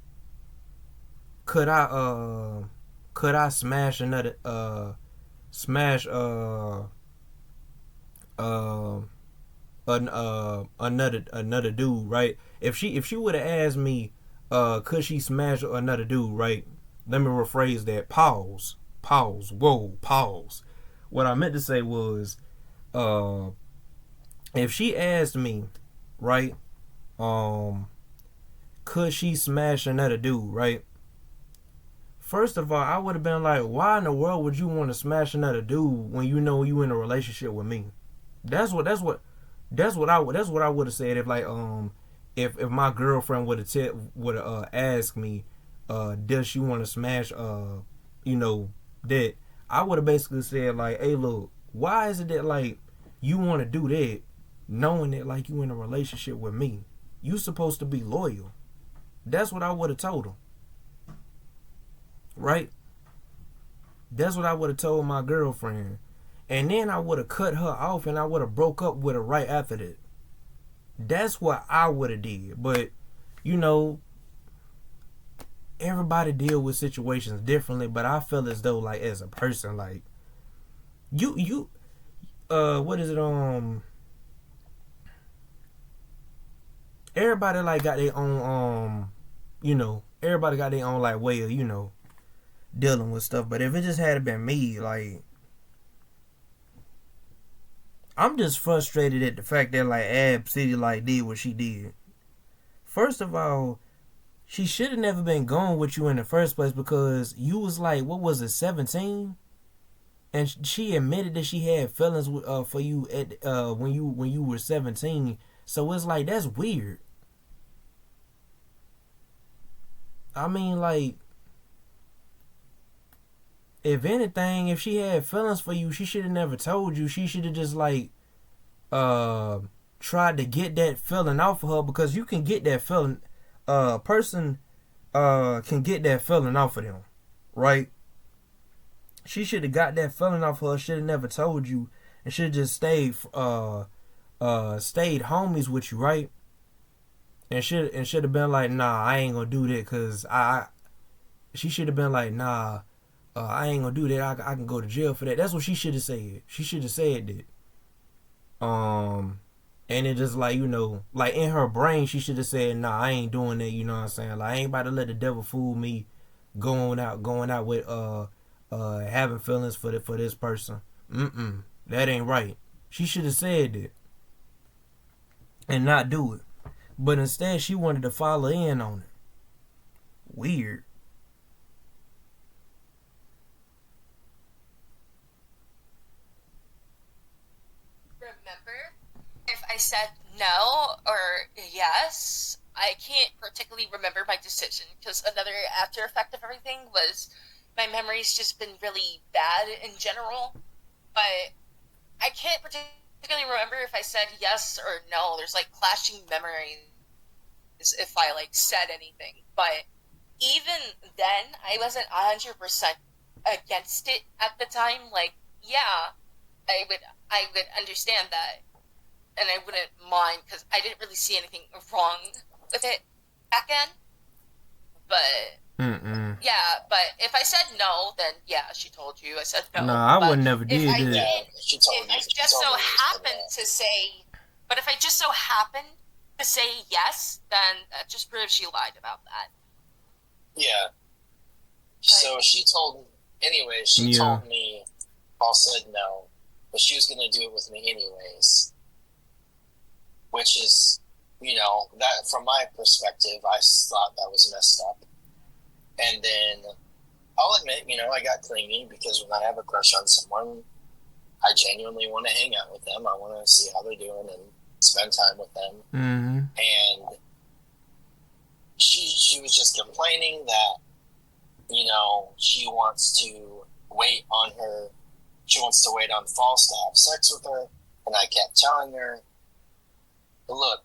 could I smash another smash uh another dude, right? If she would have asked me, could she smash another dude, right? Let me rephrase that. Pause. Whoa. Pause. What I meant to say was, uh, if she asked me, right, um, could she smash another dude, right? First of all, I would have been like, why in the world would you want to smash another dude when you know you in a relationship with me? That's what I would have said if like if my girlfriend would have asked me does she want to smash you know that, I would have basically said like, hey, look, why is it that like you want to do that knowing that like you in a relationship with me? You supposed to be loyal. That's what I would have told him, right? That's what I would have told my girlfriend. And then I would have cut her off and I would have broke up with her right after that. That's what I would have did. But, you know, everybody deal with situations differently. But I feel as though, like, as a person, like, what is it, everybody, like, got their own, you know, everybody got their own, like, way of, you know, dealing with stuff. But if it just had been me, like, I'm just frustrated at the fact that like Ab City like did what she did. First of all, she should have never been going with you in the first place because you was like, what was it, 17, and she admitted that she had feelings for you at when you were 17. So it's like that's weird. I mean, like, if anything, if she had feelings for you, she should have never told you. She should have just like uh tried to get that feeling off of her, because you can get that feeling, person can get that feeling off of them, right? She should have got that feeling off of her, should have never told you, and should have just stayed homies with you, right? And should have been like, nah, I ain't gonna do that, cause she should have been like, nah, I ain't gonna do that. I can go to jail for that. That's what she should have said. She should have said that. And it just like, you know, like in her brain, she should have said, nah, I ain't doing that. You know what I'm saying? Like, I ain't about to let the devil fool me, going out with having feelings for this person. That ain't right. She should have said that and not do it. But instead, she wanted to follow in on it. Weird. Remember, if I said no or yes, I can't particularly remember my decision because another after effect of everything was my memory's just been really bad in general. But I can't particularly remember if I said yes or no. There's like clashing memories if I like said anything. But even then, I wasn't 100% against it at the time. Like, yeah, I would understand that, and I wouldn't mind because I didn't really see anything wrong with it back then. But yeah, but if I said no, then yeah, she told you I said no. Nah, I But would never if did I that. did, She told if me. I She just told so me you said happened that. to say, but if I just so happened to say yes, then that just proves she lied about that. Yeah. So she told. Anyway, she Yeah. told me. Paul said no, but she was going to do it with me anyways, which is that from my perspective, I thought that was messed up. And then I'll admit, I got clingy because when I have a crush on someone, I genuinely want to hang out with them. I want to see how they're doing and spend time with them. Mm-hmm. And she was just complaining that, she wants to wait on false to have sex with her. And I kept telling her, look,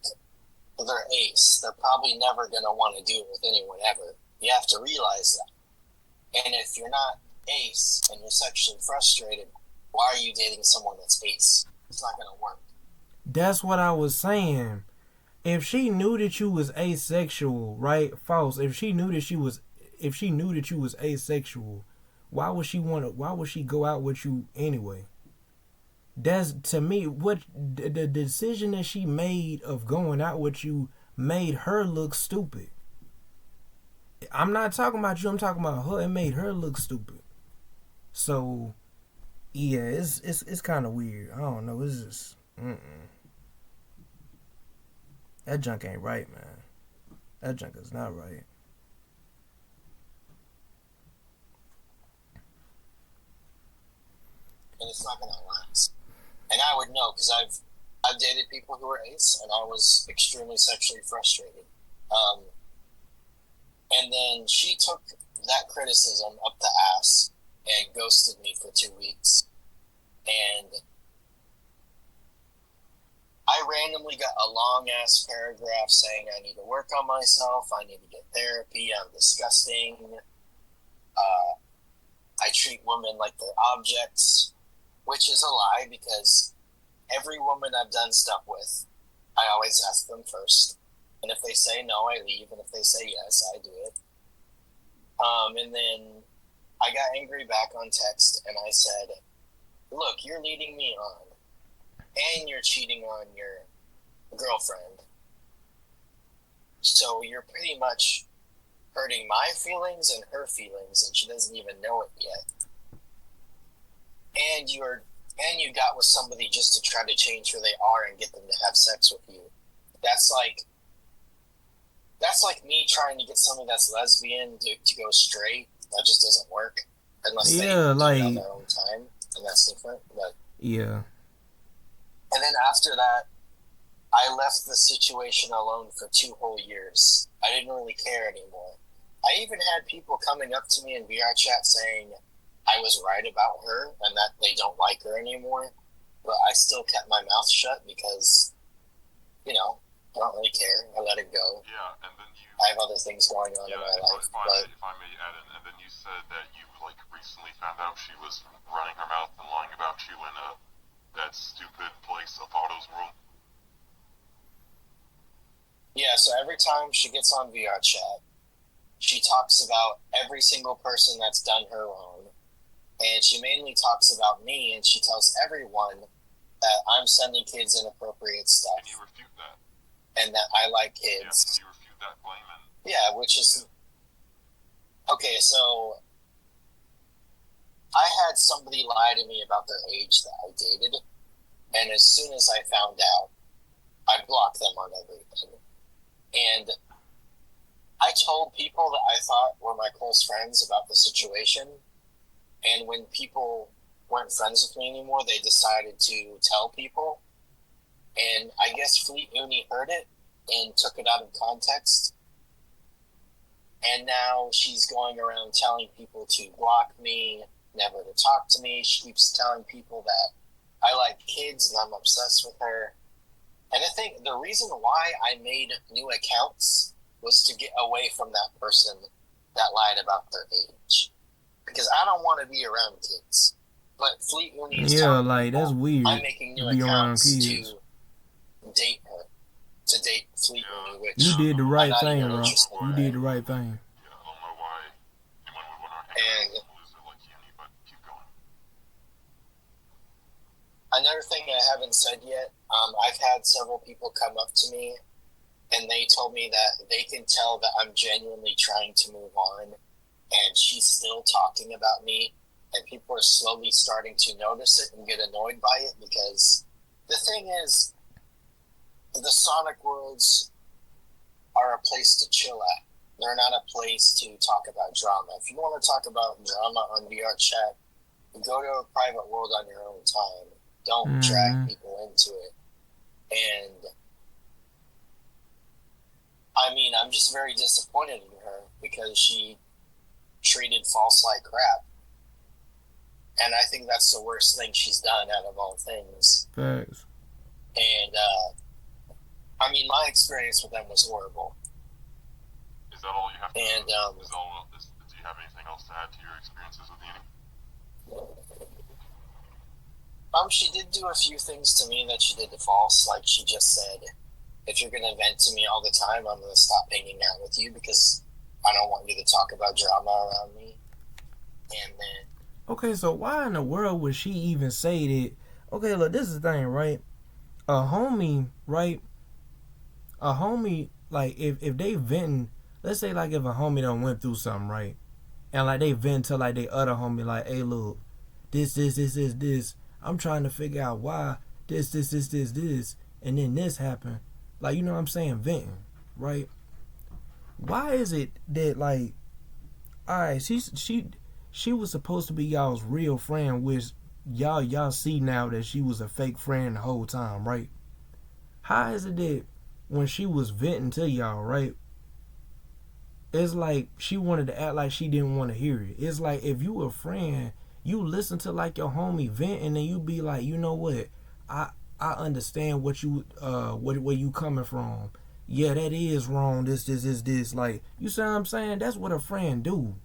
they're ace. They're probably never going to want to do it with anyone ever. You have to realize that. And if you're not ace and you're sexually frustrated, why are you dating someone that's ace? It's not going to work. That's what I was saying. If she knew that you was asexual, right? False. If she knew that you was asexual, why would she go out with you anyway? That's, to me, what the decision that she made of going out with you made her look stupid. I'm not talking about you, I'm talking about her. It made her look stupid. So yeah, it's kind of weird. I don't know. It's just that junk ain't right, man. That junk is not right. And it's not going to last. And I would know because I've dated people who were ace, and I was extremely sexually frustrated. And then she took that criticism up the ass and ghosted me for 2 weeks. And I randomly got a long-ass paragraph saying I need to work on myself, I need to get therapy, I'm disgusting, I treat women like they're objects, which is a lie because every woman I've done stuff with, I always ask them first. And if they say no, I leave. And if they say yes, I do it. And then I got angry back on text and I said, look, you're leading me on and you're cheating on your girlfriend. So you're pretty much hurting my feelings and her feelings, and she doesn't even know it yet. And you got with somebody just to try to change who they are and get them to have sex with you. That's like me trying to get somebody that's lesbian to go straight. That just doesn't work unless they do it on their own time, and that's different. But yeah. And then after that, I left the situation alone for 2 whole years. I didn't really care anymore. I even had people coming up to me in VR chat saying I was right about her and that they don't like her anymore. But I still kept my mouth shut because, I don't really care. I let it go. Yeah, and then I have other things going on in my life. If I may add in, and then you said that you recently found out she was running her mouth and lying about you in that stupid place of Otto's World. Yeah, so every time she gets on VR chat, she talks about every single person that's done her wrong. And she mainly talks about me, and she tells everyone that I'm sending kids inappropriate stuff. And you refute that. And that I like kids. Yes, you refute that claim. Yeah, which is... Okay, so I had somebody lie to me about their age that I dated, and as soon as I found out, I blocked them on everything. And I told people that I thought were my close friends about the situation, and when people weren't friends with me anymore, they decided to tell people. And I guess Fleet Uni heard it and took it out of context. And now she's going around telling people to block me, never to talk to me. She keeps telling people that I like kids and I'm obsessed with her. And I think the reason why I made new accounts was to get away from that person that lied about their age. Because I don't want to be around kids. But Fleet Uni is telling people, that's weird. I'm making new accounts to date her. To date Fleet Uni, which you did the right thing, bro. You did the right thing. Yeah, I don't know why anyone would want to hang out with a loser like Uni, but keep going. Another thing I haven't said yet, I've had several people come up to me and they told me that they can tell that I'm genuinely trying to move on, and she's still talking about me, and people are slowly starting to notice it and get annoyed by it, because the thing is, the Sonic Worlds are a place to chill at. They're not a place to talk about drama. If you want to talk about drama on VR chat, go to a private world on your own time. Don't drag people into it. And I mean, I'm just very disappointed in her because she treated False like crap. And I think that's the worst thing she's done out of all things. Thanks. And I mean, my experience with them was horrible. Is that all you have to and, do you have anything else to add to your experiences with Uni? She did do a few things to me that she did to False. Like, she just said, if you're going to vent to me all the time, I'm going to stop hanging out with you because I don't want you to talk about drama around me. And then... Okay, so why in the world would she even say that? Okay, look, this is the thing, right? A homie, right? A homie, like, if they venting, let's say, like, if a homie done went through something, right? And, like, they vent to, like, they other homie, like, hey, look, this. I'm trying to figure out why this, and then this happened. Like, you know what I'm saying? Venting, right? Why is it that, like, alright, she was supposed to be y'all's real friend, which y'all see now that she was a fake friend the whole time, right? How is it that when she was venting to y'all, right, it's like she wanted to act like she didn't want to hear it. It's like if you a friend, you listen to like your homie vent, and then you be like, you know what, I understand what you where you coming from. Yeah, that is wrong. This. Like, you see what I'm saying? That's what a friend do.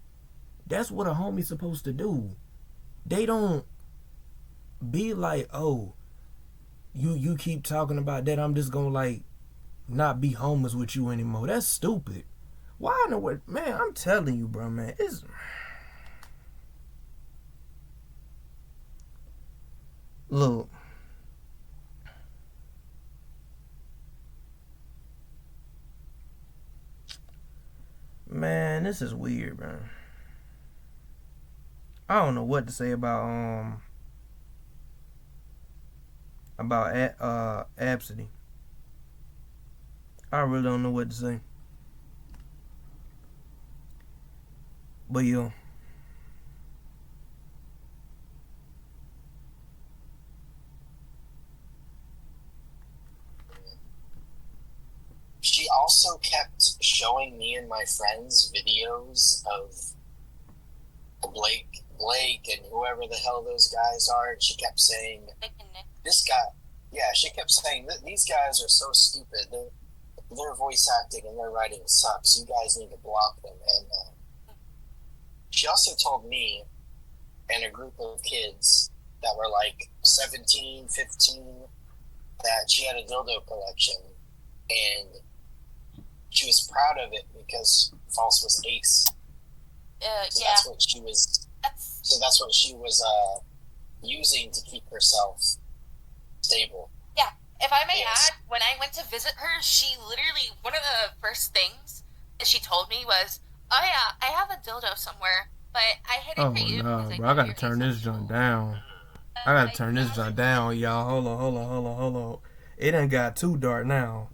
That's what a homie's supposed to do. They don't be like, oh, you keep talking about that, I'm just gonna like not be homies with you anymore. That's stupid. Why in the world, man? I'm telling you, bro, man. It's look. Man, this is weird, man. I don't know what to say about Absidy. I really don't know what to say. But yo, she also kept showing me and my friends videos of Blake and whoever the hell those guys are, and she kept saying, this guy, yeah, she kept saying, these guys are so stupid. Their voice acting and their writing sucks. You guys need to block them. And she also told me and a group of kids that were like 17, 15, that she had a dildo collection, and she was proud of it because False was ace. So yeah. that's what she was. So that's what she was using to keep herself stable. Yeah. If I may Yes. add, when I went to visit her, she literally, one of the first things that she told me was, "Oh yeah, I have a dildo somewhere, but I hid it oh for you no, because bro, I gotta you're turn this asexual." joint down. I gotta turn this joint down, y'all. Hold on. It done got too dark now.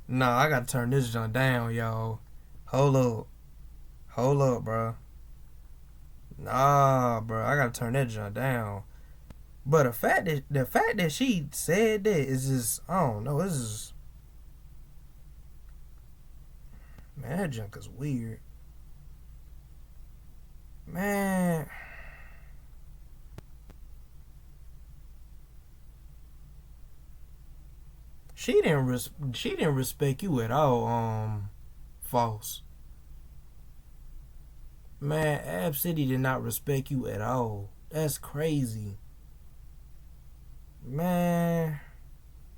Nah, I gotta turn this joint down, y'all. Hold up, bro. Nah, bro, I gotta turn that joint down. But the fact that she said that is just, I don't know. This is, man, that junk is weird, man. She didn't respect you at all, False. Man, Ab City did not respect you at all. That's crazy. Man,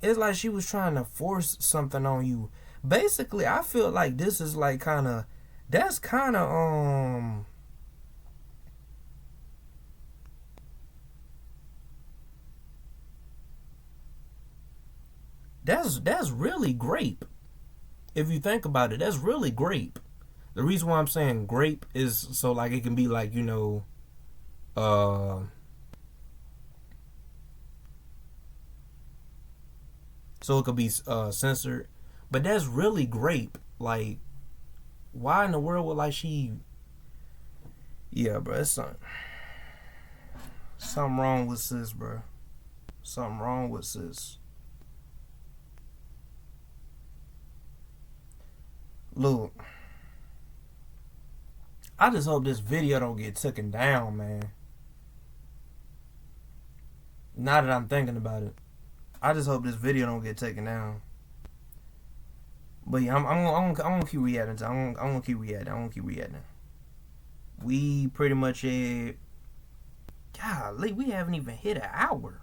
it's like she was trying to force something on you. Basically, I feel like this is like that's really grape. If you think about it, that's really grape. The reason why I'm saying grape is so like it can be like, you know, so it could be censored. But that's really grape. Like, why in the world would like she? Yeah, bro, it's something wrong with sis, bro. Something wrong with sis. Look, I just hope this video don't get taken down, man. Now that I'm thinking about it, I just hope this video don't get taken down. But yeah, I'm gonna keep reacting. I'm gonna keep reacting. I'm gonna keep reacting. We pretty much golly, we haven't even hit an hour,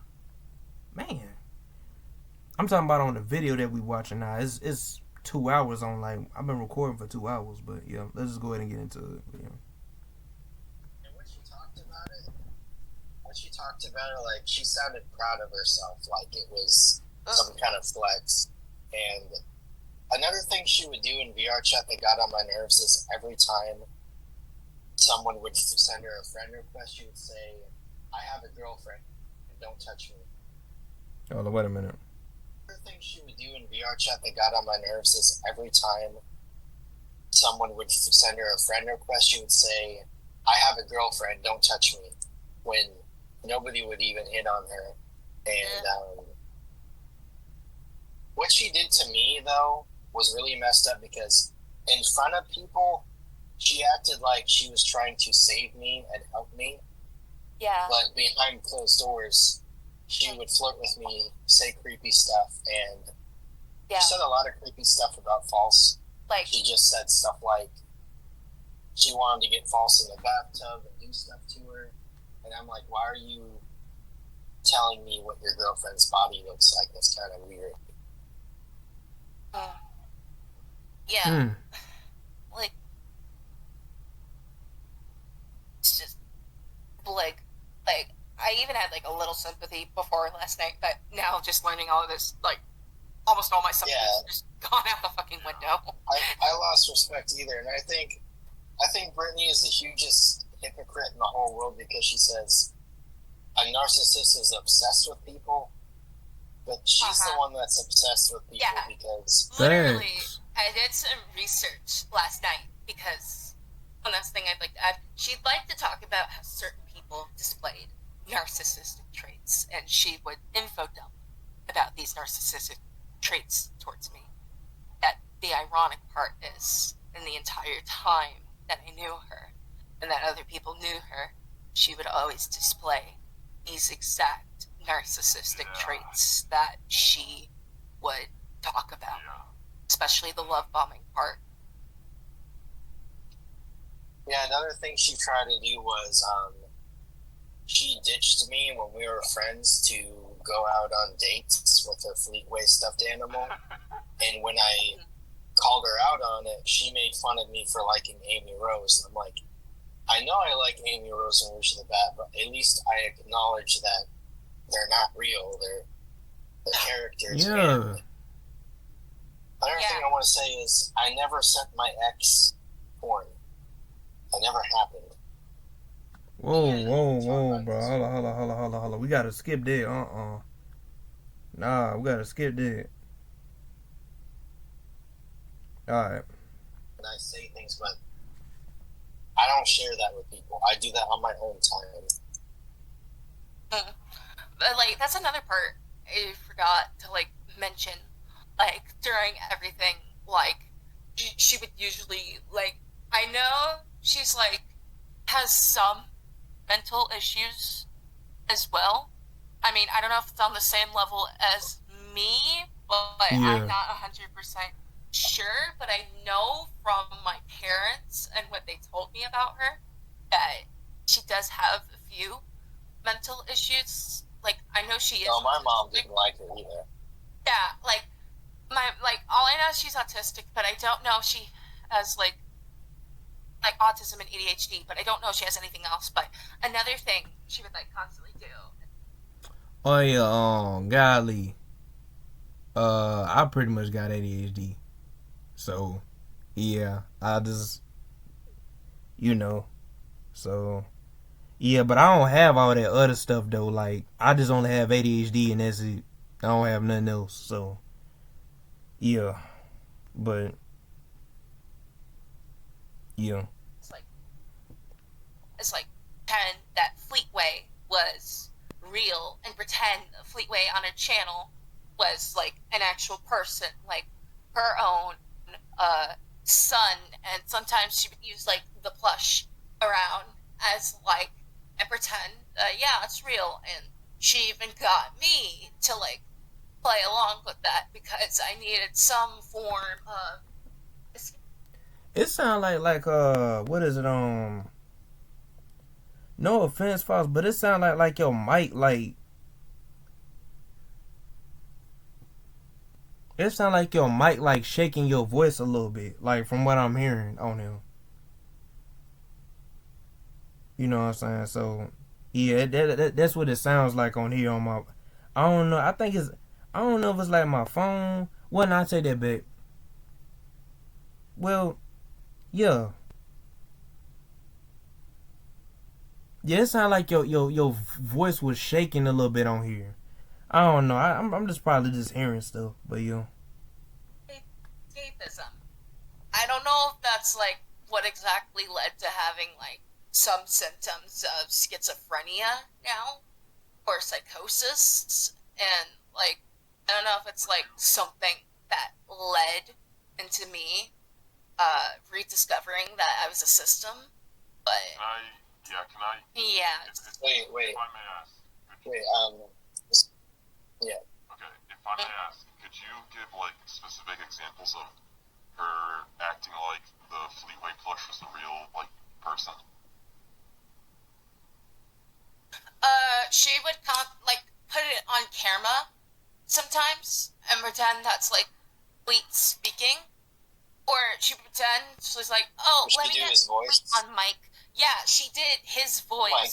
man. I'm talking about on the video that we watching now. It's 2 hours on. Like, I've been recording for 2 hours, but yeah, let's just go ahead and get into it. Yeah. And when she talked about it, like, she sounded proud of herself, like it was some kind of flex. And another thing she would do in VR chat that got on my nerves is every time someone would send her a friend request, she would say, "I have a girlfriend, and don't touch me." Oh, wait a minute. Another thing she would do in VR chat that got on my nerves is every time someone would send her a friend request, she would say, "I have a girlfriend, don't touch me," when nobody would even hit on her. And what she did to me, though, was really messed up, because in front of people, she acted like she was trying to save me and help me. Yeah. But behind closed doors, she would flirt with me, say creepy stuff, and she said a lot of creepy stuff about False. Like, she just said stuff like she wanted to get False in the bathtub and do stuff to her. And I'm like, why are you telling me what your girlfriend's body looks like? That's kind of weird. Yeah. Like, it's just like I even had like a little sympathy before last night, but now just learning all of this, like, almost all my sympathy is just gone out the fucking window. I lost respect either, and I think Brittany is the hugest hypocrite in the whole world, because she says a narcissist is obsessed with people, but she's the one that's obsessed with people because literally, I did some research last night, because one last thing I'd like to add, she'd like to talk about how certain people displayed narcissistic traits, and she would info dump about these narcissistic traits towards me. That the ironic part is, in the entire time that I knew her and that other people knew her, she would always display these exact narcissistic traits that she would talk about, especially the love bombing part. Yeah, another thing she tried to do was she ditched me when we were friends to go out on dates with her Fleetway stuffed animal. And when I called her out on it, she made fun of me for liking Amy Rose. And I'm like, I know I like Amy Rose and Rouge of the Bat, but at least I acknowledge that they're not real. They're characters. Yeah. Another thing I want to say is I never sent my ex porn. It never happened. Whoa, bro. Hold on. We gotta skip that. Nah, we gotta skip that. Alright. And I say things, but I don't share that with people. I do that on my own time. But, like, that's another part I forgot to, like, mention. Like, during everything, like, she would usually, like, I know she's, like, has some mental issues as well. I mean, I don't know if it's on the same level as me, but I'm not 100% sure. But I know from my parents and what they told me about her that she does have a few mental issues. Like, I know she is. No, my mom didn't like her either. Yeah, like, all I know is she's autistic, but I don't know if she has, like autism and ADHD, but I don't know if she has anything else. But another thing she would, like, constantly do. Oh yeah, golly. I pretty much got ADHD. So, yeah, I just, so, yeah, but I don't have all that other stuff though. Like, I just only have ADHD and that's it. I don't have nothing else. So, Yeah, but yeah, It's like pretend that Fleetway was real and pretend Fleetway on a channel was like an actual person, like her own son, and sometimes she would use like the plush around as like and pretend yeah, it's real, and she even got me to like play along with that because I needed some form of it sounds like what is it No offense, Fox, but it sounds like your mic like it sounds like your mic like shaking your voice a little bit, like from what I'm hearing on him. You know what I'm saying? So yeah, that's what it sounds like on here on my. I don't know. I think it's. I don't know if it's like my phone. Well, not take that back. Well, yeah, yeah. It sounds like your voice was shaking a little bit on here. I don't know. I'm just probably just hearing stuff, but yeah. escapism. I don't know if that's like what exactly led to having like some symptoms of schizophrenia now or psychosis, and like I don't know if it's like something that led into me rediscovering that I was a system, but Can I? yeah. Wait. If I may ask. Wait, yeah. Okay, if I may ask, could you give like specific examples of her acting like the Fleetway plush was a real like person? She would like put it on camera sometimes and pretend that's like Fleet speaking, or she would pretend she's like, "Oh, She let me do get his voice? Fleet on mic." Yeah, she did his voice. Oh my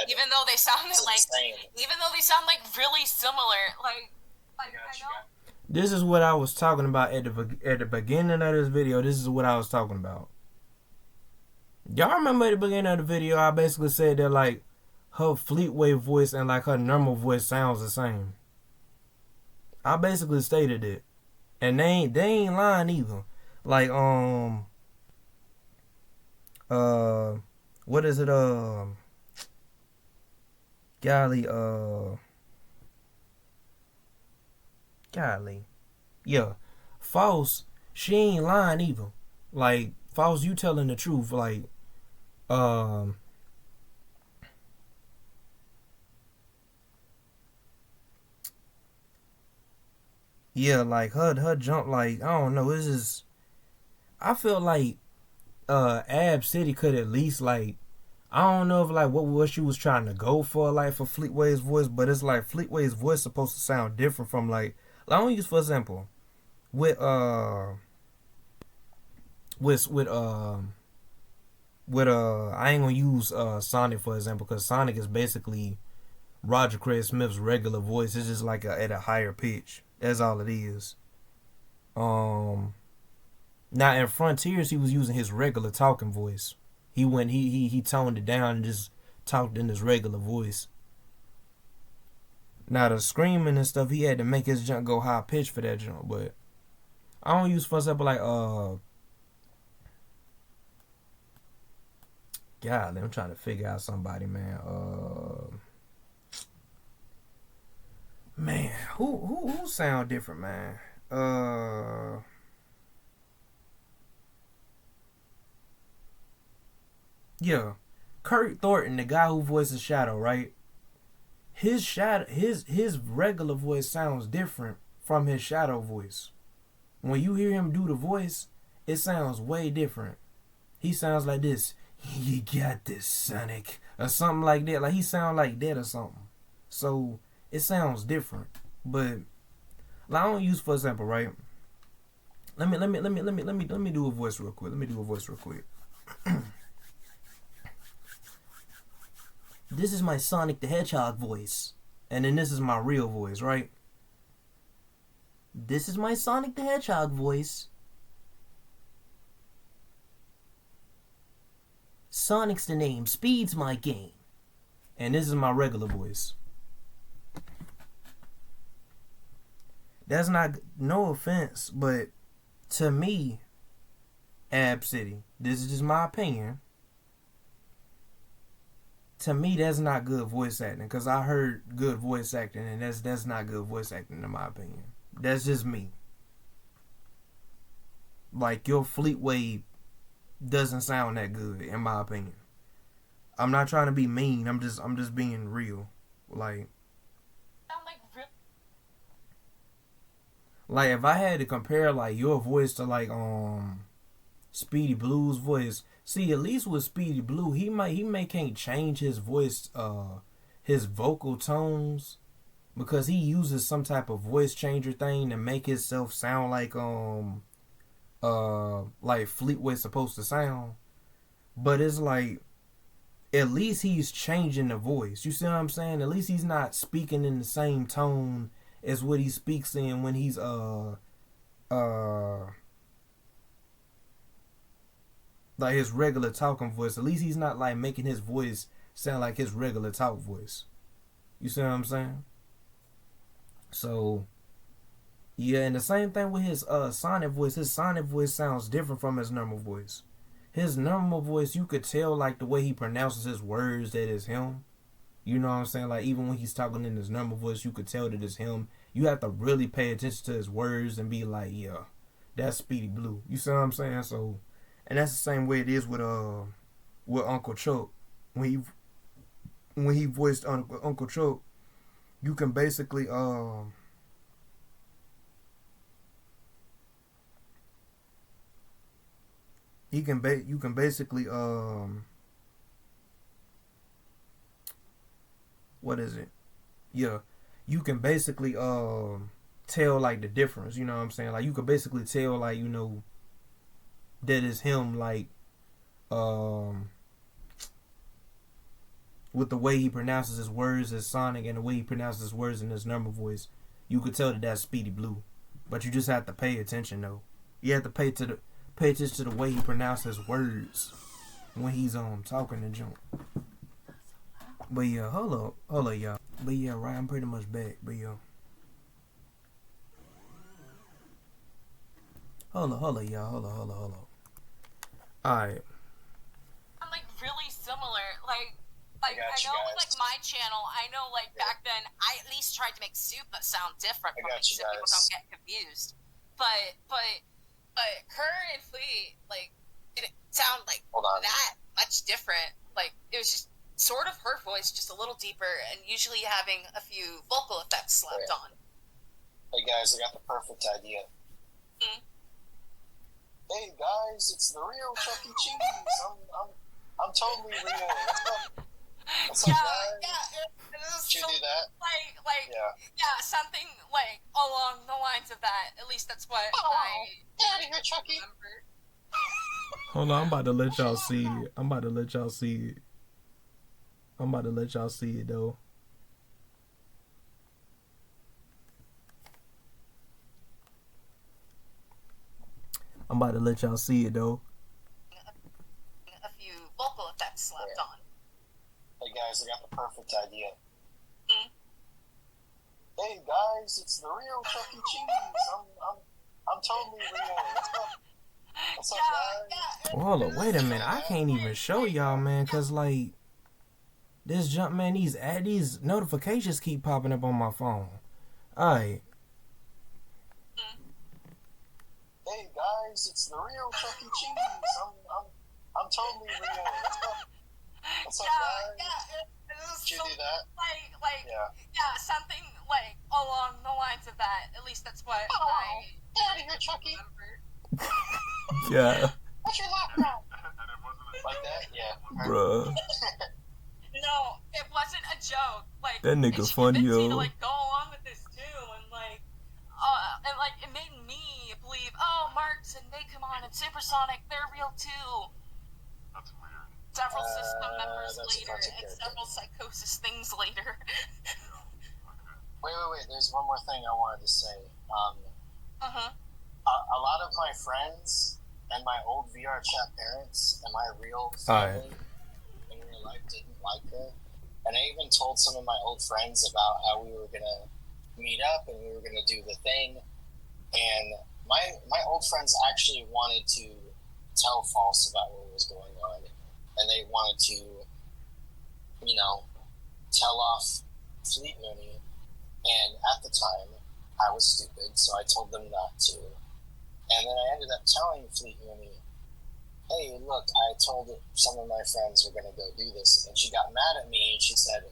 God. Even though they sounded That's like, insane. even though they sound like really similar, like I know. This is what I was talking about at the beginning of this video. This is what I was talking about. Y'all remember at the beginning of the video, I basically said that like her Fleetway voice and like her normal voice sounds the same. I basically stated it, and they ain't lying either. Like what is it golly golly yeah, False, she ain't lying either. Like False, you telling the truth. Like um yeah, like her jump, like I don't know, this is I feel like Ab City could at least like I don't know if like what she was trying to go for like for Fleetway's voice, but it's like Fleetway's voice supposed to sound different from like I'm gonna use for example with with I ain't gonna use Sonic for example because Sonic is basically Roger Craig Smith's regular voice. It's just like at a higher pitch. That's all it is. Now in Frontiers he was using his regular talking voice. He toned it down and just talked in his regular voice. Now the screaming and stuff he had to make his jump go high pitch for that jump, but I don't use for example like God, I'm trying to figure out somebody, man. Man, who sound different, man? Yeah, Kurt Thornton, the guy who voices Shadow, right? His regular voice sounds different from his Shadow voice. When you hear him do the voice, it sounds way different. He sounds like this. You got this, Sonic, or something like that. Like he sounds like that or something. So it sounds different. But like I don't use for example, right? Let me do a voice real quick. This is my Sonic the Hedgehog voice. And then this is my real voice, right? This is my Sonic the Hedgehog voice. Sonic's the name, Speed's my game. And this is my regular voice. that's not, no offense, but to me, Ab City, this is just my opinion. To me, that's not good voice acting, because I heard good voice acting, and that's not good voice acting in my opinion. That's just me. Like, your Fleetway doesn't sound that good in my opinion. I'm not trying to be mean. I'm just being real. Like if I had to compare like your voice to like Speedy Blue's voice, see at least with Speedy Blue, he may can't change his voice, his vocal tones, because he uses some type of voice changer thing to make himself sound like Fleetway's supposed to sound. But it's like, at least he's changing the voice. You see what I'm saying? At least he's not speaking in the same tone as what he speaks in when he's like his regular talking voice. At least he's not like making his voice sound like his regular talk voice. You see what I'm saying? So yeah, and the same thing with his Sonic voice. His Sonic voice sounds different from his normal voice. His normal voice, you could tell like the way he pronounces his words that is him. You know what I'm saying? Like even when he's talking in his normal voice, you could tell that it's him. You have to really pay attention to his words and be like, yeah, that's Speedy Blue. You see what I'm saying? So, and that's the same way it is with Uncle Chuck. When he voiced Uncle Chuck, you can basically you can basically what is it? Yeah, you can basically tell like the difference. You know what I'm saying? Like you could basically tell like, you know, that is him, like with the way he pronounces his words as Sonic and the way he pronounces his words in his normal voice. You could tell that that's Speedy Blue, but you just have to pay attention though. You have to pay attention to the way he pronounces his words when he's talking and jump. But yeah, hold up, y'all. But yeah, right, I'm pretty much back. But yeah, hold up, y'all. Hold up. All right. I'm like really similar. Like I know with like my channel, I know like back then I at least tried to make Supa sound different from me so people don't get confused. But her and Flea like didn't sound like that much different. Like it was just sort of her voice, just a little deeper, and usually having a few vocal effects slapped on. Hey guys, I got the perfect idea. Hey guys, it's the real Chuck E. Cheese. I'm totally real. What's up, guys? Did you do that? Yeah, something like along the lines of that. At least that's what I here, Chucky. remember. Hold on, I'm about to let y'all see it. I'm about to let y'all see it though. I'm about to let y'all see it though. A few vocal effects slapped on. Hey guys, I got the perfect idea. Hey guys, it's the real Chuck E. Cheese. I'm totally real. What's up, guys? Well, hold up, wait a minute. I can't even show y'all, man, cause like this jump, man. These notifications keep popping up on my phone. All right. Hey guys, it's the real Chuck E. Cheese. I'm totally real. What's up, guys? Did you do that? Yeah, something like along the lines of that. At least that's what I here, Chucky. remember. Yeah. What's your laptop? Like that? Yeah. Bruh. No, it wasn't a joke. Like That nigga she funny, convinced me yo. to like go along with this too, and like it made me believe, oh, Marks and they come on and Super Sonic, they're real too. That's weird. Several system members that's later a and character. several psychosis things later. Wait. There's one more thing I wanted to say. A lot of my friends and my old VR chat parents and my real family in real life didn't like her. And I even told some of my old friends about how we were gonna meet up and we were going to do the thing. And my old friends actually wanted to tell False about what was going on, and they wanted to, you know, tell off Fleet Mooney. And at the time, I was stupid, so I told them not to. And then I ended up telling Fleet Mooney, hey, look, I told some of my friends we're going to go do this. And she got mad at me, and she said,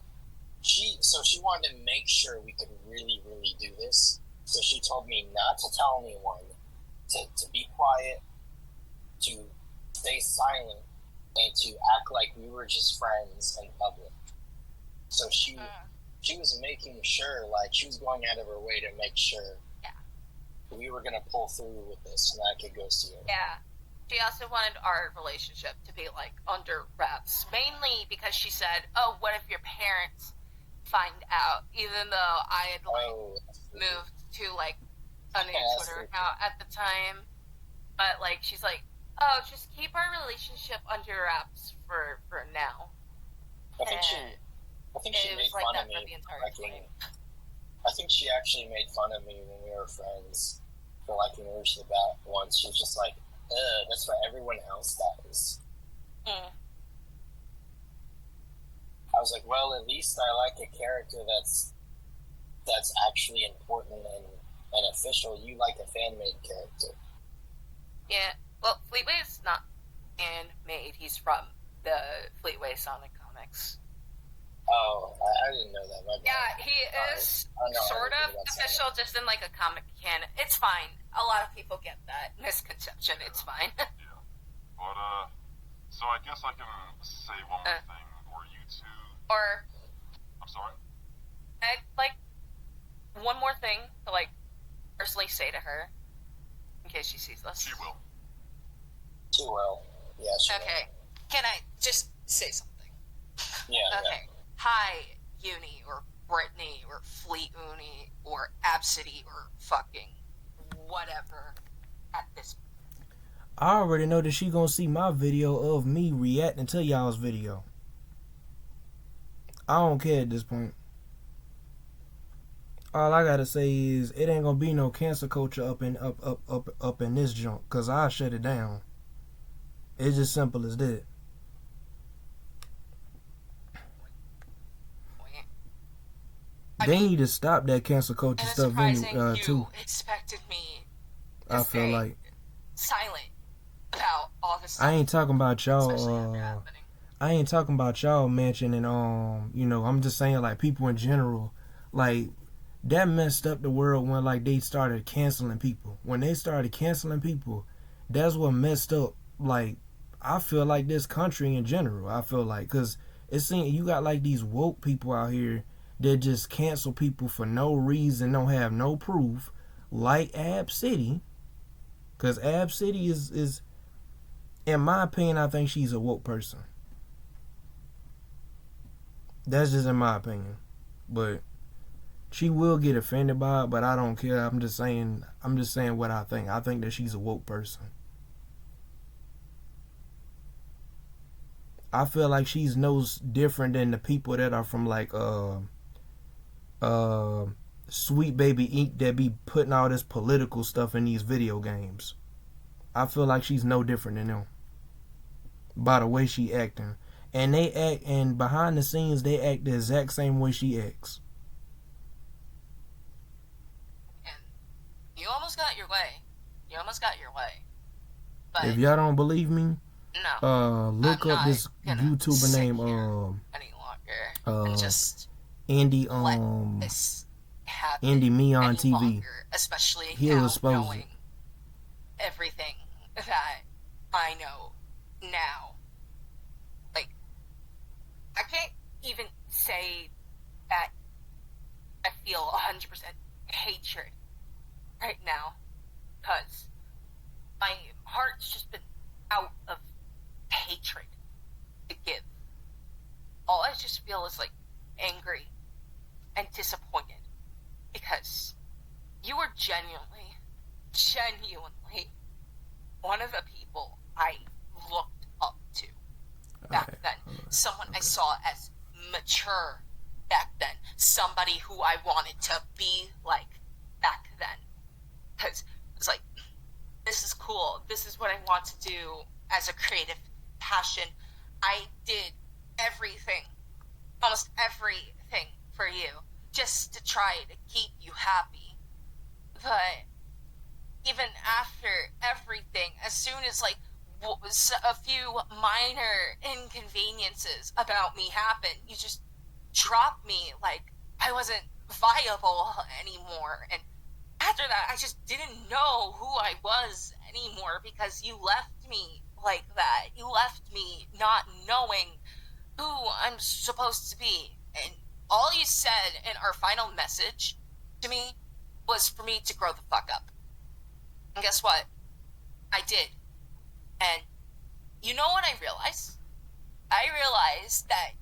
she wanted to make sure we could really, really do this. So she told me not to tell anyone, to be quiet, to stay silent, and to act like we were just friends in public. So she was making sure, like, she was going out of her way to make sure we were going to pull through with this and I could go see her. Yeah. She also wanted our relationship to be, like, under wraps. Mainly because she said, oh, what if your parents find out? Even though I had, like, moved to, like, a new Twitter account at the time. But, like, she's like, oh, just keep our relationship under wraps for now. I think she made fun of me. I think she actually made fun of me when we were friends for liking Rouge the Bat once. She was just like, that's what everyone else does. I was like, well, at least I like a character that's actually important and official. You like a fan-made character. Yeah, well, Fleetway is not fan-made. He's from the Fleetway Sonic comics. Oh, I didn't know that. Yeah, he is sort of official, just in, like, a comic canon. It's fine. A lot of people get that misconception. It's fine. Yeah. But, so I guess I can say one more thing, or you two... Or... I'm sorry? like, one more thing to, like, personally say to her, in case she sees this. She will. She will. Yeah, she will. Okay. Can I just say something? Yeah, okay. Yeah. Hi, Uni, or Brittany, or Fleet Uni, or Absidy, or fucking whatever at this point. I already know that she gonna see my video of me reacting to y'all's video. I don't care at this point. All I gotta say is it ain't gonna be no cancer culture up in this junk, cause I shut it down. It's just simple as that. They need to stop that cancel culture stuff too. You expected me to I feel like silent about all this stuff. I ain't talking about y'all. I ain't talking about y'all mentioning I'm just saying, like, people in general, like, that messed up the world when, like, they started canceling people. When they started canceling people, that's what messed up, like, I feel like this country in general. I feel like, because it seems you got, like, these woke people out here that just cancel people for no reason, don't have no proof, like Ab City. Because Ab City is, in my opinion, I think she's a woke person. That's just in my opinion. But she will get offended by it, but I don't care. I'm just saying what I think. I think that she's a woke person. I feel like she's no different than the people that are from, like, Sweet Baby Inc. that be putting all this political stuff in these video games. I feel like she's no different than them by the way she acting. And they act, and behind the scenes they act the exact same way she acts. And you almost got your way. But if y'all don't believe me, look up this YouTuber name any longer and just Andy Andy Me on TV. Longer, especially now knowing everything that I know now. Like, I can't even say that I feel 100% hatred right now, because my heart's just been out of hatred to give. All I just feel is, like, angry and disappointed, because you were genuinely one of the people I looked up to back then. Someone I saw as mature back then. Somebody who I wanted to be like back then. Because it's like, this is cool. This is what I want to do as a creative passion. I did everything, almost everything for you, just to try to keep you happy. But even after everything, as soon as like a few minor inconveniences about me happened, you just dropped me like I wasn't viable anymore. And after that, I just didn't know who I was anymore because you left me like that. You left me not knowing who I'm supposed to be. And all you said in our final message to me was for me to grow the fuck up. And guess what? I did. And you know what I realized? I realized that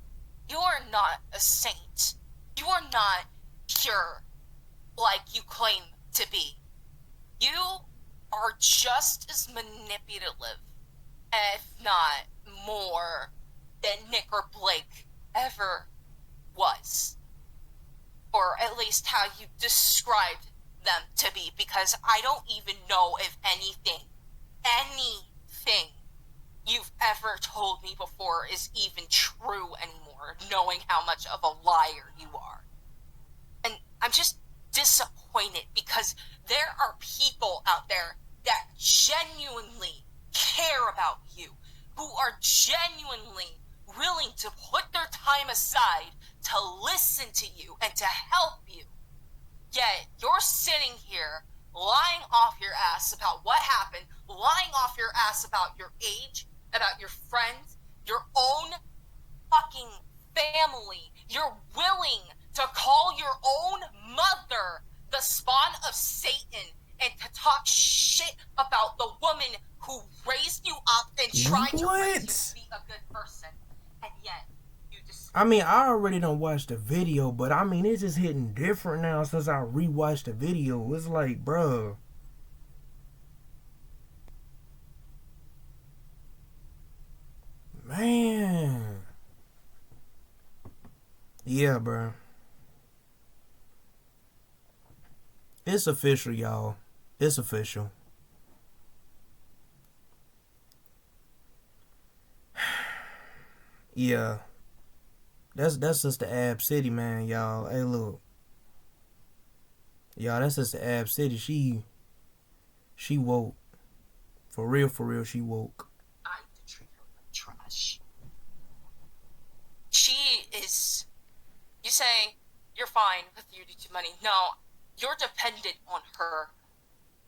you are not a saint. You are not pure like you claim to be. You are just as manipulative, if not more, than Nick or Blake ever was. Or at least how you described them to be, because I don't even know if anything you've ever told me before is even true anymore, knowing how much of a liar you are. And I'm just disappointed because there are people out there that genuinely care about you, who are genuinely willing to put their time aside to listen to you and to help you. Yet you're sitting here lying off your ass about what happened, lying off your ass about your age, about your friends, your own fucking family. You're willing to call your own mother the spawn of Satan and to talk shit about the woman who raised you up and tried to raise you to be a good person. And yet, you just... I mean, I already done watched the video, but I mean, it's just hitting different now since I rewatched the video. It's like, bruh. Man. Yeah, bruh. It's official, y'all. It's official. Yeah. That's just the Ab City, man, y'all. Hey, look. Y'all, that's just the Ab City. She woke. For real, she woke. I treat her like trash. She is... You say you're fine with YouTube money. No, you're dependent on her.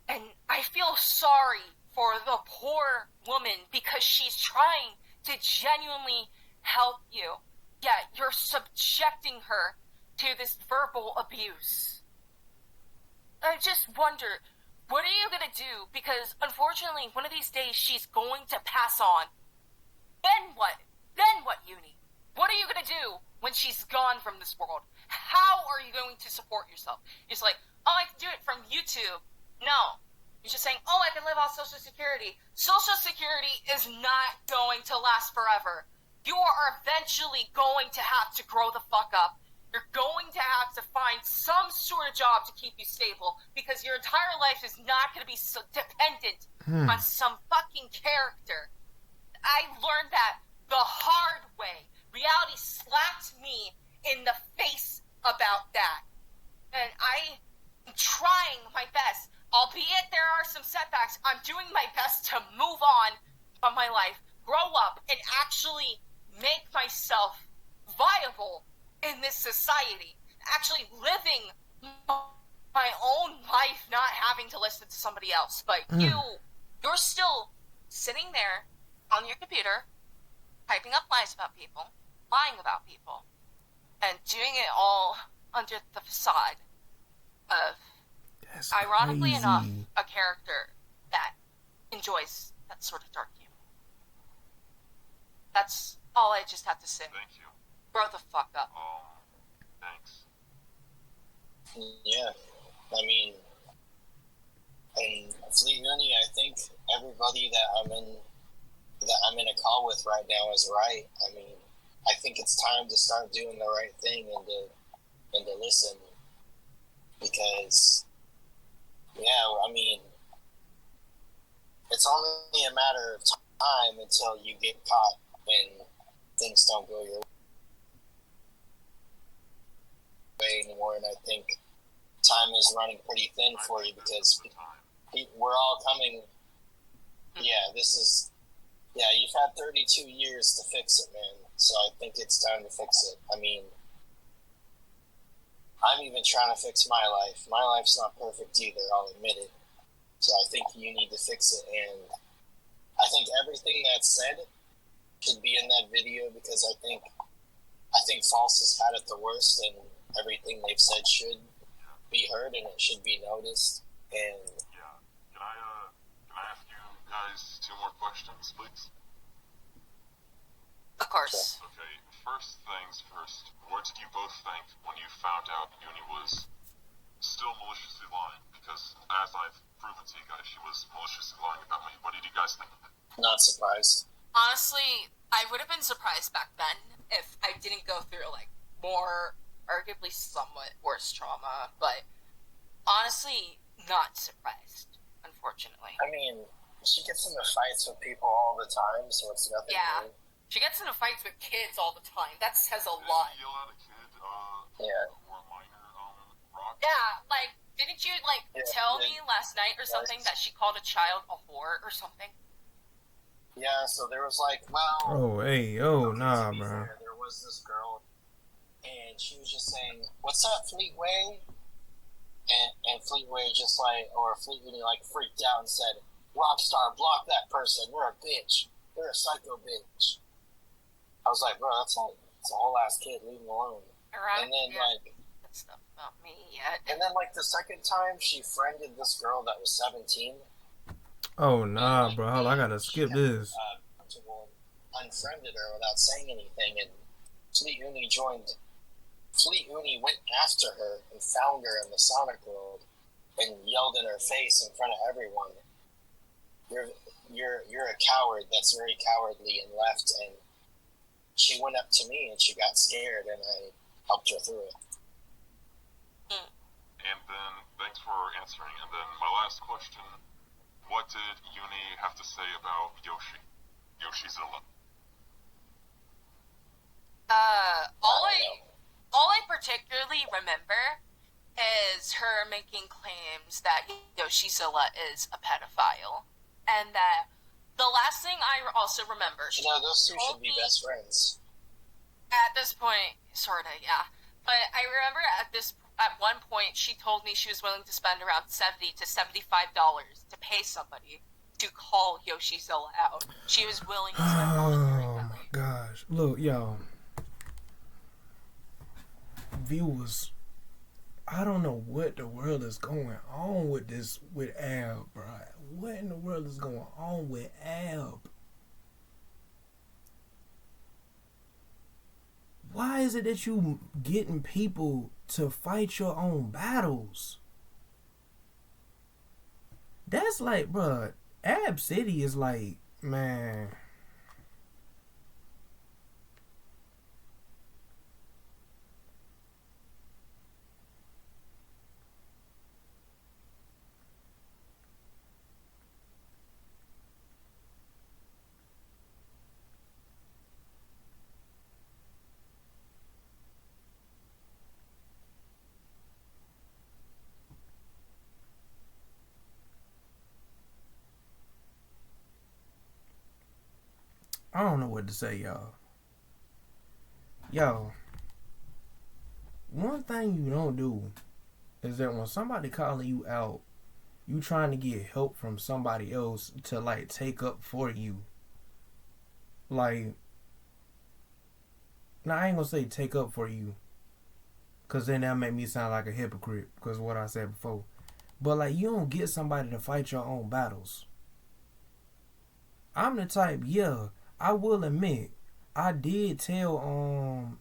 And I feel sorry for the poor woman because she's trying to genuinely help you. Yet you're subjecting her to this verbal abuse. I just wonder, what are you going to do? Because unfortunately, one of these days she's going to pass on. Then what? Then what, Uni? What are you going to do when she's gone from this world? How are you going to support yourself? It's like, oh, I can do it from YouTube. No. You're just saying, oh, I can live off Social Security. Social Security is not going to last forever. You are eventually going to have to grow the fuck up. You're going to have to find some sort of job to keep you stable because your entire life is not going to be so dependent on some fucking character. I learned that the hard way. Reality slapped me in the face about that. And I'm trying my best. Albeit there are some setbacks, I'm doing my best to move on from my life, grow up, and actually make myself viable in this society. Actually living my own life, not having to listen to somebody else. But you're still sitting there on your computer, typing up lies about people, lying about people, and doing it all under the facade of... That's ironically crazy. enough, a character that enjoys that sort of dark humor. That's all I just have to say. Thank you. Grow the fuck up. Thanks. Yeah, I mean, and Fleet Uni, I think everybody that I'm in a call with right now is right. I mean, I think it's time to start doing the right thing and to listen, because I mean, it's only a matter of time until you get caught and things don't go your way anymore. And I think time is running pretty thin for you, because we're all coming. Yeah, you've had 32 years to fix it, man. So I think it's time to fix it. I mean, I'm even trying to fix my life. My life's not perfect either, I'll admit it. So I think you need to fix it. And I think everything that's said should be in that video, because I think False has had it the worst, and everything they've said should be heard and it should be noticed. And yeah, can I ask you guys 2 more questions, please? Of course. Okay, first things first. What did you both think when you found out Uni was still maliciously lying? Because as I've proven to you guys, she was maliciously lying about me. What did you guys think? not surprised. Honestly, I would have been surprised back then if I didn't go through, like, more, arguably somewhat worse trauma, but honestly, not surprised, unfortunately. I mean, she gets into fights with people all the time, so it's nothing new. She gets into fights with kids all the time. That says a lot. Yell at a kid, Yeah. or a minor, rock. Yeah, like, didn't you, like, tell me last night or something that she called a child a whore or something? Yeah, so there was like, well... Oh, hey, oh, nah, bro. There was this girl, and she was just saying, "What's up, Fleetway?" And Fleetway just like, or Fleetway like freaked out and said, "Rockstar, block that person. You're a bitch. You're a psycho bitch." I was like, bro, it's a whole ass kid. Leave him alone. Right? And then like, that stuff about me yet. And then like the second time, she friended this girl that was 17. Oh nah, bro, I gotta skip this. Unfriended her without saying anything, and Fleet Uni went after her and found her in the Sonic world and yelled in her face in front of everyone, "You're a coward. That's very cowardly," and left. And she went up to me and she got scared, and I helped her through it. And then thanks for answering. And then my last question: what did Uni have to say about Yoshizilla? All I particularly remember is her making claims that Yoshizilla is a pedophile, and that the last thing I also remember, those two should be best friends. At this point, sorta, yeah. But I remember at one point she told me she was willing to spend around $70 to $75 to pay somebody to call Yoshizilla out. She was willing to spend Oh my gosh. Look, y'all. Viewers, I don't know what the world is going on with Ab, bro. What in the world is going on with Ab? Why is it that you getting people to fight your own battles? That's like, bro, Ab City is like, man. I don't know what to say, y'all. Yo, one thing you don't do is that when somebody calling you out, you trying to get help from somebody else to like take up for you. Like, now I ain't gonna say take up for you, cause then that make me sound like a hypocrite, cause of what I said before. But like, you don't get somebody to fight your own battles. I'm the type, yeah, I will admit, I did tell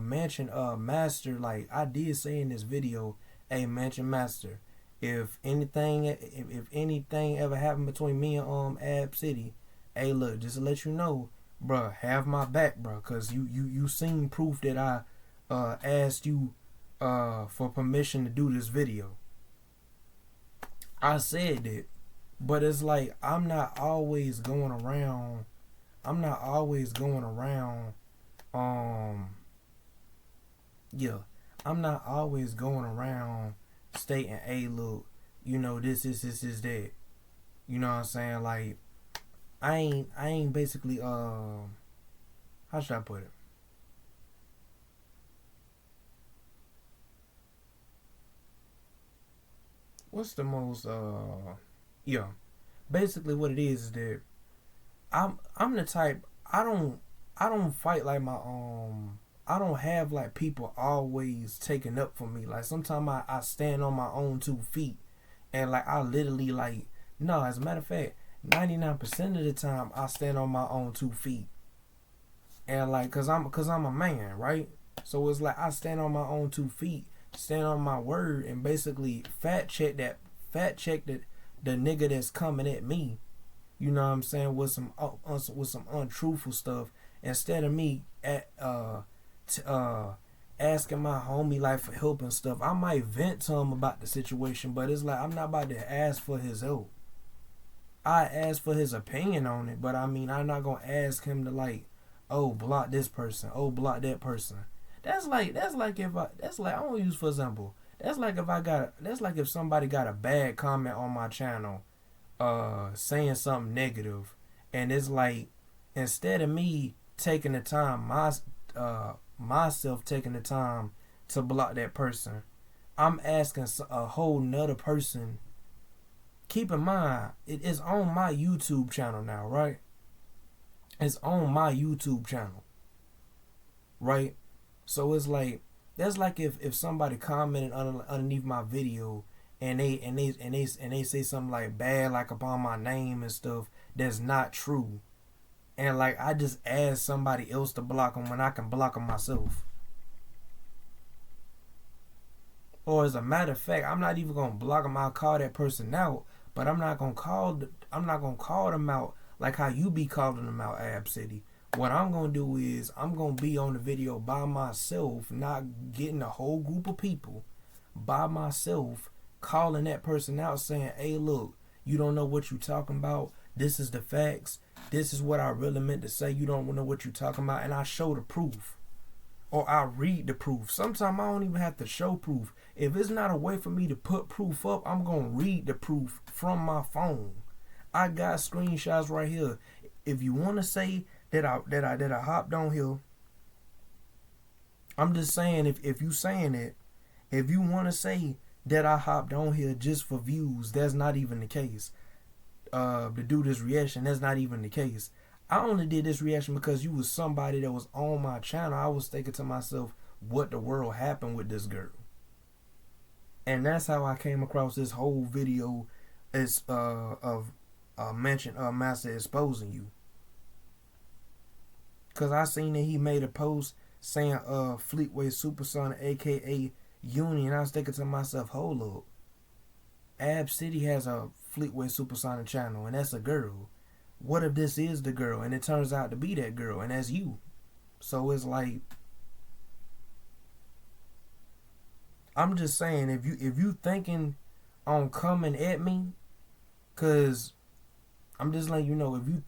Mansion Master, like I did say in this video, hey Mansion Master, if anything ever happened between me and Ab City, hey look, just to let you know, bruh, have my back, bruh, cause you seen proof that I asked you for permission to do this video. I said that, but it's like I'm not always going around. Yeah, I'm not always going around stating, "Hey, look, you know this is that." You know what I'm saying? Like I ain't basically how should I put it? What's the most yeah. Basically what it is that I'm the type I don't fight like my I don't have like people always taking up for me. Like sometimes I stand on my own 2 feet and like I literally like no, as a matter of fact, 99% of the time I stand on my own 2 feet. And like cause I'm a man, right? So it's like I stand on my own 2 feet, stand on my word, and basically fact check that the nigga that's coming at me. You know what I'm saying, with some untruthful stuff, instead of me asking my homie like for help and stuff. I might vent to him about the situation, but it's like I'm not about to ask for his help. I ask for his opinion on it, but I mean I'm not gonna ask him to like, oh, block this person, oh, block that person. That's like if I don't use for example. That's like if somebody got a bad comment on my channel, saying something negative, and it's like instead of me taking the time, myself taking the time to block that person, I'm asking a whole nother person. Keep in mind, it is on my YouTube channel now, right? It's on my YouTube channel, right? So it's like that's like if somebody commented underneath my video and they say something like bad like upon my name and stuff that's not true, and like I just ask somebody else to block them when I can block them myself. Or as a matter of fact, I'm not even gonna block them. I'll call that person out, but I'm not gonna call them out like how you be calling them out, Ab City. What I'm gonna do is I'm gonna be on the video by myself, not getting a whole group of people, by myself, calling that person out, saying, "Hey, look, you don't know what you talking about. This is the facts. This is what I really meant to say. You don't know what you talking about," and I show the proof. Or I read the proof. Sometimes I don't even have to show proof. If it's not a way for me to put proof up, I'm gonna read the proof from my phone. I got screenshots right here. If you want to say that I hopped on here, I'm just saying if you saying it, if you want to say that I hopped on here just for views, that's not even the case. To do this reaction, that's not even the case. I only did this reaction because you was somebody that was on my channel. I was thinking to myself, what the world happened with this girl? And that's how I came across this whole video as of mention Master exposing you. Cause I seen that he made a post saying Fleetway Super Sonic, aka Uni, and I was thinking to myself, hold up. Ab City has a Fleetway Super Sonic channel, and that's a girl. What if this is the girl and it turns out to be that girl and that's you? So it's like, I'm just saying, if you thinking on coming at me, cause I'm just letting you know, if you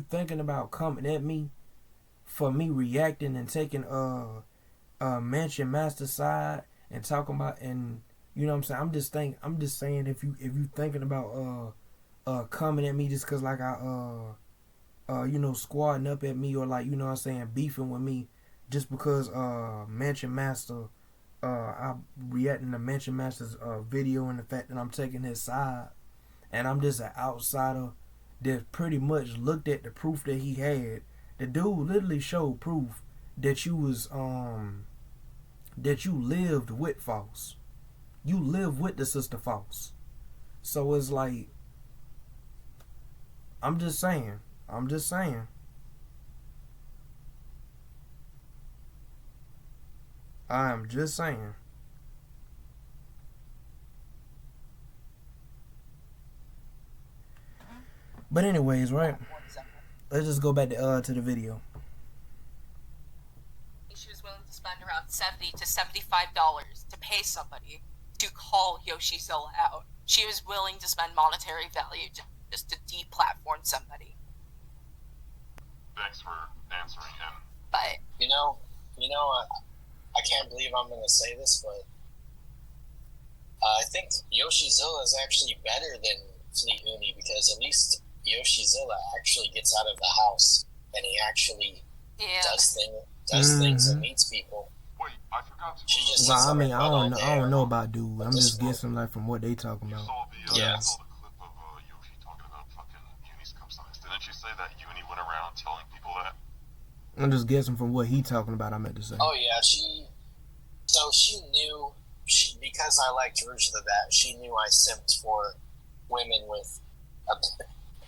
thinking about coming at me for me reacting and taking Mansion Master side and talking about, and you know what I'm saying, I'm just saying if you thinking about coming at me just cause like I squatting up at me, or like, you know what I'm saying, beefing with me just because Mansion Master I'm reacting to Mansion Master's video, and the fact that I'm taking his side, and I'm just an outsider that pretty much looked at the proof that he had. The dude literally showed proof that you was that you lived with False. You live with the sister False. So it's like, I'm just saying. I am just saying. But anyways, right? let's just go back to the video. She was willing to spend around $70 to $75 to pay somebody to call Yoshizilla out. She was willing to spend monetary value just to deplatform somebody. Thanks for answering him. But I can't believe I'm going to say this, but I think Yoshizilla is actually better than Fleet Uni because at least Yoshizilla actually gets out of the house and he actually does things and meets people. Wait, I forgot to. She just Well, I mean, I don't know about dude. I'm just guessing like from what they talking You about. saw the, Yes. I saw the clip of Yoshi talking about fucking Uni's cup size. Didn't you say that Uni went around telling people that? I'm just guessing from what he talking about. I meant to say. Oh yeah, she knew because I liked Rouge the Bat. She knew I simped for women with.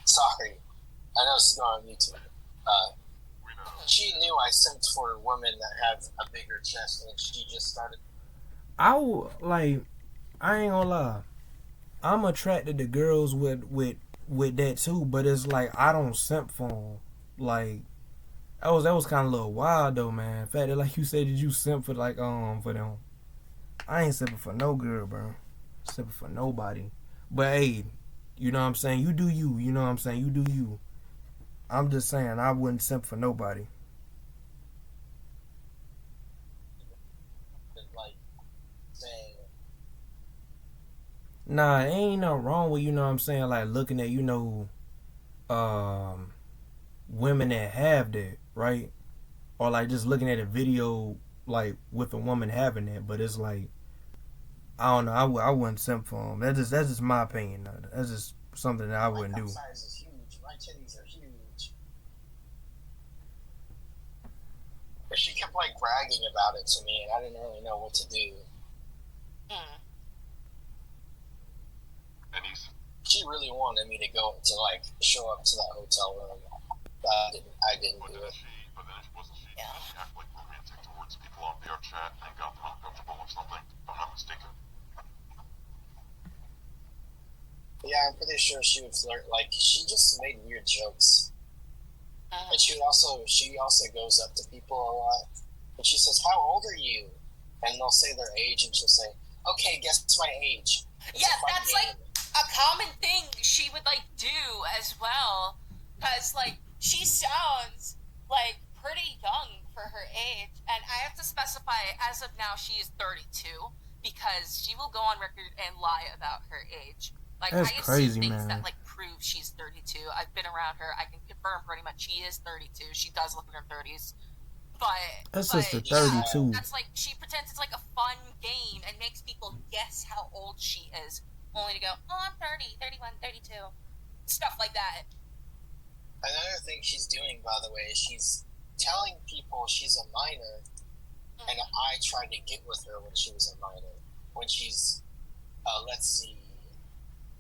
Sorry, I know this is going on YouTube. We know. She knew I simped for women that have a bigger chest, and she just started. I ain't gonna lie. I'm attracted to girls with that too, but it's like I don't simp for them. Like that was kind of a little wild though, man. In fact, that, like you said, did you simp for like for them? I ain't simping for no girl, bro. Simping for nobody. But hey, you know what I'm saying? You do you. You know what I'm saying? You do you. I'm just saying I wouldn't simp for nobody. Like saying, Nah, ain't nothing wrong with, you know what I'm saying, like looking at, women that have that, right? Or like just looking at a video like with a woman having that, but it's like I don't know, I wouldn't simp for them. That's just my opinion. That's just something that I wouldn't my do. cup size is huge. My titties are huge. But she kept like bragging about it to me, and I didn't really know what to do. And he's. She really wanted me to go to like show up to that hotel room. But I didn't But do then it. wasn't she? Did she act like romantic towards people on VR chat and got them uncomfortable or something? If I'm not mistaken. Yeah, I'm pretty sure she would flirt. Like she just made weird jokes, and she also goes up to people a lot, and she says, "How old are you?" And they'll say their age, and she'll say, "Okay, guess my age." It's yeah, a fun that's game. like a common thing she would like do as well, because like she sounds like pretty young for her age, and I have to specify as of now she is 32 because she will go on record and lie about her age. Like That's I have crazy, seen things man. that like prove she's 32. I've been around her. I can confirm pretty much she is 32. She does look in her 30s. That's But just a yeah, 32. that's like she pretends it's like a fun game and makes people guess how old she is, only to go, "Oh, I'm 30, 31, 32." Stuff like that. Another thing she's doing, by the way, is she's telling people she's a minor, and I tried to get with her when she was a minor. When she's, let's see,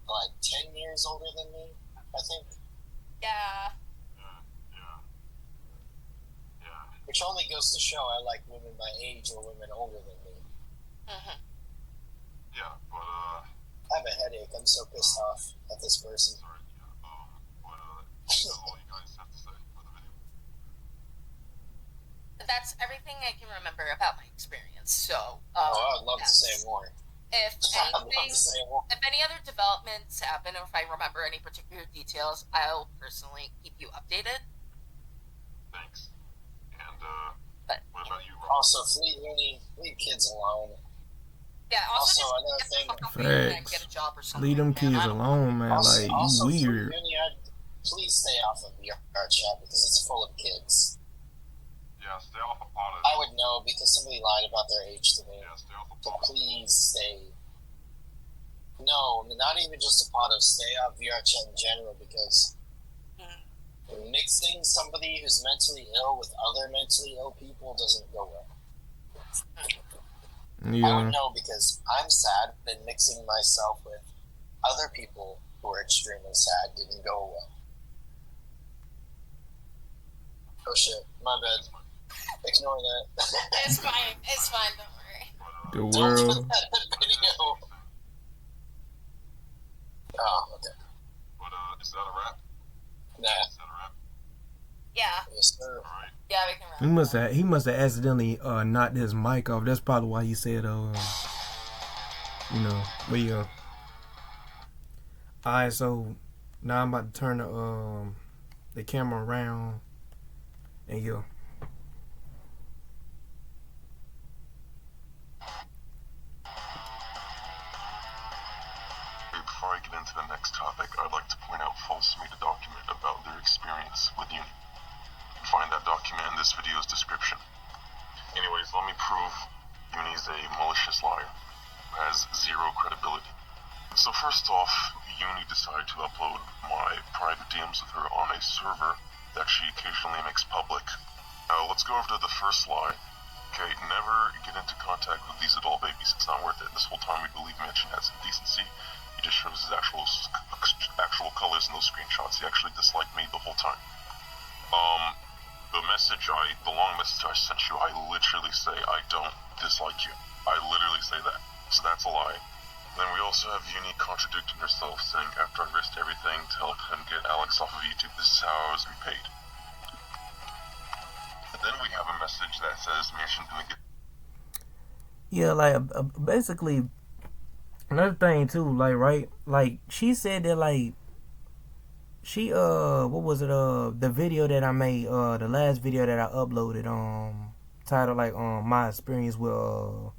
like 10 years older than me, I think. Yeah. Yeah. Which only goes to show I like women my age or women older than me. Yeah, but I have a headache. I'm so pissed off at this person. sorry. Yeah. That's all you guys have to say for the video. That's everything I can remember about my experience. So, I would love to say more. If I'd love anything, to say more. if any other developments happen, or if I remember any particular details, I'll personally keep you updated. Thanks. And But what about you, Rob? Also, leave kids alone. yeah, also just another get the thing. fuck off your internet and Facts. get a job or something. Leave them man. kids I don't know. alone, man. Also, Like also you weird. please stay off of VR chat because it's full of kids. Yeah, stay off of Potter. I would know because somebody lied about their age to me. Yeah, stay off of So Potter. please stay. No, not even just a pot of stay off VR chat in general because mixing somebody who's mentally ill with other mentally ill people doesn't go well. I Yeah. would know because I'm sad and mixing myself with other people who are extremely sad didn't go well. Oh shit, my bad. Ignore that. It's fine. It's fine. Don't worry. The Don't world. put that in the video. Oh, okay. But is that a wrap? Nah. Is that a wrap? He must have accidentally knocked his mic off. That's probably why he said but yeah. Alright, so now I'm about to turn the camera around and yeah. Before I get into the next topic, I'd like to point out False made a document about their experience with Uni. You can find that document in this video's description. Anyways, let me prove Uni's a malicious liar who has zero credibility. So first off, Uni decided to upload my private DMs with her on a server that she occasionally makes public. Now let's go over to the first lie. Okay, never get into contact with these adult babies. It's not worth it. This whole time we believe Mansion has some decency. He just shows his actual colors in those screenshots. He actually disliked me the whole time. The long message I sent you, I literally say I don't dislike you. I literally say that. So that's a lie. Then we also have Uni contradicting herself, saying after I risked everything to help him get Alex off of YouTube, this is how I was repaid. And then we have a message that says Mansion didn't get... Yeah, like basically another thing too, like right, like she said that like she what was it the video that I made the last video that I uploaded titled like my experience with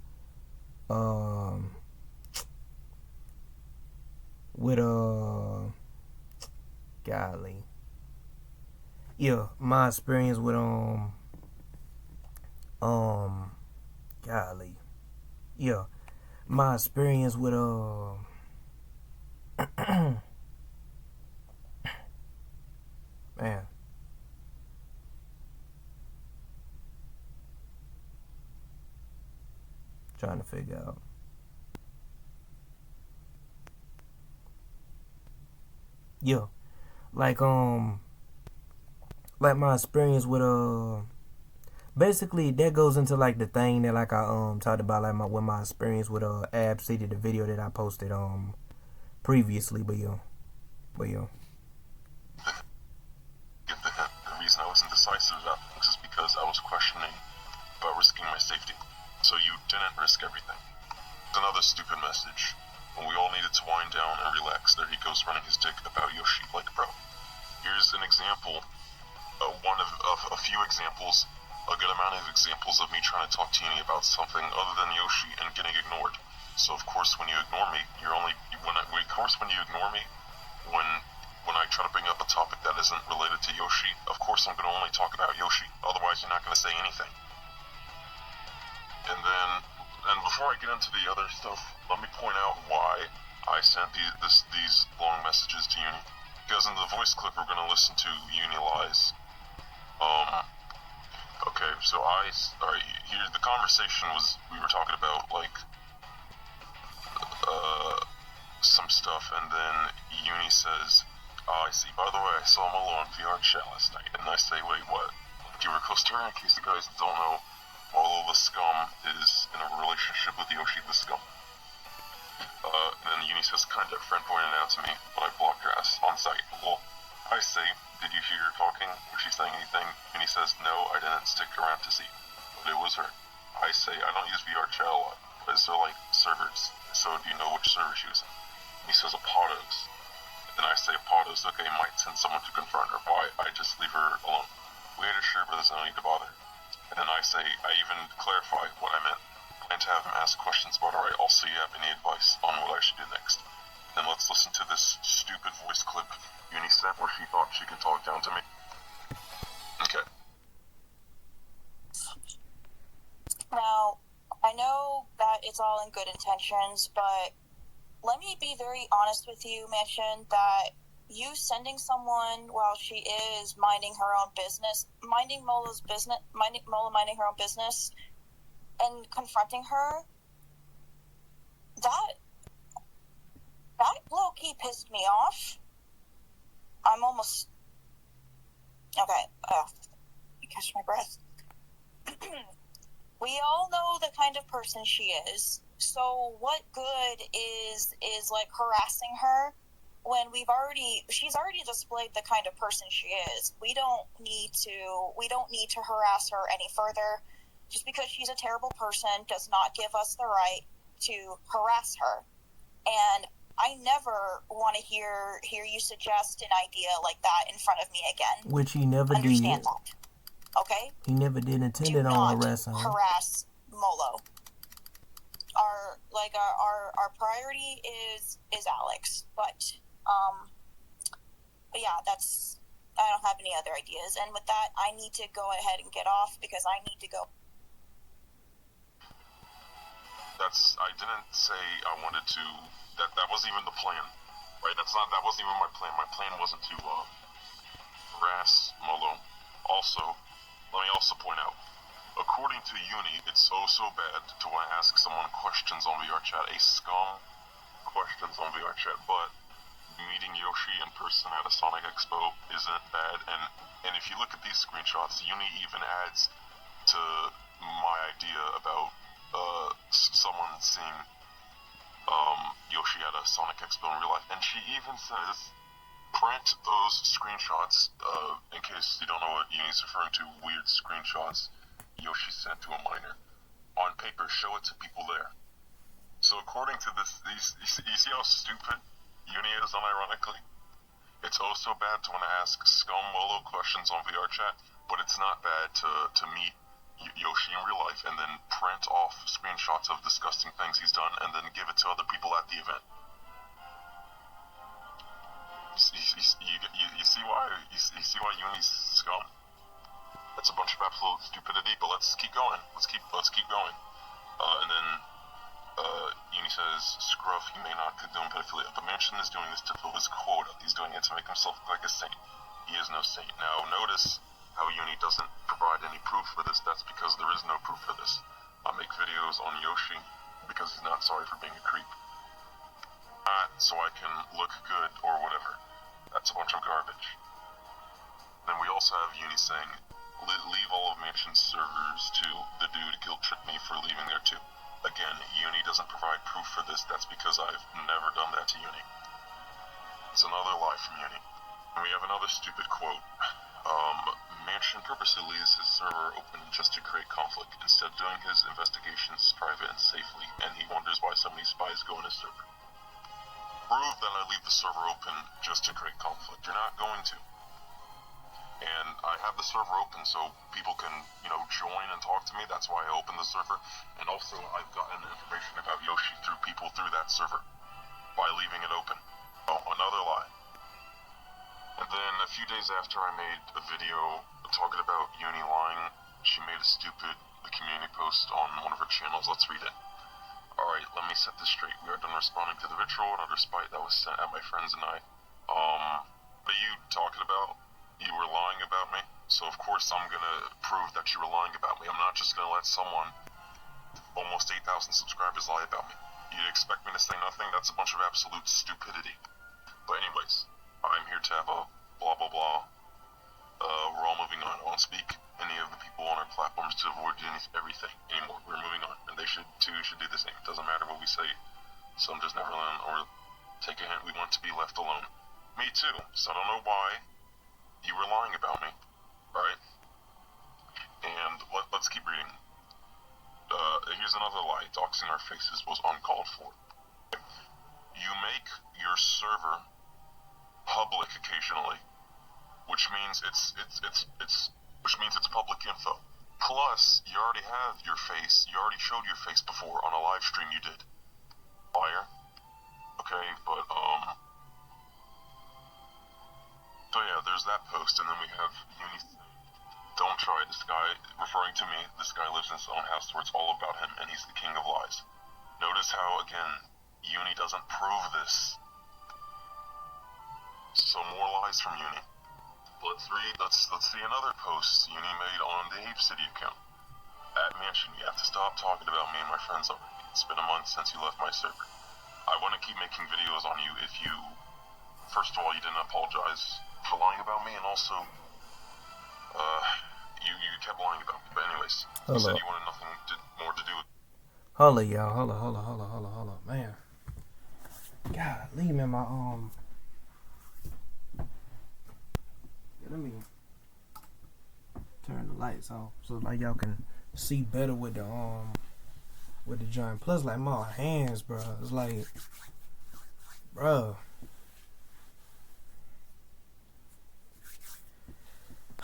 golly, yeah, my experience with golly, yeah, my experience with man, trying to figure out. Yeah, like my experience with basically that goes into like the thing that like I talked about like my experience with Ab City, the video that I posted previously, but yeah. Get the hint. The reason I was indecisive about things is because I was questioning about risking my safety. So you didn't risk everything. Another stupid message. When we all needed to wind down and relax, there he goes running his dick about Yoshi like bro. Here's an example, one of a few examples, a good amount of examples of me trying to talk to Uni about something other than Yoshi and getting ignored. So of course when you ignore me, when I try to bring up a topic that isn't related to Yoshi, of course I'm going to only talk about Yoshi. Otherwise you're not going to say anything. And before I get into the other stuff, let me point out why I sent these long messages to Uni. Because in the voice clip we're going to listen to Uni lies. Okay, so here the conversation was, we were talking about like some stuff, and then Uni says, oh, I see, by the way, I saw Molo on VR chat last night, and I say, wait, what? Like, you were Coaster, in case the guys don't know, Molo the Scum is in a relationship with Yoshi the Scum. And then Uni says, kinda, friend pointed out to me, but I blocked her ass on site. Well, I say, did you hear her talking? Was she saying anything? Uni says, no, I didn't stick around to see. But it was her. I say, I don't use VR chat a lot, but is there like servers? So do you know which server she was in? He says Apodos. And then I say Apodos, okay, might send someone to confront her. Why? I just leave her alone. We had a sure, but there's no need to bother. And then I say, I even clarify what I meant. Plan to have him ask questions about, alright, also you have any advice on what I should do next. Then let's listen to this stupid voice clip Uni sent where she thought she could talk down to me. Okay. Now, I know that it's all in good intentions, but let me be very honest with you, Mansion, that you sending someone while she is minding her own business, minding her own business, and confronting her, that low-key pissed me off. I'm almost... Okay, catch my breath. We all know the kind of person she is, so what good is like harassing her when she's already displayed the kind of person she is. We don't need to harass her any further. Just because she's a terrible person does not give us the right to harass her. And I never want to hear you suggest an idea like that in front of me again. Which he never Understand did. that. Okay? He never did intended on harassing her. Harass Molo. Our priority is Alex, but yeah, I don't have any other ideas. And with that, I need to go ahead and get off because I need to go. I didn't say I wanted to. That wasn't even the plan, right? That wasn't even my plan. My plan wasn't to harass Molo. Also, let me also point out, according to Uni, it's so bad to want to ask someone questions on VR chat, a scum questions on VR chat, but meeting Yoshi in person at a Sonic Expo isn't bad, and if you look at these screenshots, Uni even adds to my idea about someone seeing Yoshi at a Sonic Expo in real life, and she even says, print those screenshots, in case you don't know what Uni's referring to, weird screenshots Yoshi sent to a minor. On paper, show it to people there. So according to this, you see how stupid Uni is, unironically? It's so bad to want to ask scum Molo questions on VR chat, but it's not bad to meet Yoshi in real life and then print off screenshots of disgusting things he's done and then give it to other people at the event. You see why Uni's scum? That's a bunch of absolute stupidity, but let's keep going. Let's keep going. And then Uni says, Scruff, he may not condone pedophilia, but Mansion is doing this to fill his quota. He's doing it to make himself look like a saint. He is no saint. Now, notice how Uni doesn't provide any proof for this. That's because there is no proof for this. I make videos on Yoshi because he's not sorry for being a creep. Not so I can look good or whatever. That's a bunch of garbage. Then we also have Uni saying, leave all of Mansion's servers to the dude guilt tripped me for leaving there too. Again, Uni doesn't provide proof for this. That's because I've never done that to Uni. It's another lie from Uni. And we have another stupid quote. Mansion purposely leaves his server open just to create conflict, instead of doing his investigations private and safely, and he wonders why so many spies go in his server. Prove that I leave the server open just to create conflict. You're not going to. And I have the server open so people can, join and talk to me. That's why I opened the server. And also, I've gotten information about Yoshi through people through that server by leaving it open. Oh, another lie. And then a few days after I made a video talking about Uni lying, she made a stupid community post on one of her channels. Let's read it. Alright, let me set this straight. We are done responding to the vitriol and utter spite that was sent at my friends and I. What are you talking about? You were lying about me, so of course I'm gonna prove that you were lying about me. I'm not just gonna let someone, almost 8,000 subscribers, lie about me. You expect me to say nothing? That's a bunch of absolute stupidity. But anyways, I'm here to have a blah blah blah. We're all moving on. I won't speak any of the people on our platforms to avoid everything anymore. We're moving on, and they should do the same. It doesn't matter what we say. Some just never learn or take a hint. We want to be left alone. Me too. So I don't know why you were lying about me, right? And let's keep reading. Here's another lie. Doxing our faces was uncalled for. You make your server public occasionally, which means it's public info. Plus, you already have your face. You already showed your face before on a live stream you did. Liar. Okay, but so yeah, there's that post, and then we have Uni saying, don't try, this guy, referring to me, this guy lives in his own house where it's all about him, and he's the king of lies. Notice how, again, Uni doesn't prove this. So more lies from Uni. Let's see another post Uni made on the Ape City account. At Mansion, you have to stop talking about me and my friends already. It's been a month since you left my server. I want to keep making videos on you if you, first of all, you didn't apologize for lying about me, and also, you kept lying about me. But anyways, you said you wanted nothing more to do with. Hold on, y'all. Hold on, man. God, leave me my Let me turn the lights off so like y'all can see better with the joint. Plus, like my hands, bro. It's like, bro.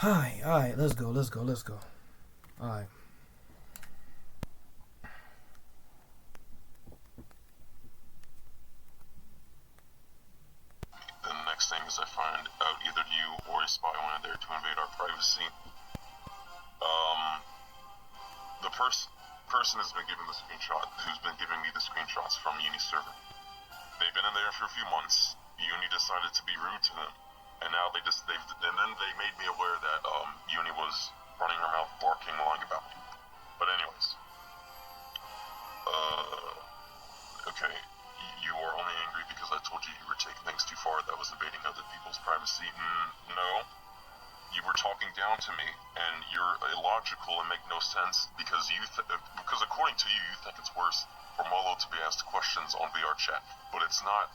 Alright, let's go. Alright. The next thing is I find out either you or a spy went in there to invade our privacy. The person has been given the screenshot, who's been giving me the screenshots from Uni's server. They've been in there for a few months. Uni decided to be rude to them, and now and then they made me aware that Uni was running her mouth, barking, lying about me. But anyways, okay, you are only angry because I told you you were taking things too far. That was invading other people's privacy. No. You were talking down to me, and you're illogical and make no sense because because according to you, you think it's worse for Molo to be asked questions on VR chat, but it's not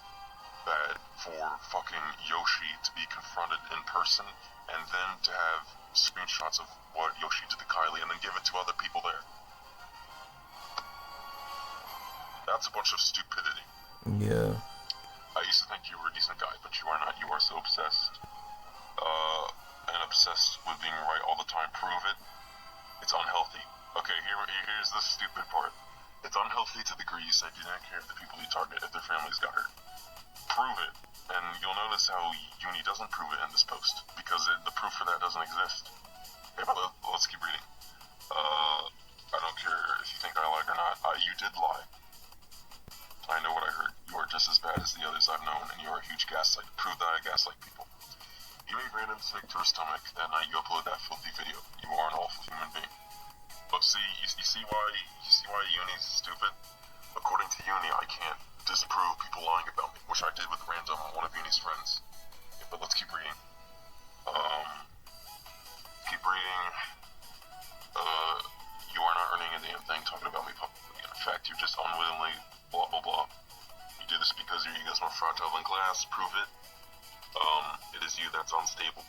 bad for fucking Yoshi to be confronted in person and then to have screenshots of what Yoshi did to Kylie and then give it to other people there. That's a bunch of stupidity. Yeah. I used to think you were a decent guy, but you are not. You are so obsessed. And obsessed with being right all the time. Prove it. It's unhealthy. Okay, here's the stupid part. It's unhealthy to the degree you said you didn't care if the people you target, if their families got hurt. Prove it. And you'll notice how Uni doesn't prove it in this post, because the proof for that doesn't exist. Okay, but let's keep reading. I don't care if you think I lied or not. You did lie. I know what I heard. You are just as bad as the others I've known, and you are a huge gaslight. Prove that I gaslight people. You made random sick to her stomach that night you uploaded that filthy video. You are an awful human being. But see, you see why Uni's stupid? According to Uni, I can't disprove people lying about me, which I did with random one of Uni's friends. Yeah, but let's keep reading. Keep reading. You are not earning a damn thing talking about me publicly. In fact, you're just unwillingly blah blah blah. You do this because your ego's more fragile than glass. Prove it. It is you that's unstable,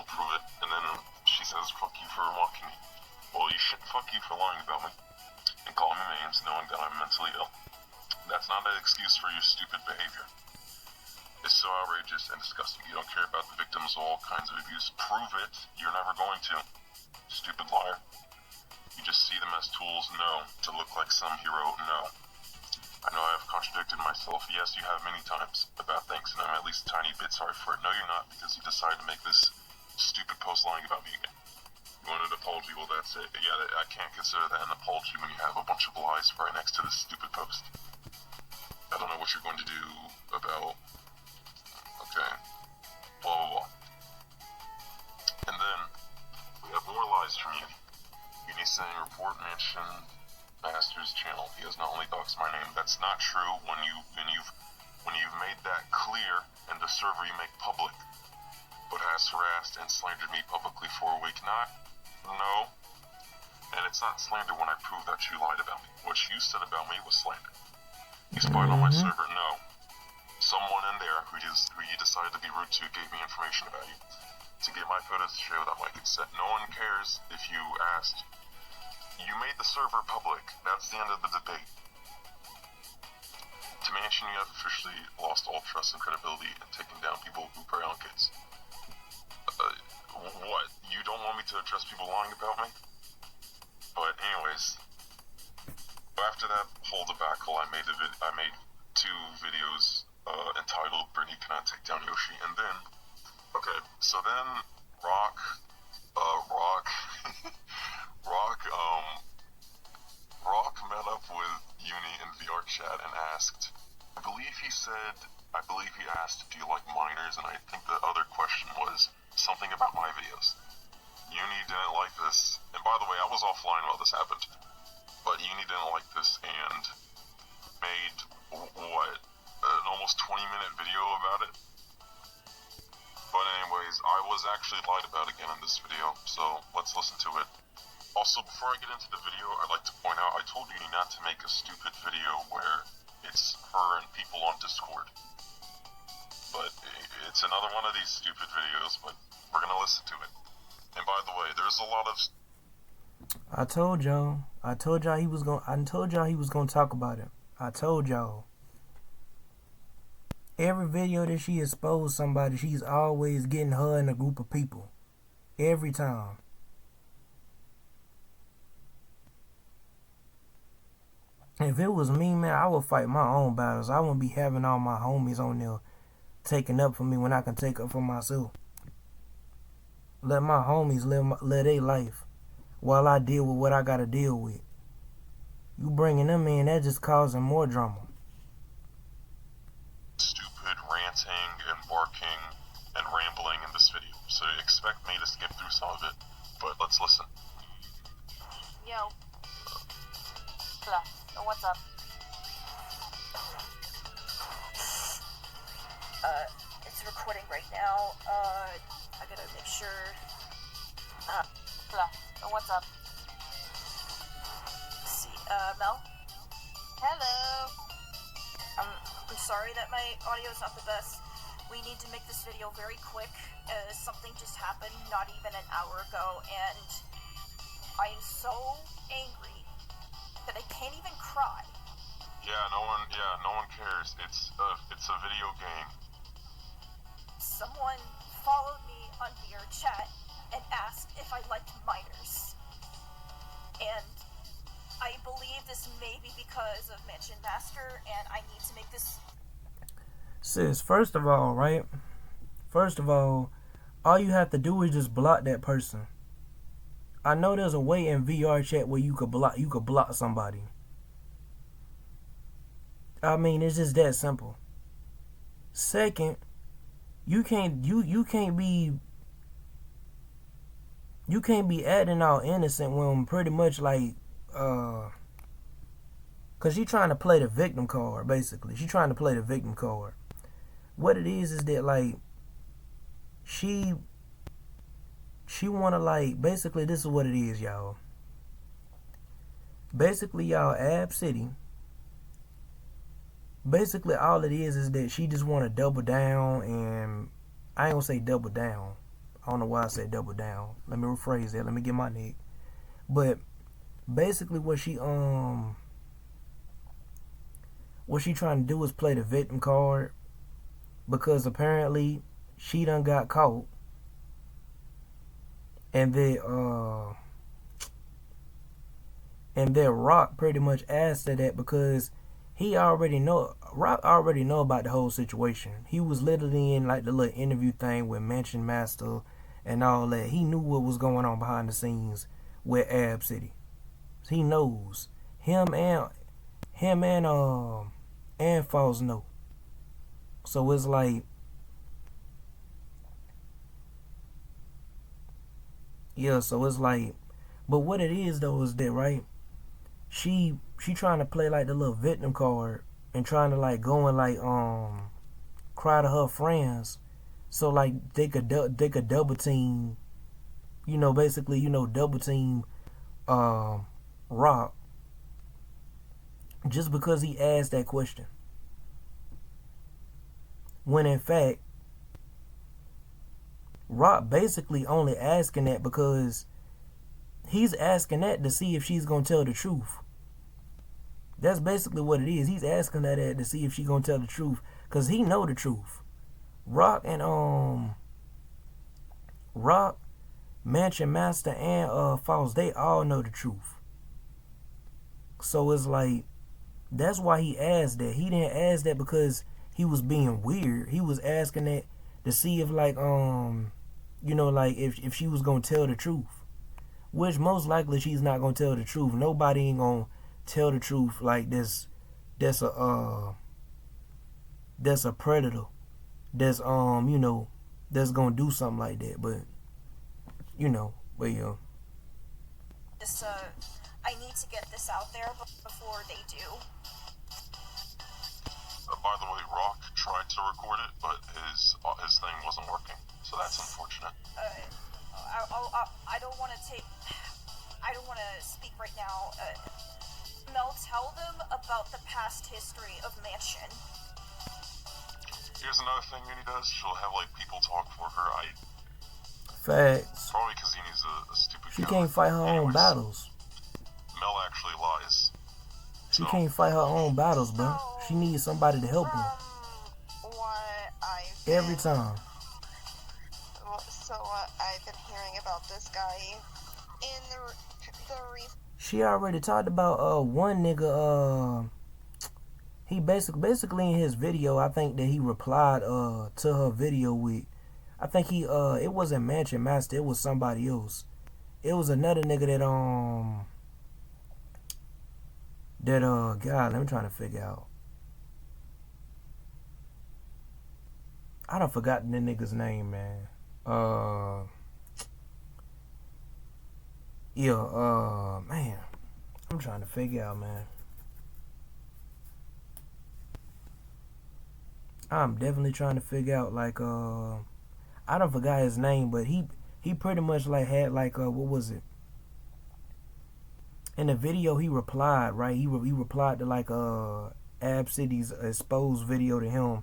prove it. And then she says, fuck you for mocking me. Well, you should fuck you for lying about me and calling me names knowing that I'm mentally ill. That's not an excuse for your stupid behavior. It's so outrageous and disgusting. You don't care about the victims of all kinds of abuse. Prove it. You're never going to. Stupid liar. You just see them as tools? No. To look like some hero? No. I know I have contradicted myself. Yes, you have many times about things, and I'm at least a tiny bit sorry for it. No, you're not, because you decided to make this stupid post lying about me again. You wanted an apology? Well, that's it. Yeah, I can't consider that an apology when you have a bunch of lies right next to this stupid post. I don't know what you're going to do about... Okay. Blah, blah, blah. And then, we have more lies from you. Uni saying report Mansion Master's channel. He has not only doxed my name. That's not true when you've made that clear in the server you make public, but has harassed and slandered me publicly for a week. No. And it's not slander when I prove that you lied about me. What you said about me was slander. You spied on my server. No. Someone in there who you decided to be rude to gave me information about you to get my photos to show that my consent. No one cares if you asked. You made the server public. That's the end of the debate. To Mansion, you have officially lost all trust and credibility in taking down people who prey on kids. What? You don't want me to address people lying about me? But anyways, after that whole debacle, I made 2 videos entitled "Brittany Cannot Take Down Yoshi," and then, okay, so then Rock met up with Uni in VR chat and asked, I believe he asked, do you like minors? And I think the other question was something about my videos. Uni didn't like this, and by the way, I was offline while this happened, but Uni didn't like this and made, an almost 20-minute video about it. But anyways, I was actually lied about again in this video, so let's listen to it. Also, before I get into the video, I'd like to point out, I told Uni not to make a stupid video where it's her and people on Discord. But it's another one of these stupid videos, but We're gonna listen to it. And by the way, there's a lot of... I told y'all he was gonna talk about it. I told y'all. Every video that she exposed somebody, she's always getting her in a group of people. Every time. If it was me, man, I would fight my own battles. I wouldn't be having all my homies on there taking up for me when I can take up for myself. Let my homies live their life while I deal with what I gotta deal with. You bringing them in, that just causing more drama. Stupid ranting and barking and rambling in this video, so expect me to skip through some of it, but let's listen. Yo. Hello. What's up? It's recording right now. I gotta make sure. Hello. What's up? Let's see. Mel? Hello. I'm sorry that my audio is not the best. We need to make this video very quick. Something just happened not even an hour ago, and I am so angry that I can't even cry. Yeah, no one cares. It's a video game. Someone followed me on VR chat and asked if I liked minors. And I believe this may be because of Mansion Master, and I need to make this... Sis, first of all, right? First of all you have to do is just block that person. I know there's a way in VR chat where you could block somebody. I mean, it's just that simple. Second, you can't be acting all innocent when pretty much like cause she trying to play the victim card, basically. She trying to play the victim card. What it is that like she wanna like, basically this is what it is, y'all. Basically, y'all, Ab City, basically all it is that she just wanna double down, and I ain't gonna say double down. I don't know why I said double down. Let me rephrase that. Let me get my neck. But basically what she trying to do is play the victim card, because apparently she done got caught, and then Rock pretty much asked her that because Rock already know about the whole situation. He was literally in like the little interview thing with Mansion Master and all that. He knew what was going on behind the scenes with Ab City. He knows. Him and Falls know. So it's like, yeah, so it's like, but what it is though is that, right, she trying to play like the little victim card and trying to like go and like cry to her friends, so like they could double team, basically, double team Rock, just because he asked that question, when in fact Rock basically only asking that because he's asking that to see if she's gonna tell the truth. That's basically what it is. He's asking that to see if she's gonna tell the truth, cause he know the truth. Rock and Mansion Master and Falls, they all know the truth. So it's like, that's why he asked that. He didn't ask that because he was being weird. He was asking that to see if like like if she was gonna tell the truth, which most likely she's not gonna tell the truth. Nobody ain't gonna tell the truth like this. That's a predator. That's that's gonna do something like that. But yeah. This, I need to get this out there before they do. By the way, Rock tried to record it, but his thing wasn't working, so that's unfortunate. I don't want to speak right now. Mel, tell them about the past history of Mansion. Here's another thing Uni does. She'll have like people talk for her. Facts. Probably because Uni's a stupid She guy. can't fight her own Anyways, battles. Mel actually lies. She So, can't fight her own battles, bro. She needs somebody to help her. What Every time. So what I've been hearing about this guy in the She already talked about one nigga. He basically in his video, I think that he replied to her video with, I think he it wasn't Mansion Master, it was somebody else. It was another nigga that God, let me try to figure out. I done forgotten the nigga's name, man. Man, I'm trying to figure out, man. I'm definitely trying to figure out, like, I don't forgot his name, but he pretty much, like, had, like, what was it? In the video, he replied, right? He replied to, like, Ab City's exposed video to him.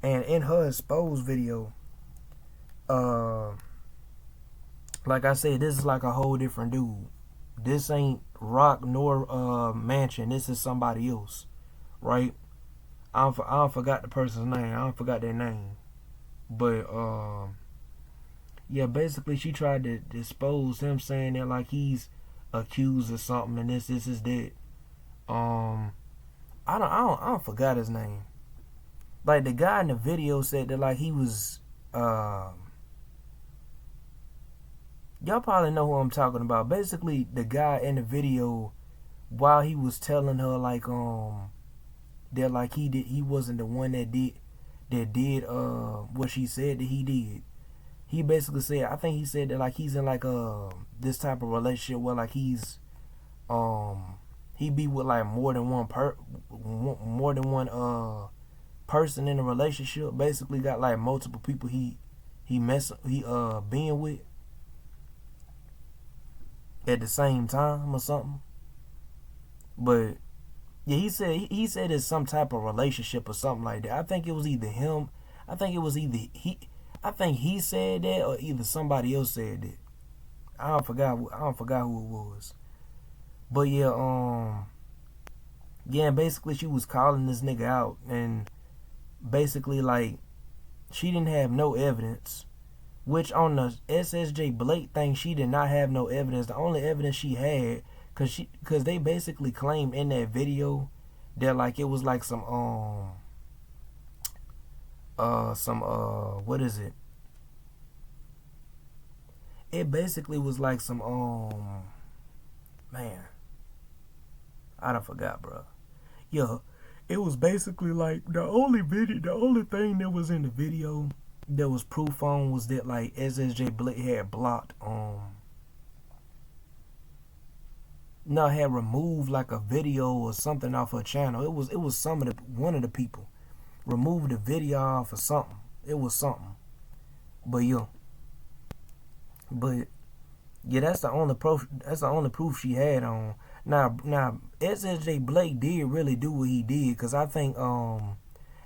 And in her exposed video, like I said, this is like a whole different dude. This ain't Rock nor Mansion. This is somebody else, right? I don't forgot the person's name. I don't forgot their name. But yeah, basically she tried to expose him, saying that like he's accused of something and this is that. I don't forgot his name. Like the guy in the video said that like he was y'all probably know who I'm talking about. Basically the guy in the video, while he was telling her like that like he wasn't the one that did what she said that he did. He basically said, I think he said that like he's in like this type of relationship where like he's he be with like more than one person in a relationship. Basically got like multiple people he being with at the same time or something. But yeah, he said it's some type of relationship or something like that. I think it was either him. I think he said that or either somebody else said that. I don't forgot who it was. But yeah, basically she was calling this nigga out and basically like she didn't have no evidence. Which on the SSJ Blake thing, she did not have no evidence. The only evidence she had, cause they basically claimed in that video that like it was like some what is it? It basically was like some man, I done forgot, bro. Yeah, it was basically like the only thing that was in the video that was proof on was that like SSJ Blake had blocked had removed like a video or something off her channel. It was one of the people removed the video off or something. It was something. But yeah, that's the only proof. That's the only proof she had on. Now SSJ Blake did really do what he did, cause I think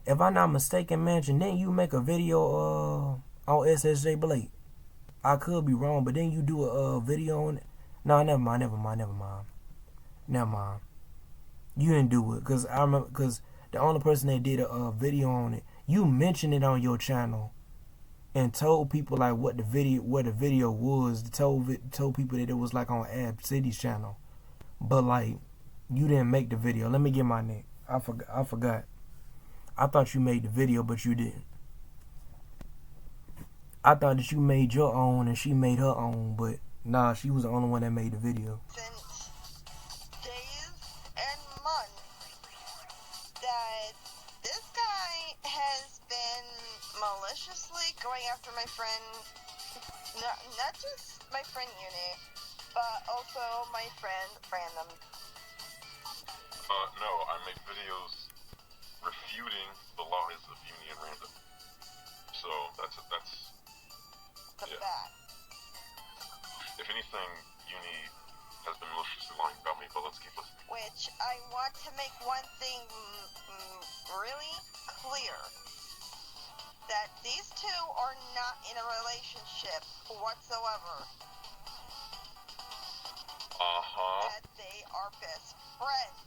if I'm not mistaken, Mansion, didn't you make a video on SSJ Blake? I could be wrong, but then you do a video on it. No, never mind. You didn't do it, cause I remember, cause the only person that did a video on it, you mentioned it on your channel and told people like what the video was. Told people that it was like on Ab City's channel, but like you didn't make the video. Let me get my neck. I forgot. I thought you made the video, but you didn't. I thought that you made your own and she made her own, but nah, she was the only one that made the video. Since days and months that this guy has been maliciously going after my friend, not just my friend Uni, but also my friend Random. No, I make videos refuting the lies of Uni and Random. So that's The yeah. fact. If anything, Uni has been maliciously lying about me, but let's keep listening. Which I want to make one thing really clear. that these two are not in a relationship whatsoever. That they are best friends.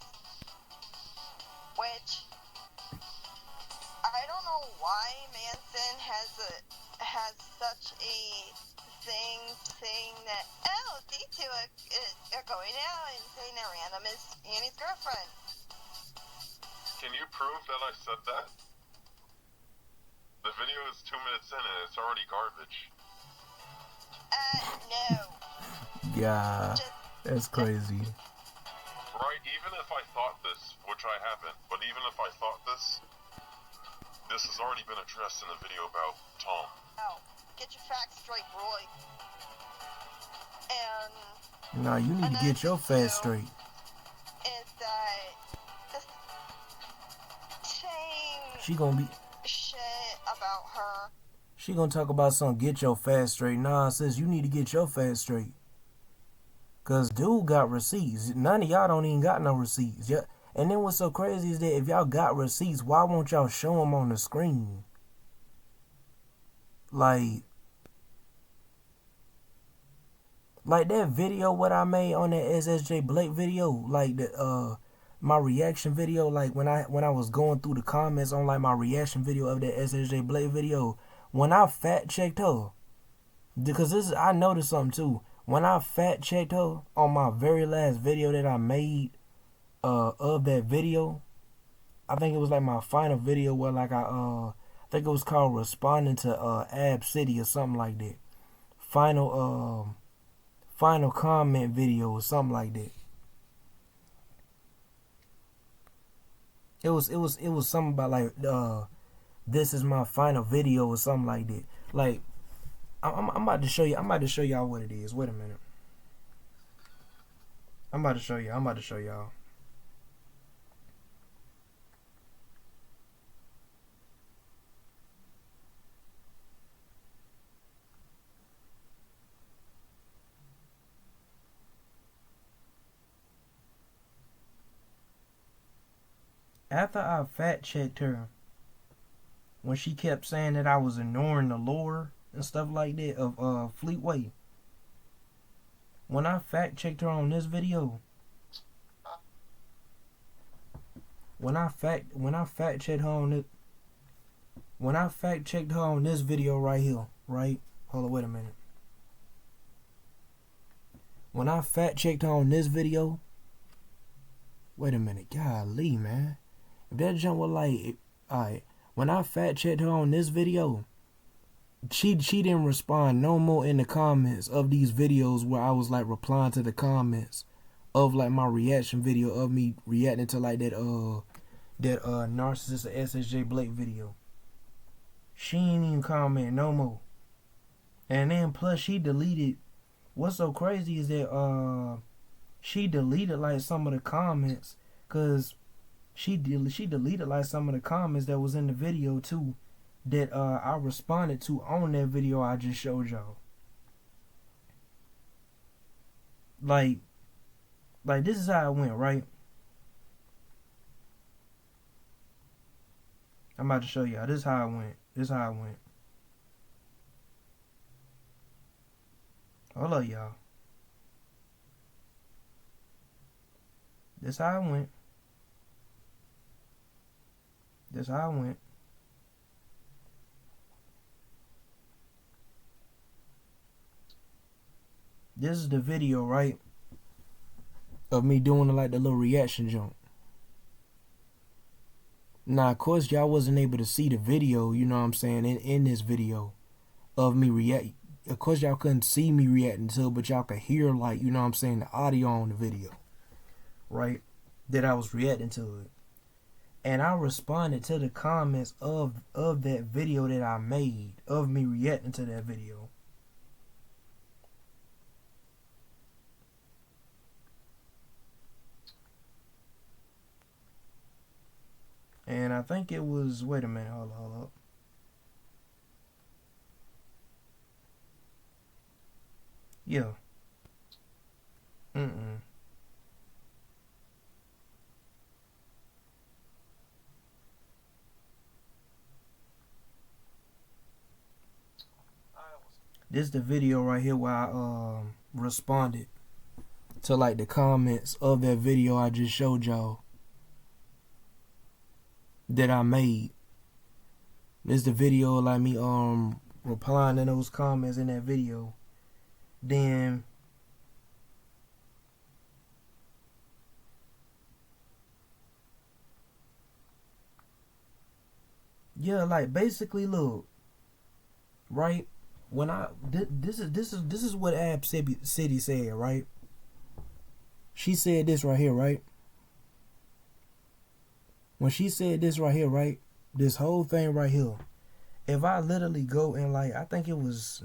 Which I don't know why Manson has such a thing saying that, oh, these two are going out and saying that Random is Annie's girlfriend. Can you prove that I said that? The video is 2 minutes in and it's already garbage. No. Yeah, that's crazy. Right, even if I thought this, which I haven't, but even if I thought this has already been addressed in the video about Tom. Oh, get your facts straight, Roy. And Nah, you need to get your facts straight. Is that this saying She gonna be shit about her? She gonna talk about something, get your facts straight. Nah, sis, you need to get your facts straight. Cause dude got receipts. None of y'all don't even got no receipts. Yeah. And then what's so crazy is that if y'all got receipts, why won't y'all show them on the screen? Like that video what I made on that SSJ Blake video, like the my reaction video, like when I was going through the comments on like my reaction video of that SSJ Blake video, when I fact checked her, because I noticed something too. When I fact checked her on my very last video that I made of that video, I think it was like my final video where like I think it was called responding to Ab City or something like that. Final comment video or something like that. It was something about like this is my final video or something like that. Like I'm about to show you. I'm about to show y'all what it is. Wait a minute. I'm about to show y'all. After I fact checked her, when she kept saying that I was ignoring the lore and stuff like that of Fleetway, when I fact checked her on this video, when I fact checked her on this video right here, right? Hold on, wait a minute. When I fact checked her on this video, wait a minute, golly, man. If that jump was like, alright, when I fact checked her on this video, she didn't respond no more in the comments of these videos where I was like replying to the comments of like my reaction video of me reacting to like that narcissist SSJ Blake video. She ain't even comment no more. And then plus she deleted. What's so crazy is that she deleted like some of the comments, cause she deleted like some of the comments that was in the video too, that I responded to on that video I just showed y'all. Like this is how it went, right? I'm about to show y'all. This is how it went. Hold up, y'all. This how it went. This is the video, right? Of me doing like the little reaction jump. Now, of course, y'all wasn't able to see the video, you know what I'm saying, in this video of me react. Of course, y'all couldn't see me reacting to it, but y'all could hear, like, you know what I'm saying, the audio on the video, right? That I was reacting to it. And I responded to the comments of that video that I made of me reacting to that video. And I think it was, wait a minute, hold up. Yeah. This the video right here where I responded to like the comments of that video I just showed y'all that I made. This the video like me replying to those comments in that video. Then yeah, like basically look, right? When this is what Ab City said, right? She said this right here, right? When she said this right here, right? This whole thing right here. If I literally go and like, I think it was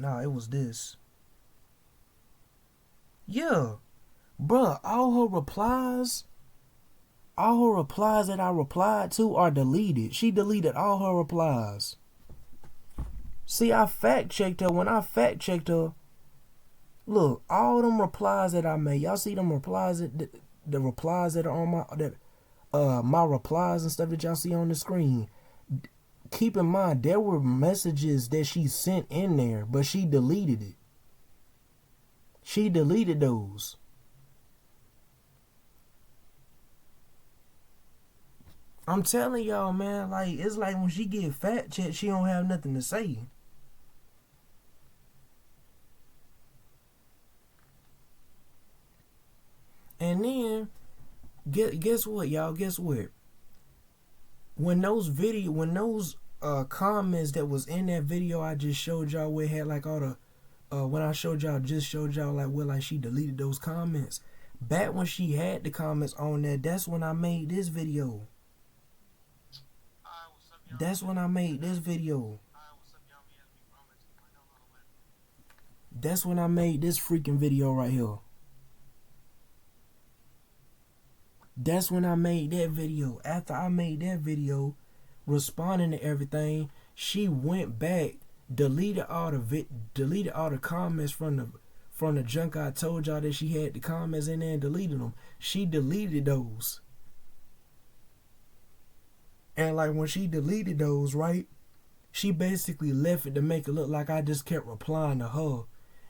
this. Yeah, bruh, all her replies that I replied to are deleted. She deleted all her replies. See, I fact checked her. When I fact checked her, look, all them replies that I made. Y'all see them replies the replies that are on my replies and stuff that y'all see on the screen. Keep in mind, there were messages that she sent in there, but she deleted it. She deleted those. I'm telling y'all, man, like, it's like when she get fact checked, she don't have nothing to say. And then, guess what, y'all? Guess what? When those comments that was in that video I just showed y'all, where it had like all the when I showed y'all like where like she deleted those comments. Back when she had the comments on there, that's when I made this video. That's when I made this video. That's when I made this freaking video right here. That's when I made that video. After I made that video, responding to everything, she went back, deleted all the comments from the junk I told y'all that she had the comments in there and deleted them. She deleted those. And like when she deleted those, right, she basically left it to make it look like I just kept replying to her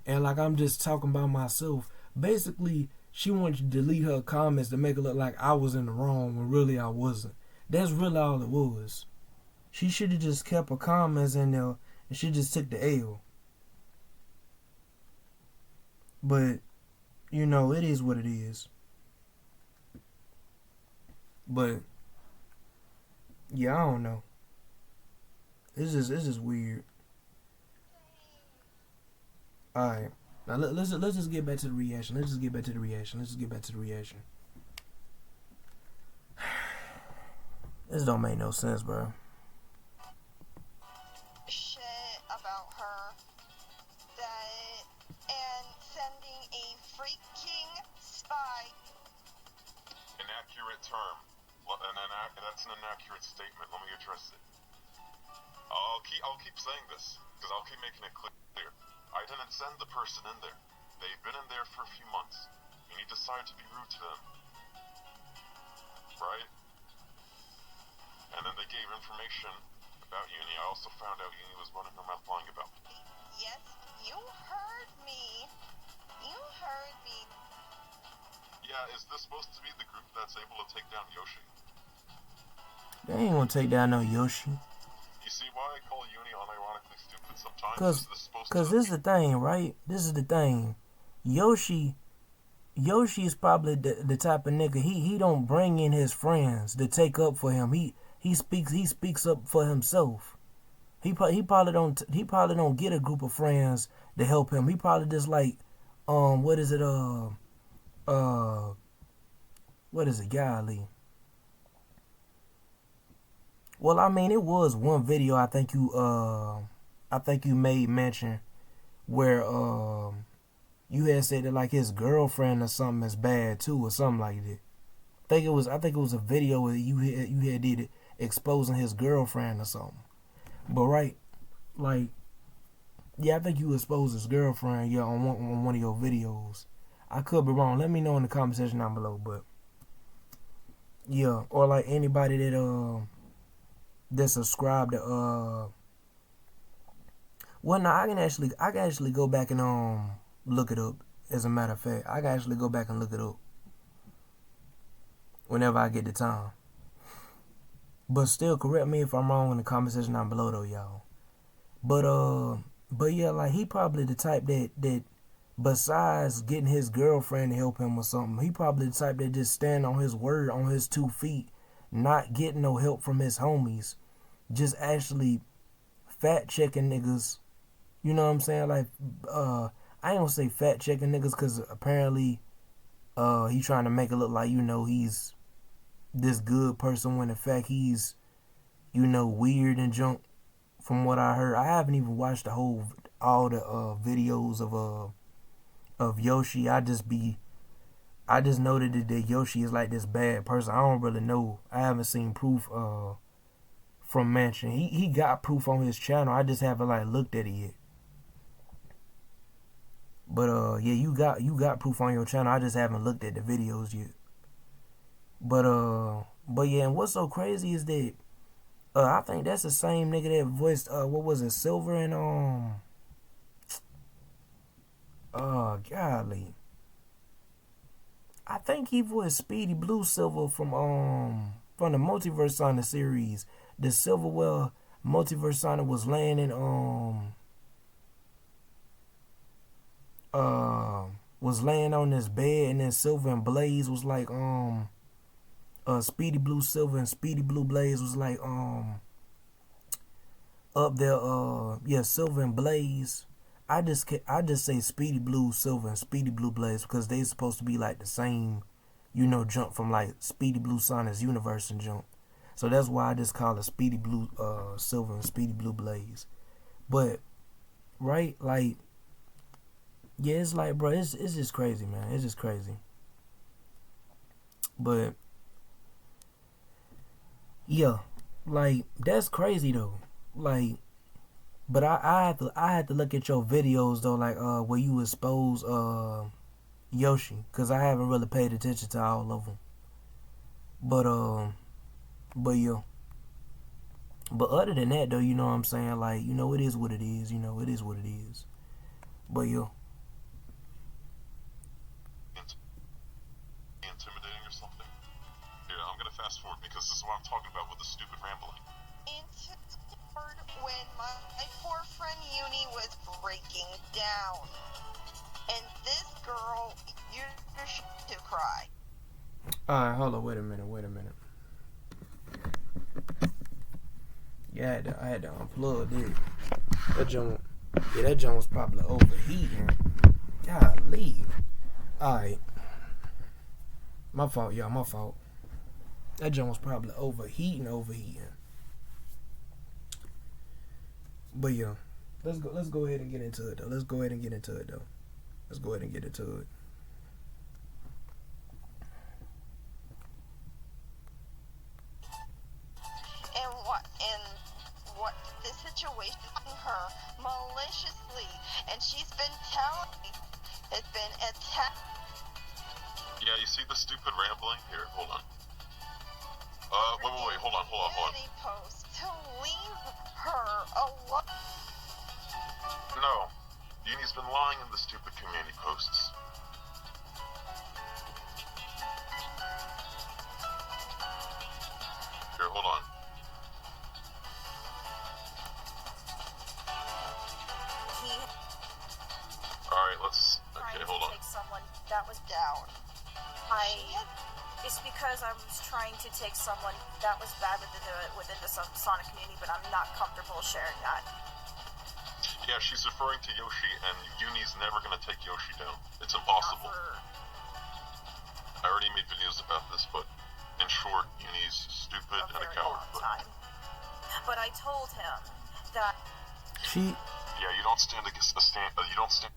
and like I'm just talking about myself. Basically, she wanted to delete her comments to make it look like I was in the wrong when really I wasn't. That's really all it was. She should have just kept her comments in there and she just took the L. But, you know, it is what it is. But, yeah, I don't know. It's just weird. Alright. Now let's just get back to the reaction. Let's just get back to the reaction. This don't make no sense, bro. Shit about her that and sending a freaking spy. Inaccurate term. Well, that's an inaccurate statement. Let me address it. I'll keep saying this because I'll keep making it clear. I didn't send the person in there. They've been in there for a few months, and you decided to be rude to them. Right? And then they gave information about Uni. I also found out Uni was running her mouth lying about me. Yes, you heard me. Yeah, is this supposed to be the group that's able to take down Yoshi? They ain't gonna take down no Yoshi. You see why I call Uni unironically stupid sometimes? Cause this is the thing, right? This is the thing. Yoshi is probably the type of nigga he don't bring in his friends to take up for him. He speaks up for himself. He probably don't get a group of friends to help him. He probably just like what is it golly. Well, I mean, it was one video I think you made mention where you had said that like his girlfriend or something is bad too or something like that. I think it was a video where you had did it exposing his girlfriend or something. But right, like, yeah, I think you exposed his girlfriend on one of your videos. I could be wrong. Let me know in the comment section down below. But yeah, or like anybody that subscribed to Well, no, I can actually go back and look it up. As a matter of fact, I can actually go back and look it up whenever I get the time. But still, correct me if I'm wrong in the comment section down below, though, y'all. But yeah, like he probably the type that besides getting his girlfriend to help him or something, he probably the type that just stand on his word, on his 2 feet, not getting no help from his homies, just actually fat checking niggas. You know what I'm saying? Like, I ain't gonna say fat checking niggas because apparently, he trying to make it look like, you know, he's this good person when in fact he's, you know, weird and junk. From what I heard, I haven't even watched all the videos of Yoshi. I just know that Yoshi is like this bad person. I don't really know. I haven't seen proof from Mansion. He got proof on his channel. I just haven't like looked at it yet. But yeah, you got proof on your channel. I just haven't looked at the videos yet. But yeah, and what's so crazy is that I think that's the same nigga that voiced what was it, Silver and golly. I think he voiced Speedy Blue Silver from the Multiverse Sonic series. The Silver where Multiverse Sonic was laying in was laying on this bed, and then Silver and Blaze was like Speedy Blue Silver and Speedy Blue Blaze was like up there. Yeah, Silver and Blaze. I just say Speedy Blue Silver and Speedy Blue Blaze because they supposed to be like the same, you know, jump from like Speedy Blue Sonic's universe and jump. So that's why I just call it Speedy Blue Silver and Speedy Blue Blaze. But right, like, yeah, it's like, bro, it's just crazy, man. It's just crazy. But yeah, like that's crazy though. Like, but I had to look at your videos though, like where you expose Yoshi, cause I haven't really paid attention to all of them. But yeah. But other than that though, you know what I'm saying? Like, you know, it is what it is. You know, it is what it is. But yeah. Intimidating or something? Yeah, I'm gonna fast forward because this is what I'm talking about with the stupid rambling. When my poor friend Uni was breaking down, and this girl, you're to cry. Alright, hold on, wait a minute. Yeah, I had to unplug this. That joint was probably overheating. Golly. Alright. My fault, y'all, my fault. That joint was probably overheating. But yeah, let's go ahead and get into it though. And what the situation her maliciously, and she's been telling me has been attacked. Yeah, you see the stupid rambling? Here, hold on. Wait, hold on. Post to leave her alone. No, Uni's been lying in the stupid community posts. Here, hold on. Alright, okay, hold on. Take someone that was down. It's because I was trying to take someone that was bad within the Sonic community, but I'm not comfortable sharing that. Yeah, she's referring to Yoshi, and Uni's never gonna take Yoshi down. It's impossible. I already made videos about this, but in short, Uni's stupid and a coward. But I told him that Yeah, you don't stand against the stand. You don't stand.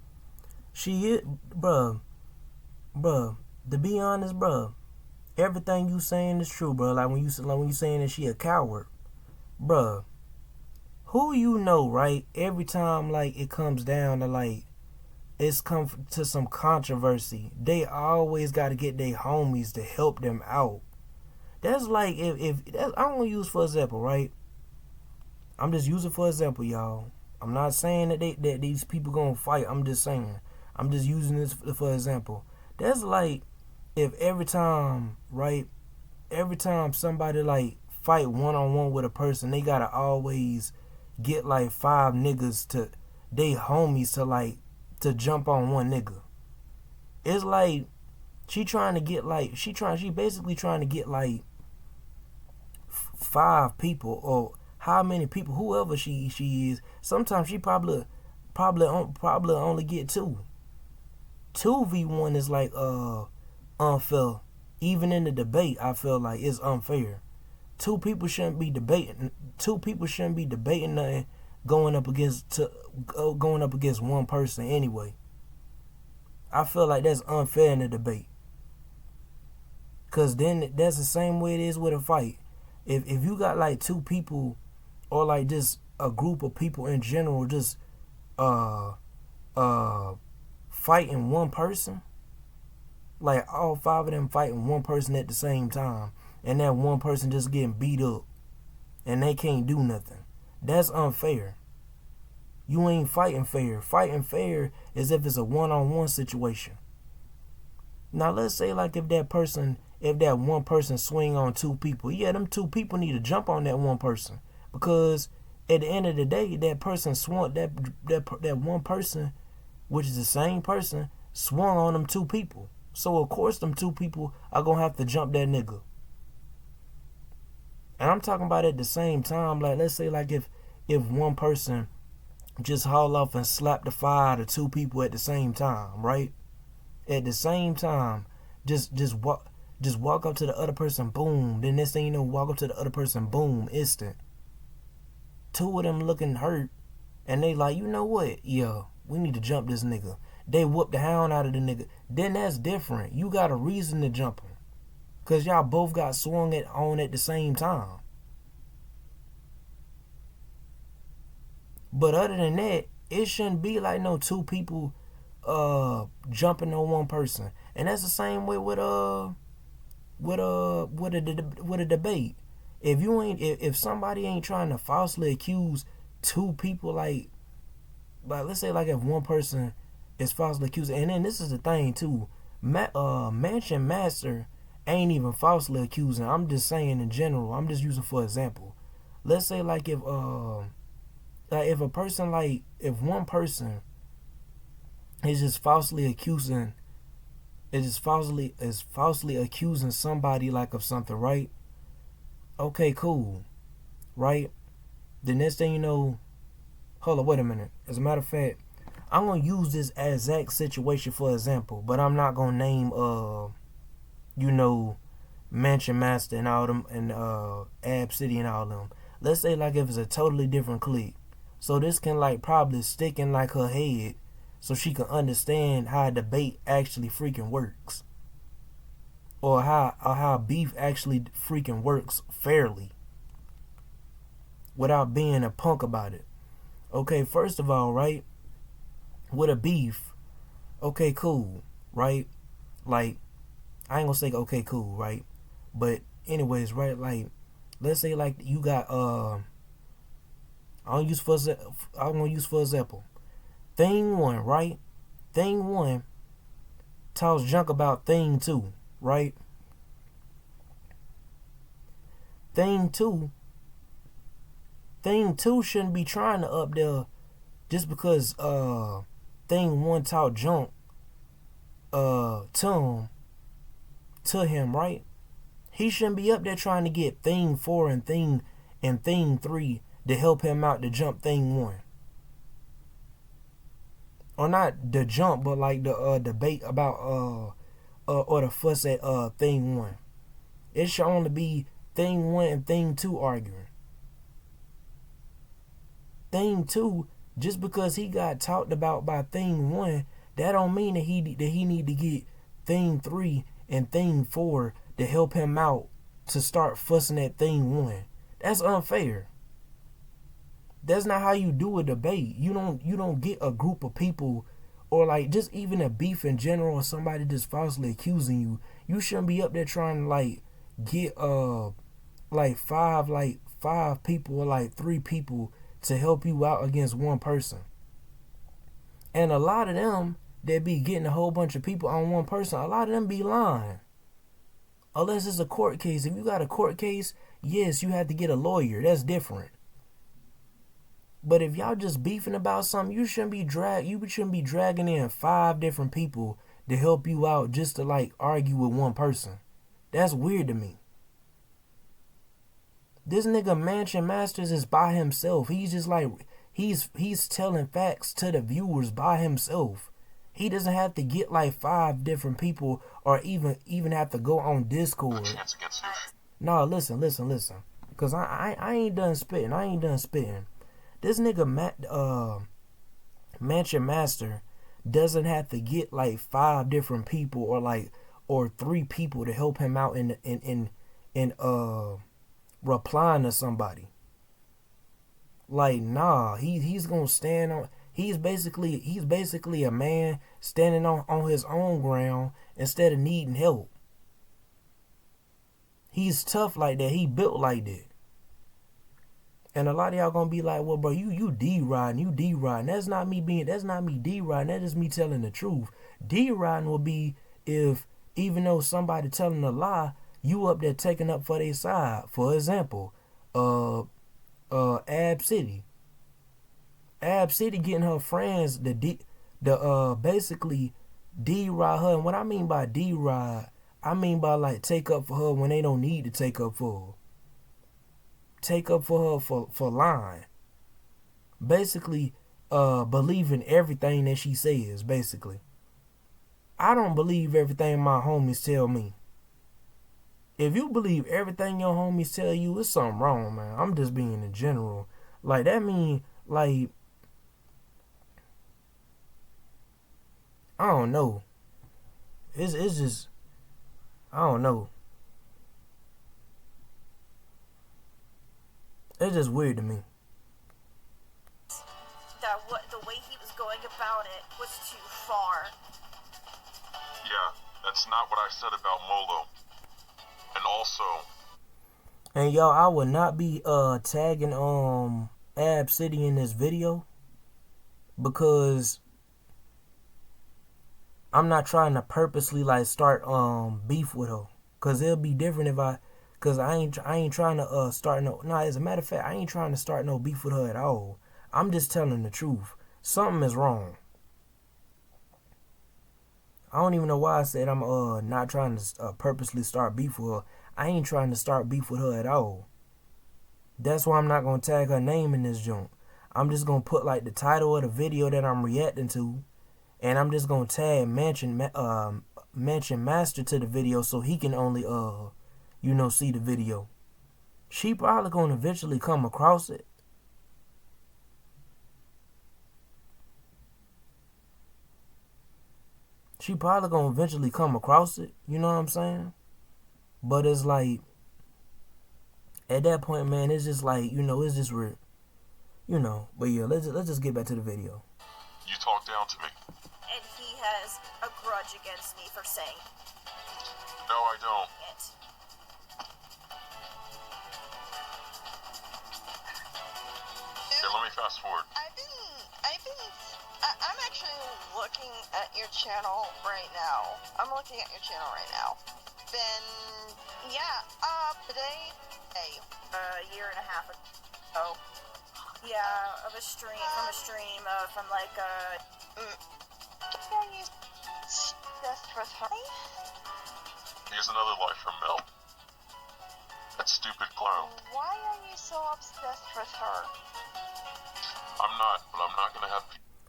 She is, bruh. To be honest, bruh. Everything you saying is true, bro. Like when you saying that she a coward, bruh. Who you know, right? Every time like it comes down to like it's come to some controversy, they always got to get their homies to help them out. That's like if I'm gonna use for example, right? I'm just using for example, y'all. I'm not saying that that these people gonna fight. I'm just saying. I'm just using this for example. That's like if every time, right? Every time somebody like fight one on one with a person, they gotta always get like 5 niggas to they homies to jump on one nigga. It's like she basically trying to get like 5 people or how many people, whoever she is. Sometimes she probably only get 2. 2v1 is like unfair. Even in the debate, I feel like it's unfair. 2 people shouldn't be debating. 2 people shouldn't be debating nothing going up against one person anyway. I feel like that's unfair in the debate. Cause then that's the same way it is with a fight. If you got like 2 people or like just a group of people in general just fighting one person, like all 5 of them fighting one person at the same time, and that one person just getting beat up and they can't do nothing, that's unfair. You ain't fighting fair. Fighting fair is if it's a one-on-one situation. Now let's say like if that one person swing on 2 people, yeah, them 2 people need to jump on that one person, because at the end of the day, that person swung that one person, which is the same person, swung on them 2 people. So of course them 2 people are gonna have to jump that nigga. And I'm talking about at the same time, like let's say like if one person just haul off and slap the 5 or 2 people at the same time, right? At the same time, just walk up to the other person, boom. Then next thing you know, walk up to the other person, boom, instant. 2 of them looking hurt, and they like, you know what? Yeah, we need to jump this nigga. They whoop the hound out of the nigga. Then that's different. You got a reason to jump him, cause y'all both got swung on at the same time. But other than that, it shouldn't be like no 2 people jumping on one person. And that's the same way with a debate. If somebody ain't trying to falsely accuse 2 people, like let's say like if one person is falsely accused, and then this is the thing too, Mansion Master ain't even falsely accusing. I'm just saying in general. I'm just using for example. Let's say like if one person is just falsely accusing somebody like of something, right? Okay, cool, right? The next thing you know, hold on, wait a minute. As a matter of fact, I'm gonna use this exact situation for example, but I'm not gonna name Mansion Master and all them and Ab City and all them. Let's say like if it's a totally different clique. So this can like probably stick in like her head so she can understand how a debate actually freaking works. Or how beef actually freaking works fairly. Without being a punk about it. Okay, first of all, right? With a beef, okay, cool, right? Like, I ain't gonna say okay, cool, right? But anyways, right? Like, let's say like you got I'm gonna use for example. Thing 1, right? Thing 1 talks junk about thing 2, right? Thing 2 shouldn't be trying to up there just because thing 1 talk junk to him, right? He shouldn't be up there trying to get thing 4 and thing 3 to help him out to jump thing 1. Or not the jump, but like the debate about or the fuss at thing 1. It should only be thing 1 and thing 2 arguing. Thing 2, just because he got talked about by thing 1, that don't mean that he need to get thing 3 and thing 4 to help him out to start fussing at thing 1. That's unfair. That's not how you do a debate. You don't get a group of people, or like just even a beef in general, or somebody just falsely accusing you. You shouldn't be up there trying to like get like five people or like 3 people to help you out against one person. And a lot of them that be getting a whole bunch of people on one person, a lot of them be lying. Unless it's a court case. If you got a court case, yes, you have to get a lawyer. That's different. But if y'all just beefing about something, you shouldn't be dragging in 5 different people to help you out just to like argue with one person. That's weird to me. This nigga Mansion Masters is by himself. He's just like he's telling facts to the viewers by himself. He doesn't have to get like 5 different people or even have to go on Discord. No, listen. Cause I ain't done spitting. This nigga Mansion Master doesn't have to get like 5 different people or 3 people to help him out in replying to somebody. Like, nah, he's gonna stand on. He's basically a man standing on his own ground instead of needing help. He's tough like that. He built like that. And a lot of y'all gonna be like, well, bro, you D-riding. That's not me D-riding. That is me telling the truth. D-riding will be if, even though somebody telling a lie, you up there taking up for their side. For example, Ab City getting her friends basically D-ride her. And what I mean by D-ride, I mean by like take up for her when they don't need to take up for her. Take up for her for lying. Basically, believing everything that she says, basically. I don't believe everything my homies tell me. If you believe everything your homies tell you, it's something wrong, man. I'm just being in general. Like, that mean, like, I don't know. It's just, I don't know. It's just weird to me. The way he was going about it was too far. Yeah, that's not what I said about Molo. And also... And y'all, I would not be tagging Ab City in this video because I'm not trying to purposely like start beef with her. Cause it'll be different if cause I ain't trying to start no. No, as a matter of fact, I ain't trying to start no beef with her at all. I'm just telling the truth. Something is wrong. I don't even know why I said I'm not trying to purposely start beef with her. I ain't trying to start beef with her at all. That's why I'm not gonna tag her name in this joint. I'm just gonna put like the title of the video that I'm reacting to, and I'm just gonna tag Mansion Master to the video so he can only see the video. She probably gonna eventually come across it. She probably gonna eventually come across it, you know what I'm saying? But it's like, at that point, man, it's just like, it's just weird, But yeah, let's just get back to the video. You talk down to me. And he has a grudge against me for saying No, I don't. it. Here, let me fast forward. I'm actually looking at your channel right now. Then, yeah, today, A year and a half ago. Yeah, from a stream, from like, are you obsessed with her? Here's another lie from Mel. That stupid clown. Why are you so obsessed with her? I'm not, but I'm not gonna have...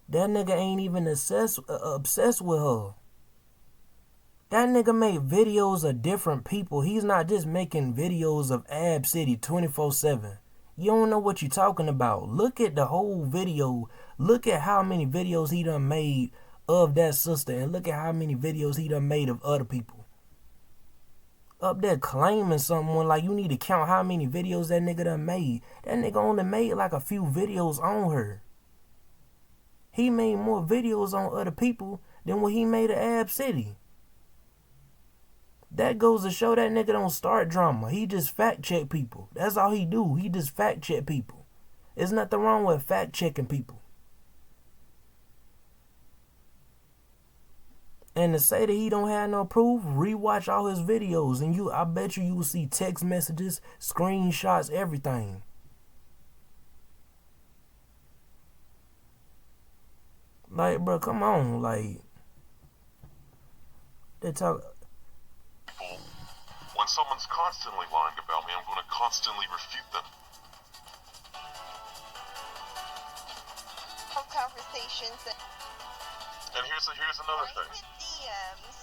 That nigga ain't even obsessed with her. That nigga made videos of different people. He's not just making videos of Ab City 24/7. You don't know what you're talking about. Look at the whole video. Look at how many videos he done made of that sister. And look at how many videos he done made of other people. Up there claiming someone like you need to count how many videos that nigga done made. That nigga only made like a few videos on her. He made more videos on other people than what he made of Ab City. That goes to show that nigga don't start drama. He just fact check people. That's all he do. He just fact check people. There's nothing wrong with fact checking people. And to say that he don't have no proof, rewatch all his videos, and I bet you will see text messages, screenshots, everything. Like, bro, come on, like, they talk. When someone's constantly lying about me, I'm going to constantly refute them. Conversations And here's another thing. private DMs,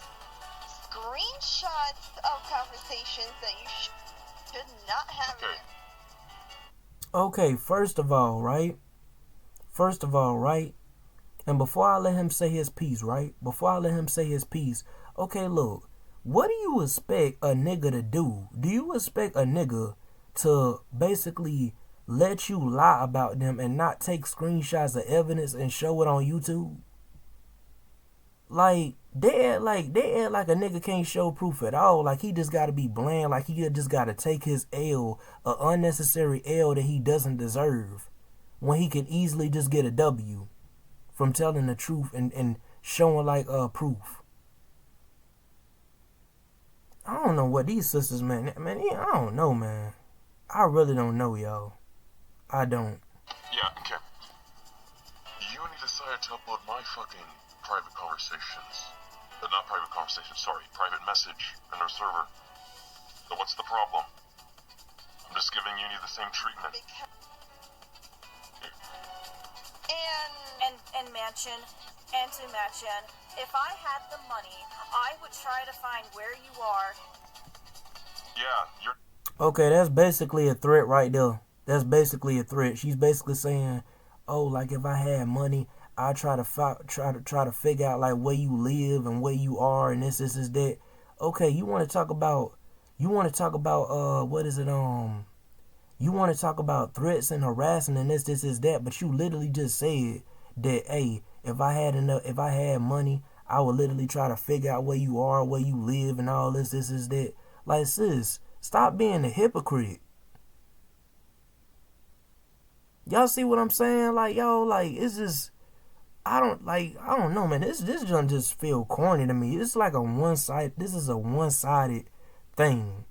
screenshots of conversations that you should not have. Okay. Okay, first of all, right? And before I let him say his piece, right? Okay, look. What do you expect a nigga to do? Do you expect a nigga to basically let you lie about them and not take screenshots of evidence and show it on YouTube? Like, they act like a nigga can't show proof at all. Like, he just gotta be bland. Like, he just gotta take his L, an unnecessary L that he doesn't deserve, when he could easily just get a W from telling the truth and showing, like, proof. I don't know what these sisters, man, I don't know, man. I really don't know, y'all. I don't. Yeah, okay. You decided to upload my fucking private conversations. Not private conversations, sorry. Private message in our server. So what's the problem? I'm just giving Uni the same treatment. And Mansion, and to Mansion, if I had the money, I would try to find where you are. Yeah, you're... Okay, that's basically a threat right there. That's basically a threat. She's basically saying, "Oh, like if I had money, I try to figure out like where you live and where you are and this is that." Okay, you want to talk about what is it you want to talk about threats and harassing and this is that, but you literally just said that, hey, if I had money, I would literally try to figure out where you are, where you live, and all this is that. Like, sis, stop being a hypocrite. Y'all see what I'm saying? Like, yo, like, it's just, I don't know, man. This just feel corny to me. It's like this is a one-sided thing.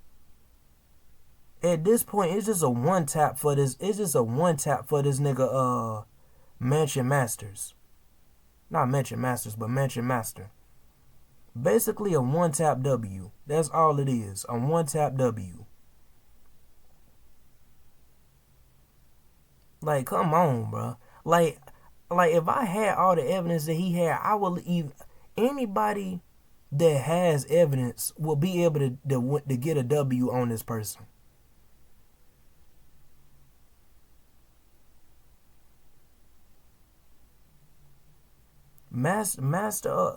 At this point, it's just a one tap for this nigga, Mansion Masters. Not Mansion Masters, but Mansion Master. Basically a one tap W. That's all it is. A one tap W. Like, come on, bro. Like if I had all the evidence that he had, I would even anybody that has evidence will be able to get a W on this person. Mansion Master,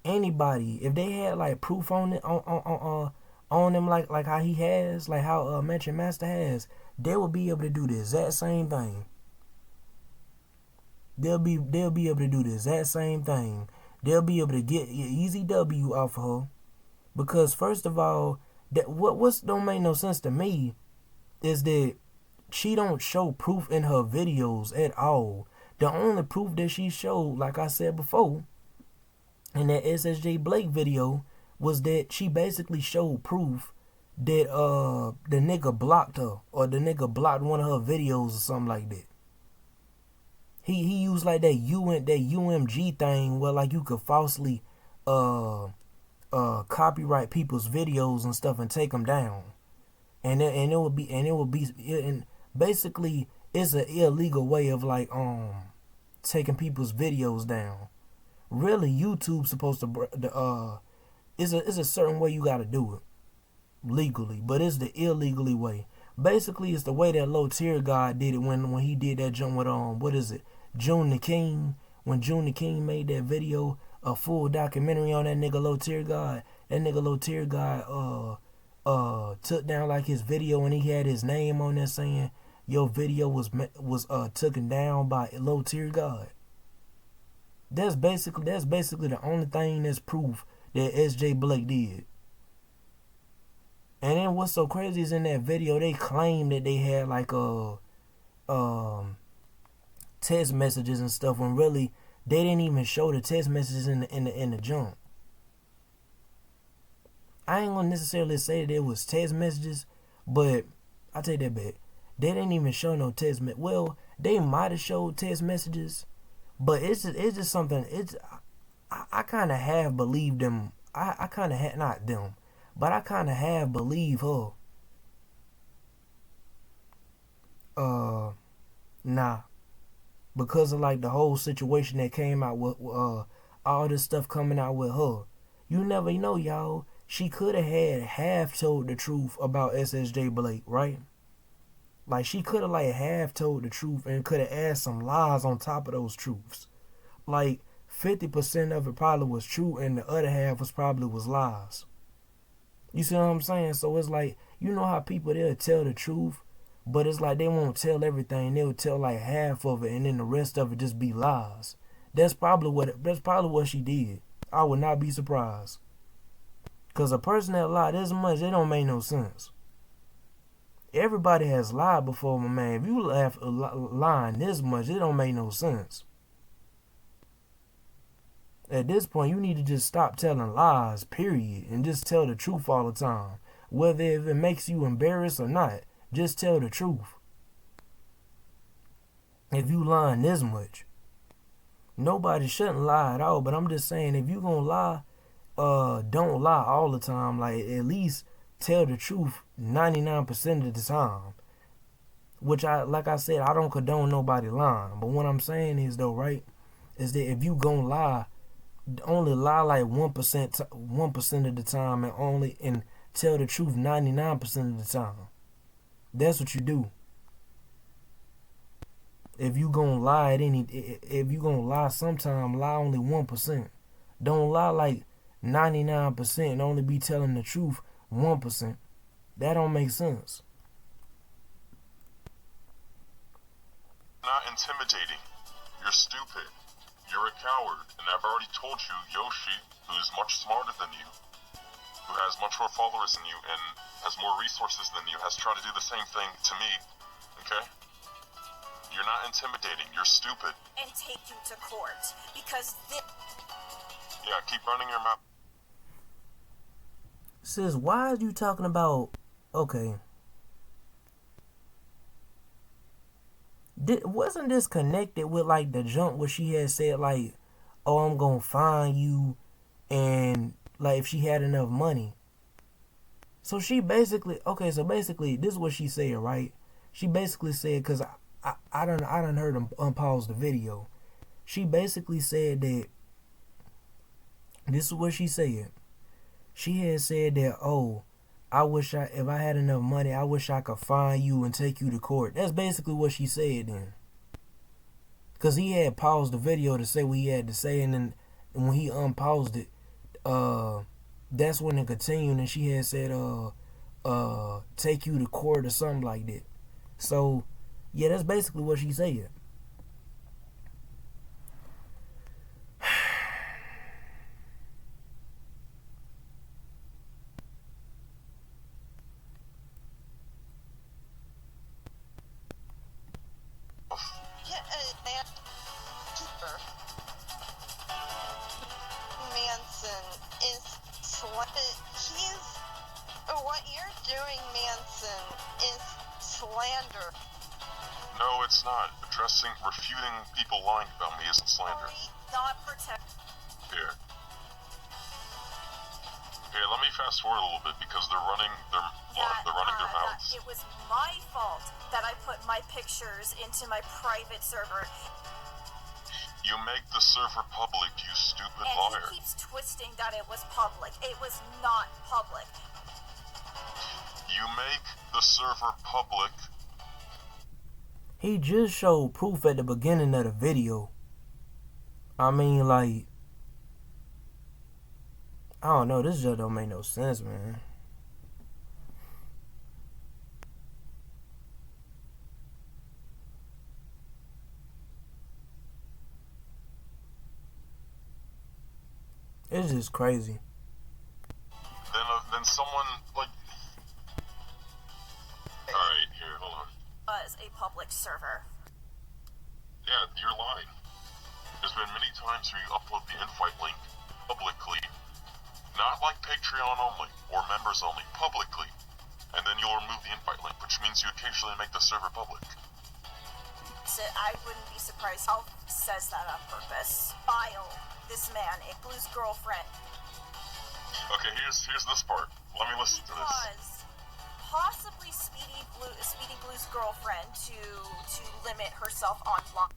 anybody, if they had like proof on it on them like how he has, like how Mansion Master has, they will be able to do the exact same thing. They'll be able to do the exact same thing. They'll be able to get an easy W off of her, because first of all, that what don't make no sense to me is that she don't show proof in her videos at all. The only proof that she showed, like I said before, in that SSJ Blake video, was that she basically showed proof that the nigga blocked her, or the nigga blocked one of her videos or something like that. He used like that UMG thing where like you could falsely copyright people's videos and stuff and take them down, and basically it's an illegal way of like taking people's videos down. Really, YouTube's supposed to it's a certain way you got to do it legally, but it's the illegally way. Basically, it's the way that Low Tier God did it when he did that jump with what is it, June the King. When June the King made that video, a full documentary on that nigga Low Tier God. That nigga Low Tier God took down like his video, and he had his name on there saying your video was taken down by Low Tier God. That's basically the only thing that's proof that SJ Blake did. And then what's so crazy is in that video they claim that they had like text messages and stuff when really they didn't even show the text messages in the jump. I ain't gonna necessarily say that it was text messages, but I take that back. They didn't even show no text. Well, they might have showed text messages, but it's just something. I kind of have believed them. I kind of had not them, but I kind of have believed her. Nah, because of like the whole situation that came out with all this stuff coming out with her. You never know, y'all. She could have had half told the truth about SSJ Blake, right? Like she could have like half told the truth and could have added some lies on top of those truths. Like 50% of it probably was true and the other half was lies. You see what I'm saying? So it's like, you know how people, they'll tell the truth, but it's like they won't tell everything. They'll tell like half of it and then the rest of it just be lies. That's probably what she did. I would not be surprised. Cause a person that lied this much, it don't make no sense. Everybody has lied before, my man. If you lying this much, it don't make no sense. At this point, you need to just stop telling lies, period, and just tell the truth all the time. Whether if it makes you embarrassed or not, just tell the truth. If you lying this much, nobody shouldn't lie at all. But I'm just saying, if you gonna lie, don't lie all the time. Like at least tell the truth 99% of the time. Which like I said, I don't condone nobody lying. But what I'm saying is though, right, is that if you gonna lie, only lie like 1% of the time and tell the truth 99% of the time. That's what you do. If you gonna lie if you gonna lie sometime, lie only 1%. Don't lie like 99% and only be telling the truth 1%. That don't make sense. Not intimidating. You're stupid. You're a coward, and I've already told you, Yoshi, who's much smarter than you, who has much more followers than you, and has more resources than you, has tried to do the same thing to me, okay? You're not intimidating, you're stupid. And take you to court, because Yeah, keep running your mouth. Sis, why are you talking about, okay. Wasn't this connected with like the jump where she had said like, oh, I'm gonna find you, and like if she had enough money. So she basically, okay, so basically this is what she said, right? She basically said, cause I done heard him unpause the video. She basically said that, this is what she said. She had said that, oh, if I had enough money, I wish I could find you and take you to court. That's basically what she said then. Because he had paused the video to say what he had to say, and then when he unpaused it, that's when it continued, and she had said, take you to court or something like that. So, yeah, that's basically what she said. Manson is what you're doing, Manson, is slander. No, it's not. Refuting people lying about me isn't slander. not protect. Here, let me fast forward a little bit because they're running their mouths. It was my fault that I put my pictures into my private server. You make the server public, you stupid And liar. he keeps twisting that it was public. It was not public. You make the server public. He just showed proof at the beginning of the video. I mean, like, I don't know. This just don't make no sense, man. It's just crazy. Then someone, like, public server. Yeah, you're lying. There's been many times where you upload the invite link publicly, not like Patreon only or members only, publicly, and then you'll remove the invite link, which means you occasionally make the server public. So I wouldn't be surprised. Alf says that on purpose. File this man, a Blue's girlfriend. Okay, here's this part. Let me listen to this. Because possibly Speedy Blue's girlfriend to limit herself online.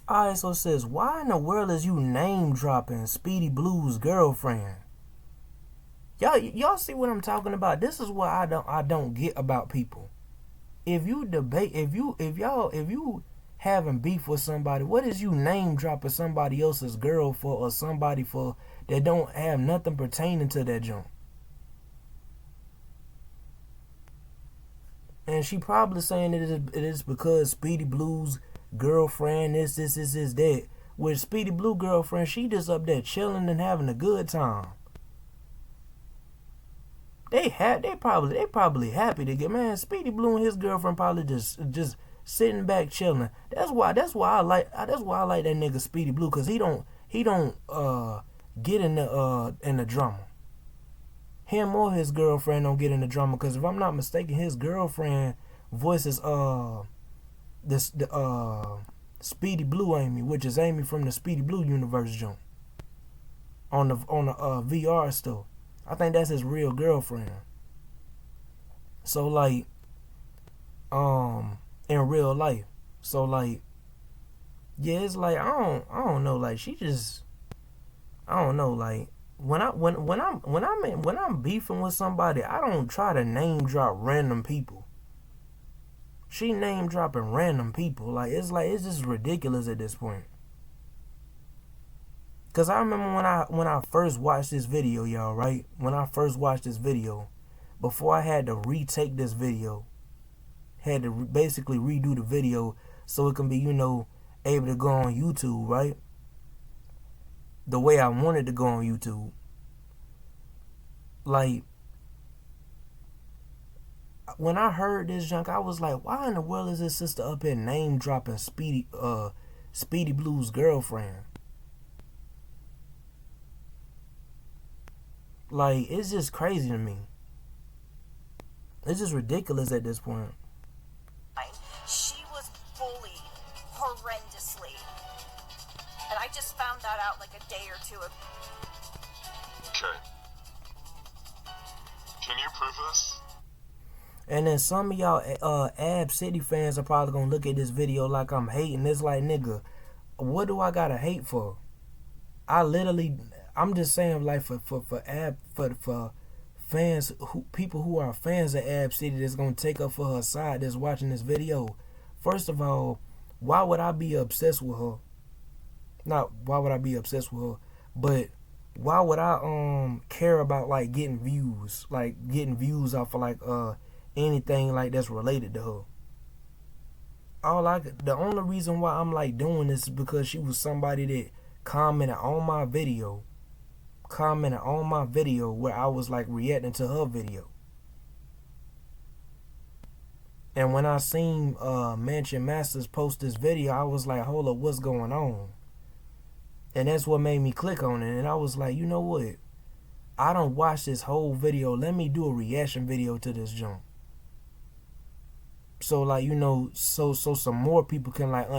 Alright, so it says, why in the world is you name dropping Speedy Blue's girlfriend? Y'all see what I'm talking about? This is what I don't get about people. If you having beef with somebody, what is you name dropping somebody else's girl for, or somebody for that don't have nothing pertaining to that junk? And she probably saying it is because Speedy Blue's girlfriend is this, that. With Speedy Blue girlfriend, she just up there chilling and having a good time. They probably happy to get, man. Speedy Blue and his girlfriend probably just sitting back chilling. That's why I like that nigga Speedy Blue, cause he don't get in the drama. Him or his girlfriend don't get in the drama, cause if I'm not mistaken, his girlfriend voices Speedy Blue Amy, which is Amy from the Speedy Blue universe jump on the VR store. I think that's his real girlfriend. So like in real life. So like, yeah, it's like I don't know, like she just, I don't know, like when I'm beefing with somebody, I don't try to name drop random people. She name dropping random people. It's just ridiculous at this point. Cause I remember when I first watched this video, y'all, right? When I first watched this video, before I had to retake this video, had to basically redo the video so it can be, able to go on YouTube, right? The way I wanted to go on YouTube. Like, when I heard this junk, I was like, why in the world is this sister up here name dropping Speedy Blue's girlfriend? Like, it's just crazy to me. It's just ridiculous at this point. She was bullied horrendously. And I just found that out like a day or two ago. Okay. Can you prove this? And then some of y'all Ab City fans are probably gonna look at this video like I'm hating. It's like, nigga, what do I gotta hate for? I'm just saying, like, for fans, people who are fans of Ab City that's gonna take up for her side that's watching this video. First of all, why would I be obsessed with her? Not why would I be obsessed with her, but why would I care about like getting views off of like anything like that's related to her? The only reason why I'm like doing this is because she was somebody that commented on my video where I was like reacting to her video. And when I seen Mansion Masters post this video, I was like, hold up, what's going on? And that's what made me click on it. And I was like, you know what? I don't watch this whole video. Let me do a reaction video to this junk. So like, so some more people can like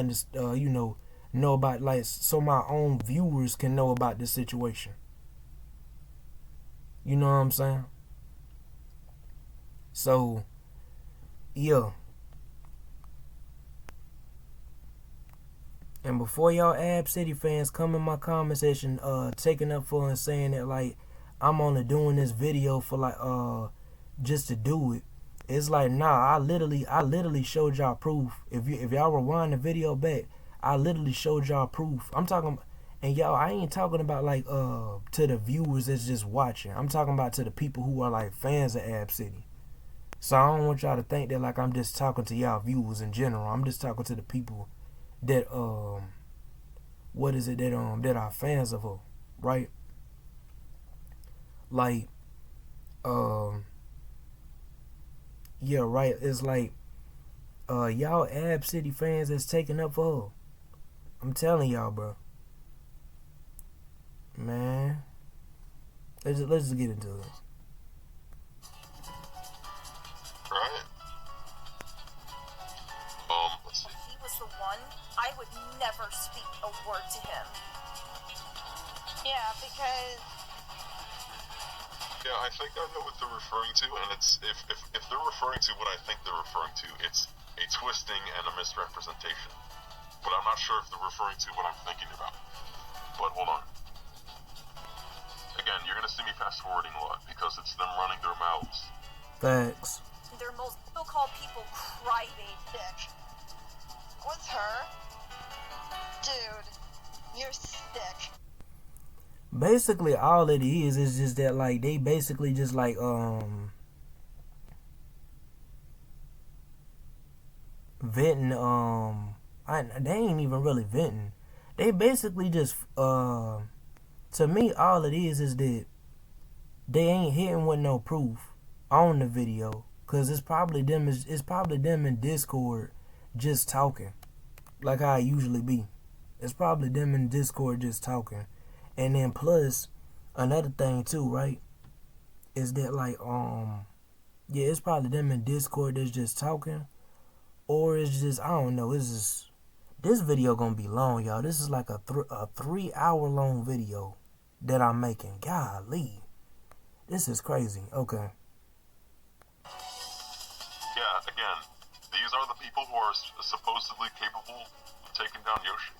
know about, like, so my own viewers can know about this situation. You know what I'm saying? So, yeah. And before y'all Ab City fans come in my comment section taking up for and saying that like I'm only doing this video for like just to do it. It's like, nah, I literally showed y'all proof. If y'all rewind the video back, I literally showed y'all proof. I'm talking, and y'all, I ain't talking about like to the viewers that's just watching. I'm talking about to the people who are like fans of Ab City. So I don't want y'all to think that like I'm just talking to y'all viewers in general. I'm just talking to the people that that are fans of her, right? Like yeah, right. It's like y'all Ab City fans that's taking up for her. I'm telling y'all, bro. Man, let's just get into it. Right. Let's see. He was the one. I would never speak a word to him. Yeah, because Yeah, I think I know what they're referring to, and it's if they're referring to what I think they're referring to, it's a twisting and a misrepresentation. But I'm not sure if they're referring to what I'm thinking about. But hold on. Again, you're gonna see me fast forwarding a lot because it's them running their mouths. Facts. Their most so-called people crybaby. sick. What's her? Dude, you're sick. Basically, all it is just that, like, they basically just, like, venting, they ain't even really venting. They basically just, to me, all it is that they ain't hitting with no proof on the video. Cause it's probably them in Discord just talking. Like how I usually be. It's probably them in Discord just talking. And then plus, another thing too, right? Is that like yeah, it's probably them in Discord that's just talking. Or it's just, I don't know, it's just, this video gonna be long, y'all. This is like a 3 hour long video that I'm making. Golly. This is crazy. Okay. Yeah, again, these are the people who are supposedly capable of taking down Yoshi.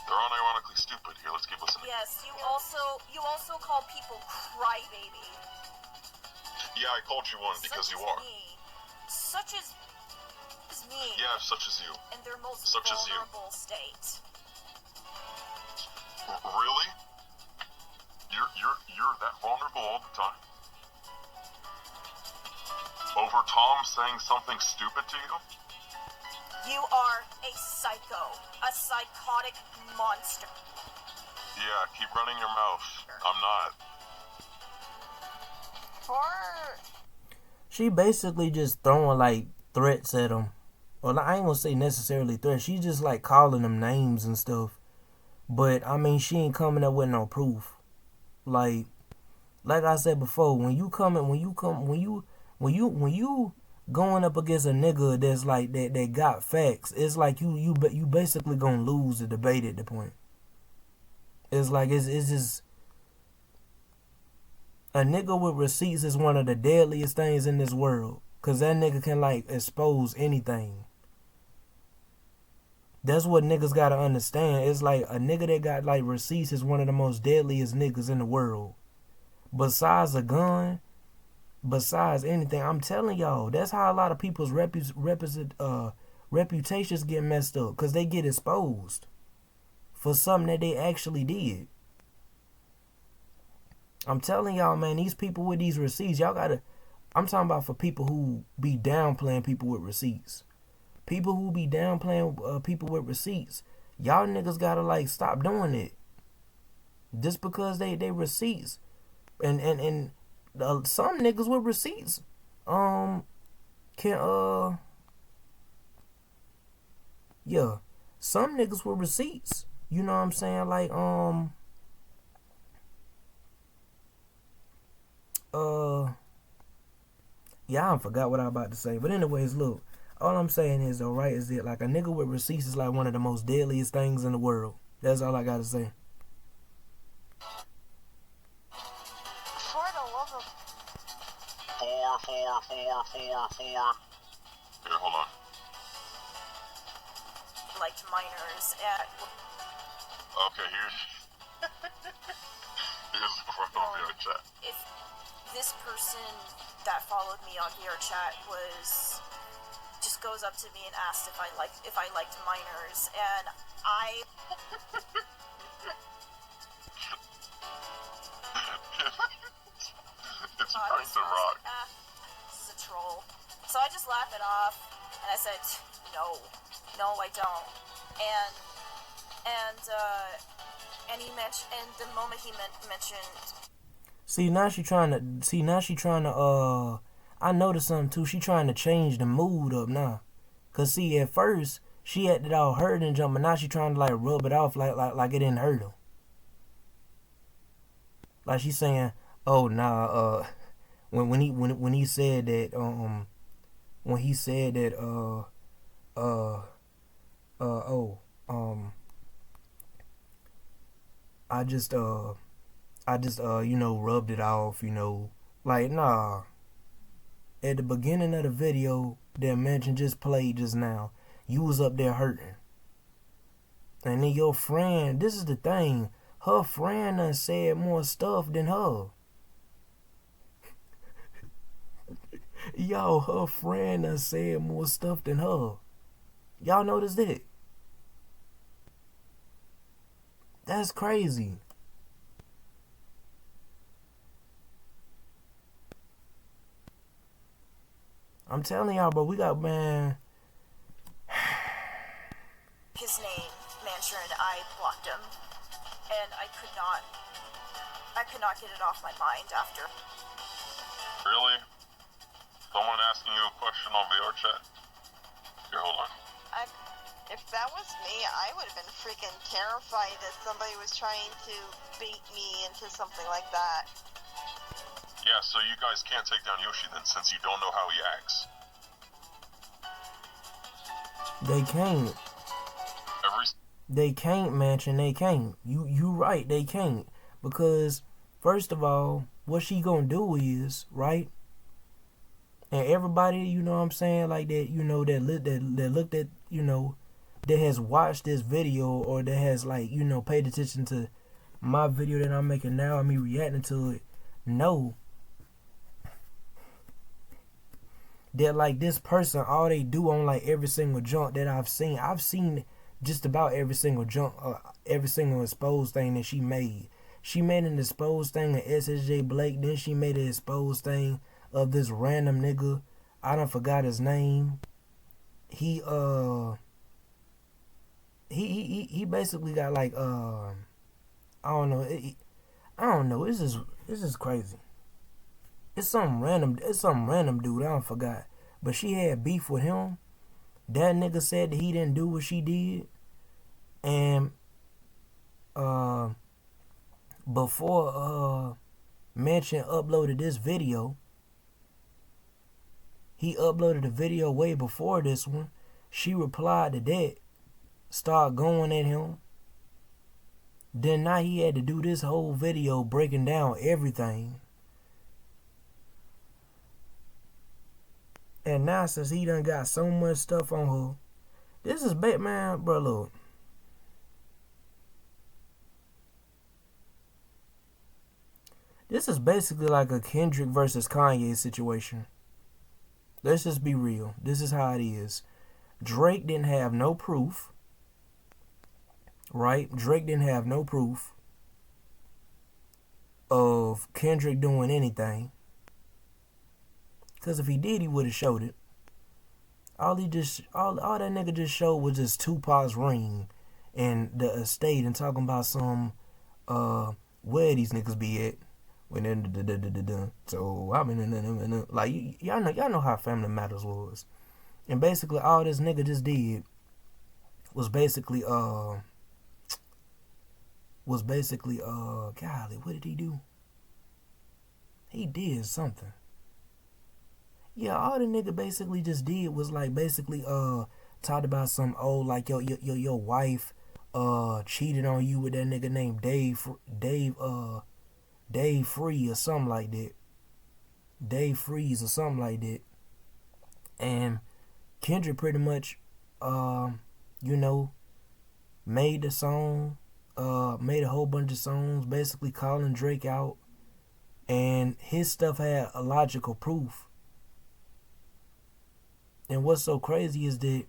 They're unironically stupid. Here, let's keep listening. Yes, you also call people crybaby. Yeah, I called you one because Such you as are. me. Such as me. Yeah, such as you. In their most Such as you. vulnerable state. Really? You're that vulnerable all the time? Over Tom saying something stupid to you? You are a psycho, a psychotic monster. Yeah, keep running your mouth. I'm not. She basically just throwing like threats at him. Well, I ain't gonna say necessarily threats. She just like calling them names and stuff. But I mean, she ain't coming up with no proof. Like I said before, when you going up against a nigga that's like that got facts, it's like you basically gonna lose the debate at the point. It's like it's just, a nigga with receipts is one of the deadliest things in this world, cause that nigga can like expose anything. That's what niggas gotta understand. It's like a nigga that got like receipts is one of the most deadliest niggas in the world. Besides a gun, besides anything, I'm telling y'all, that's how a lot of people's reputations get messed up, cause they get exposed for something that they actually did. I'm telling y'all, man, these people with these receipts, y'all gotta, I'm talking about for people who be downplaying people with receipts. People who be downplaying people with receipts, y'all niggas gotta like stop doing it. Just because they receipts. And some niggas with receipts can yeah, some niggas with receipts, you know what I'm saying, like yeah, I forgot what I was about to say, but anyways, look, all I'm saying is though, right, is that like a nigga with receipts is like one of the most deadliest things in the world. That's all I gotta say. Four. Here, hold on. Liked minors at. Okay, here's from VR chat. If this person that followed me on VR chat just goes up to me and asked if I liked minors, and I. It's time to rock. This is a troll. So I just laughed it off, and I said, no, I don't. And he mentioned, and the moment he mentioned. See now she trying to I noticed something too. She trying to change the mood up now. Cause see, at first she acted all hurt and jumping. Now she trying to like rub it off like it didn't hurt her. Like she's saying, "Oh nah." When he said that I just rubbed it off, like nah. At the beginning of the video that Mansion just played just now, you was up there hurting. And then your friend, this is the thing, her friend done said more stuff than her. Yo, her friend done said more stuff than her. Y'all notice that? That's crazy. I'm telling y'all, bro, we got, man. His name, Mansion, I blocked him. And I could not get it off my mind after. Really? Someone asking you a question on VR chat? Here, hold on. If that was me, I would have been freaking terrified that somebody was trying to bait me into something like that. Yeah, so you guys can't take down Yoshi then, since you don't know how he acts. They can't. They can't, Mansion. They can't. You right. They can't, because first of all, what she gonna do is right. And everybody, you know what I'm saying, like that, that looked at, that has watched this video or that has like, paid attention to my video that I'm making now and me reacting to it, know that like this person, all they do on like every single junk that I've seen just about every single junk, every single exposed thing that she made. She made an exposed thing of SSJ Blake, then she made an exposed thing of this random nigga. I done forgot his name. He basically got like I don't know. I don't know. It's just crazy. It's some random dude. I don't forgot. But she had beef with him. That nigga said that he didn't do what she did. And before Mansion uploaded this video, he uploaded a video way before this one. She replied to that, started going at him. Then now he had to do this whole video breaking down everything. And now since he done got so much stuff on her, this is Batman, bro, look. This is basically like a Kendrick versus Kanye situation. Let's just be real. This is how it is. Drake didn't have no proof. Right? Drake didn't have no proof of Kendrick doing anything. Because if he did, he would have showed it. All that nigga just showed was just Tupac's ring and the estate and talking about some where these niggas be at. So I mean, like y'all know how Family Matters was, and basically all this nigga just did was basically golly, what did he do? He did something. Yeah, all the nigga basically just did was like basically talked about some like your wife cheated on you with that nigga named Dave Free or something like that. Dave Freeze or something like that. And Kendrick pretty much made the song, made a whole bunch of songs basically calling Drake out, and his stuff had a logical proof. And what's so crazy is that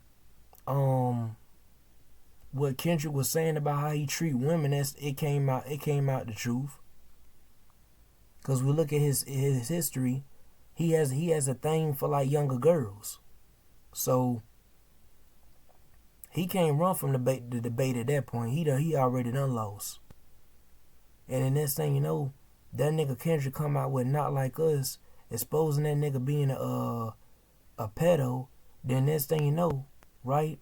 what Kendrick was saying about how he treat women, it came out the truth. Cause we look at his history, he has a thing for like younger girls, so he can't run from the debate at that point. He already done lost. And the next thing you know, that nigga Kendrick come out with Not Like Us, exposing that nigga being a pedo. Then next thing you know, right?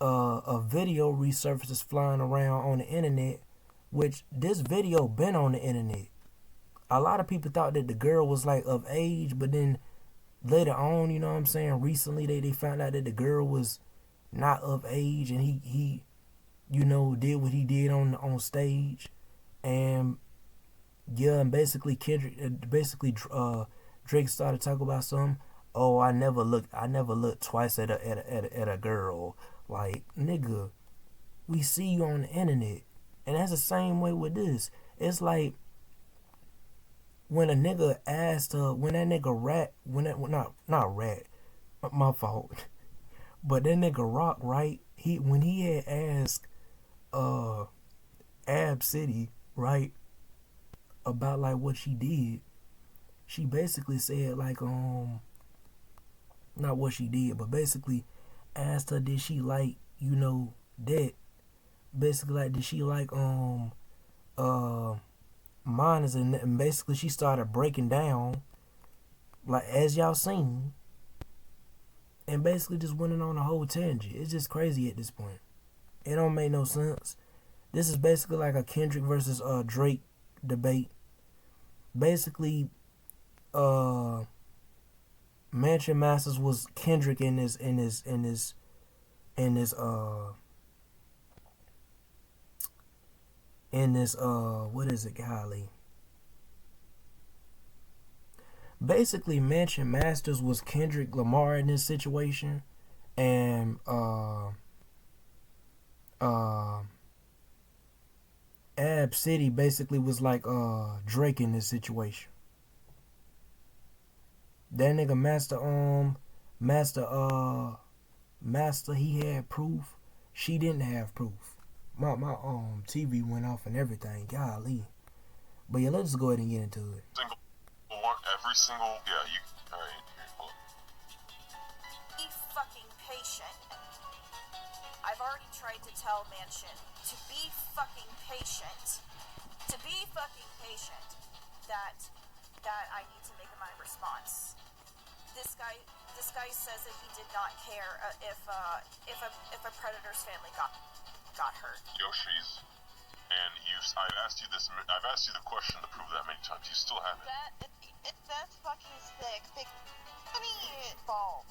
A video resurfaces flying around on the internet, which this video been on the internet. A lot of people thought that the girl was like of age, but then later on, you know what I'm saying, recently they found out that the girl was not of age, and he you know, did what he did on stage. And yeah, and basically Drake started talking about something. Oh, I never looked twice at a girl. Like, nigga, we see you on the internet. And that's the same way with this. It's like when a nigga asked her, when that nigga not rat, my fault. But that nigga Rock, right? When he had asked Ab City, right, about like what she did, she basically said like not what she did, but basically asked her, did she like, you know, that, basically like, did she like minors, and basically she started breaking down like as y'all seen, and basically just went on a whole tangent. It's just crazy at this point. It don't make no sense. This is basically like a Kendrick versus Drake debate. Basically, Mansion Masters was Kendrick in his what is it, golly? Basically, Mansion Masters was Kendrick Lamar in this situation, and Ab City basically was like Drake in this situation. That nigga Master, he had proof. She didn't have proof. My TV went off and everything. Golly. But yeah, let's just go ahead and get into it. Every single, yeah, you, alright, here, Be fucking patient. I've already tried to tell Mansion to be fucking patient. To be fucking patient. That I need to make my response. This guy says that he did not care if a predator's family got hurt. Yoshi's, and I've asked you the question to prove that many times. You still haven't. That's fucking sick. I mean, ball.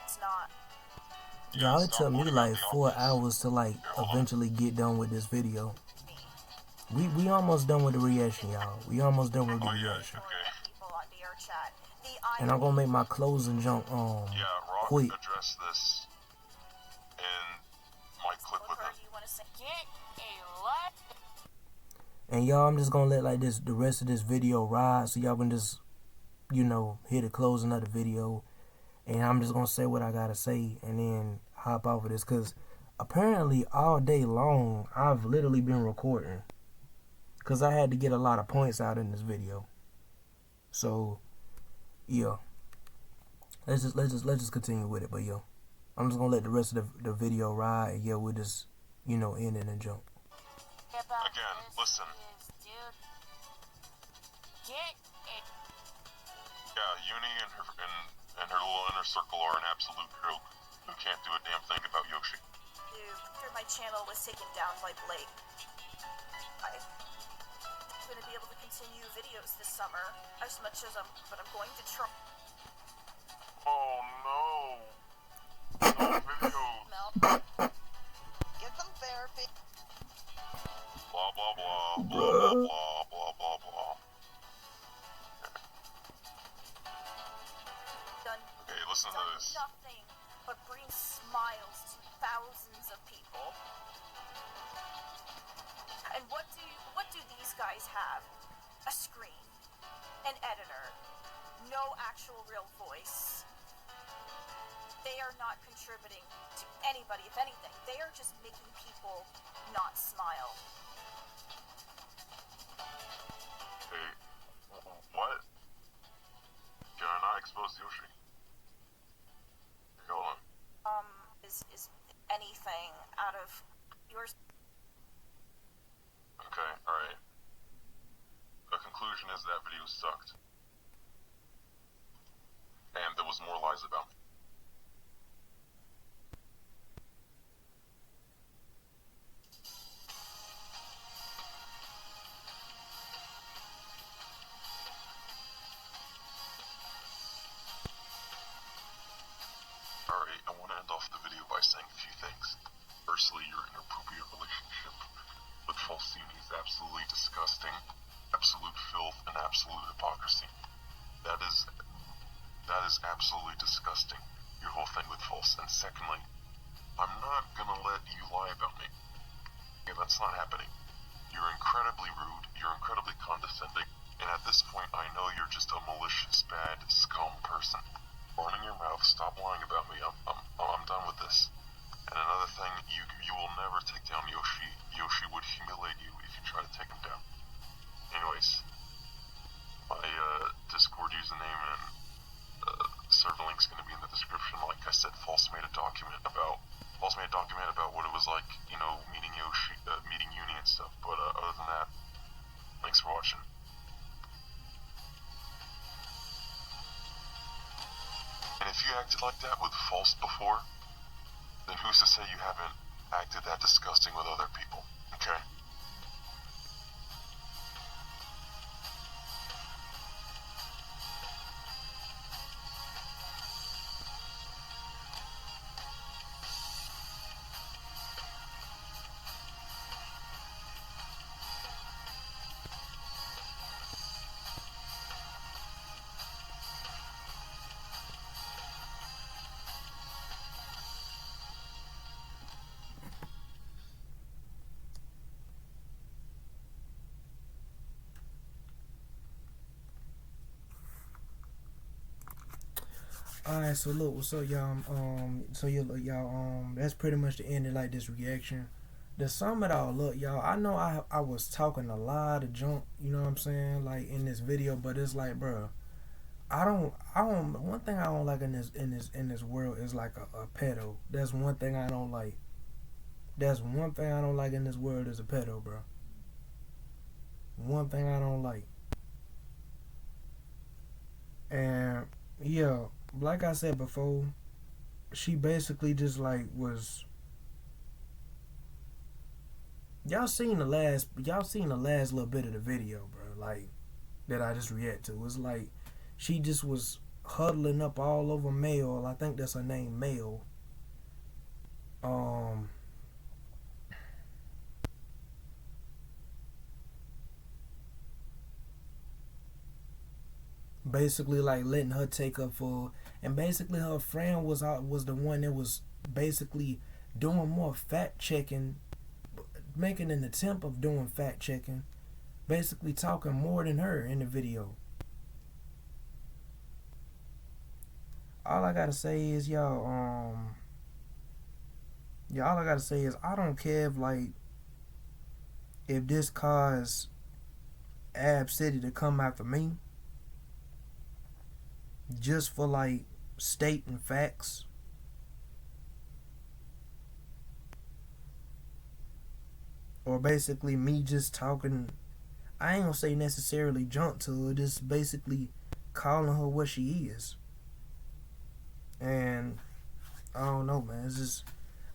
It's not. Y'all, it took me like 4 hours to like eventually get done with this video. We almost done with the reaction, y'all. We almost done with the reaction. And I'm gonna make my closing jump Rock quick. address this in my clip with him. And y'all, I'm just gonna let like the rest of this video ride, so y'all can just, you know, hear the closing of the video. And I'm just gonna say what I gotta say, and then hop off of this, cause apparently all day long I've literally been recording, cause I had to get a lot of points out in this video. So yeah, let's just continue with it. But yo, I'm just gonna let the rest of the video ride, and yeah, we'll just, you know, end it and jump. Again, listen. Yeah, Uni and her little inner circle are an absolute joke who can't do a damn thing about Yoshi. After my channel was taken down by Blake, I'm going to be able to continue videos this summer as much as I'm going to try. Oh no! No videos! Get some therapy. Blah blah blah, blah blah blah, blah blah blah. Okay, listen to this. Nothing but bring smiles to thousands of people. And what do these guys have? A screen, an editor, no actual real voice. They are not contributing to anybody. If anything, they are just making people not smile. Hey, what? Can I not expose Yoshi? Hold on. Is anything out of yours? Okay, alright. The conclusion is that video sucked. lies about me. Alright, I want to end off the video by saying a few things. Firstly, your inappropriate relationship with false Uni is absolutely disgusting, absolute filth, and absolute hypocrisy. That is absolutely disgusting, your whole thing with false. And secondly, I'm not gonna let you lie about me. Okay, that's not happening. You're incredibly rude, you're incredibly condescending, and at this point I know you're just a malicious, bad, scum person. Running your mouth, stop lying about me, I'm done with this. And another thing, you will never take down Yoshi. Yoshi would humiliate you if you try to take him down. Anyways, my Discord username and server link's gonna be in the description. Like I said, False made a document about what it was like, you know, meeting Yoshi, meeting Uni and stuff. But other than that, thanks for watching. And if you acted like that with False before, then who's to say you haven't acted that disgusting with other people, okay? Alright, so look, what's up, y'all? That's pretty much the end of like this reaction. To sum it all up, y'all, I know I was talking a lot of junk, you know what I'm saying, like in this video, but it's like, bro, I don't. One thing I don't like in this world is like a pedo. That's one thing I don't like. That's one thing I don't like in this world is a pedo, bro. One thing I don't like. And yeah, like I said before, she basically just like was. Y'all seen the last little bit of the video, bro. Like that I just react to. It's like she just was huddling up all over Mel. I think that's her name, Mel. Basically like letting her take up for, and basically her friend was the one that was basically doing more fact checking, making an attempt of doing fact checking, basically talking more than her in the video. All I gotta say is all I gotta say is I don't care if this caused Ab City to come after me just for like stating facts. Or basically me just talking, I ain't gonna say necessarily junk to her, just basically calling her what she is. And I don't know, man. It's just,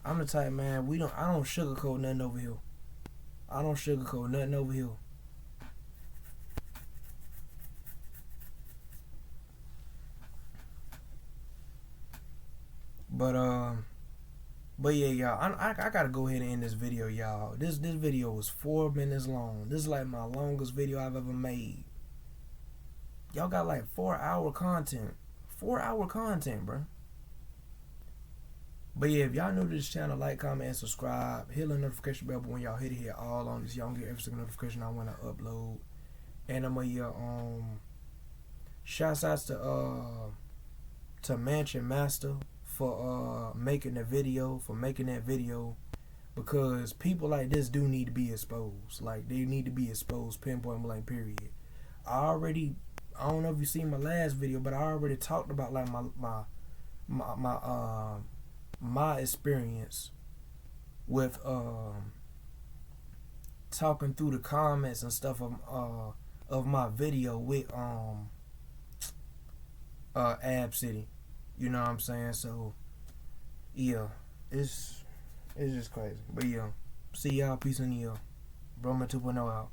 I'm the type, man, I don't sugarcoat nothing over here. I don't sugarcoat nothing over here. But yeah, y'all, I gotta go ahead and end this video, y'all. This video was 4 minutes long. This is like my longest video I've ever made. Y'all got like 4-hour content. 4-hour content, bro. But yeah, if y'all new to this channel, like, comment, and subscribe. Hit the notification bell, but when y'all hit all on this, y'all get every single notification I want to upload. And I'm shouts outs to Mansion Master for making that video, because people like this do need to be exposed. Like, they need to be exposed, pinpoint blank, period. I don't know if you seen my last video, but I already talked about like my experience with talking through the comments and stuff of my video with Ab City. You know what I'm saying? So yeah, it's just crazy. But yeah, see y'all. Peace and yeah. Broman 2.0 out.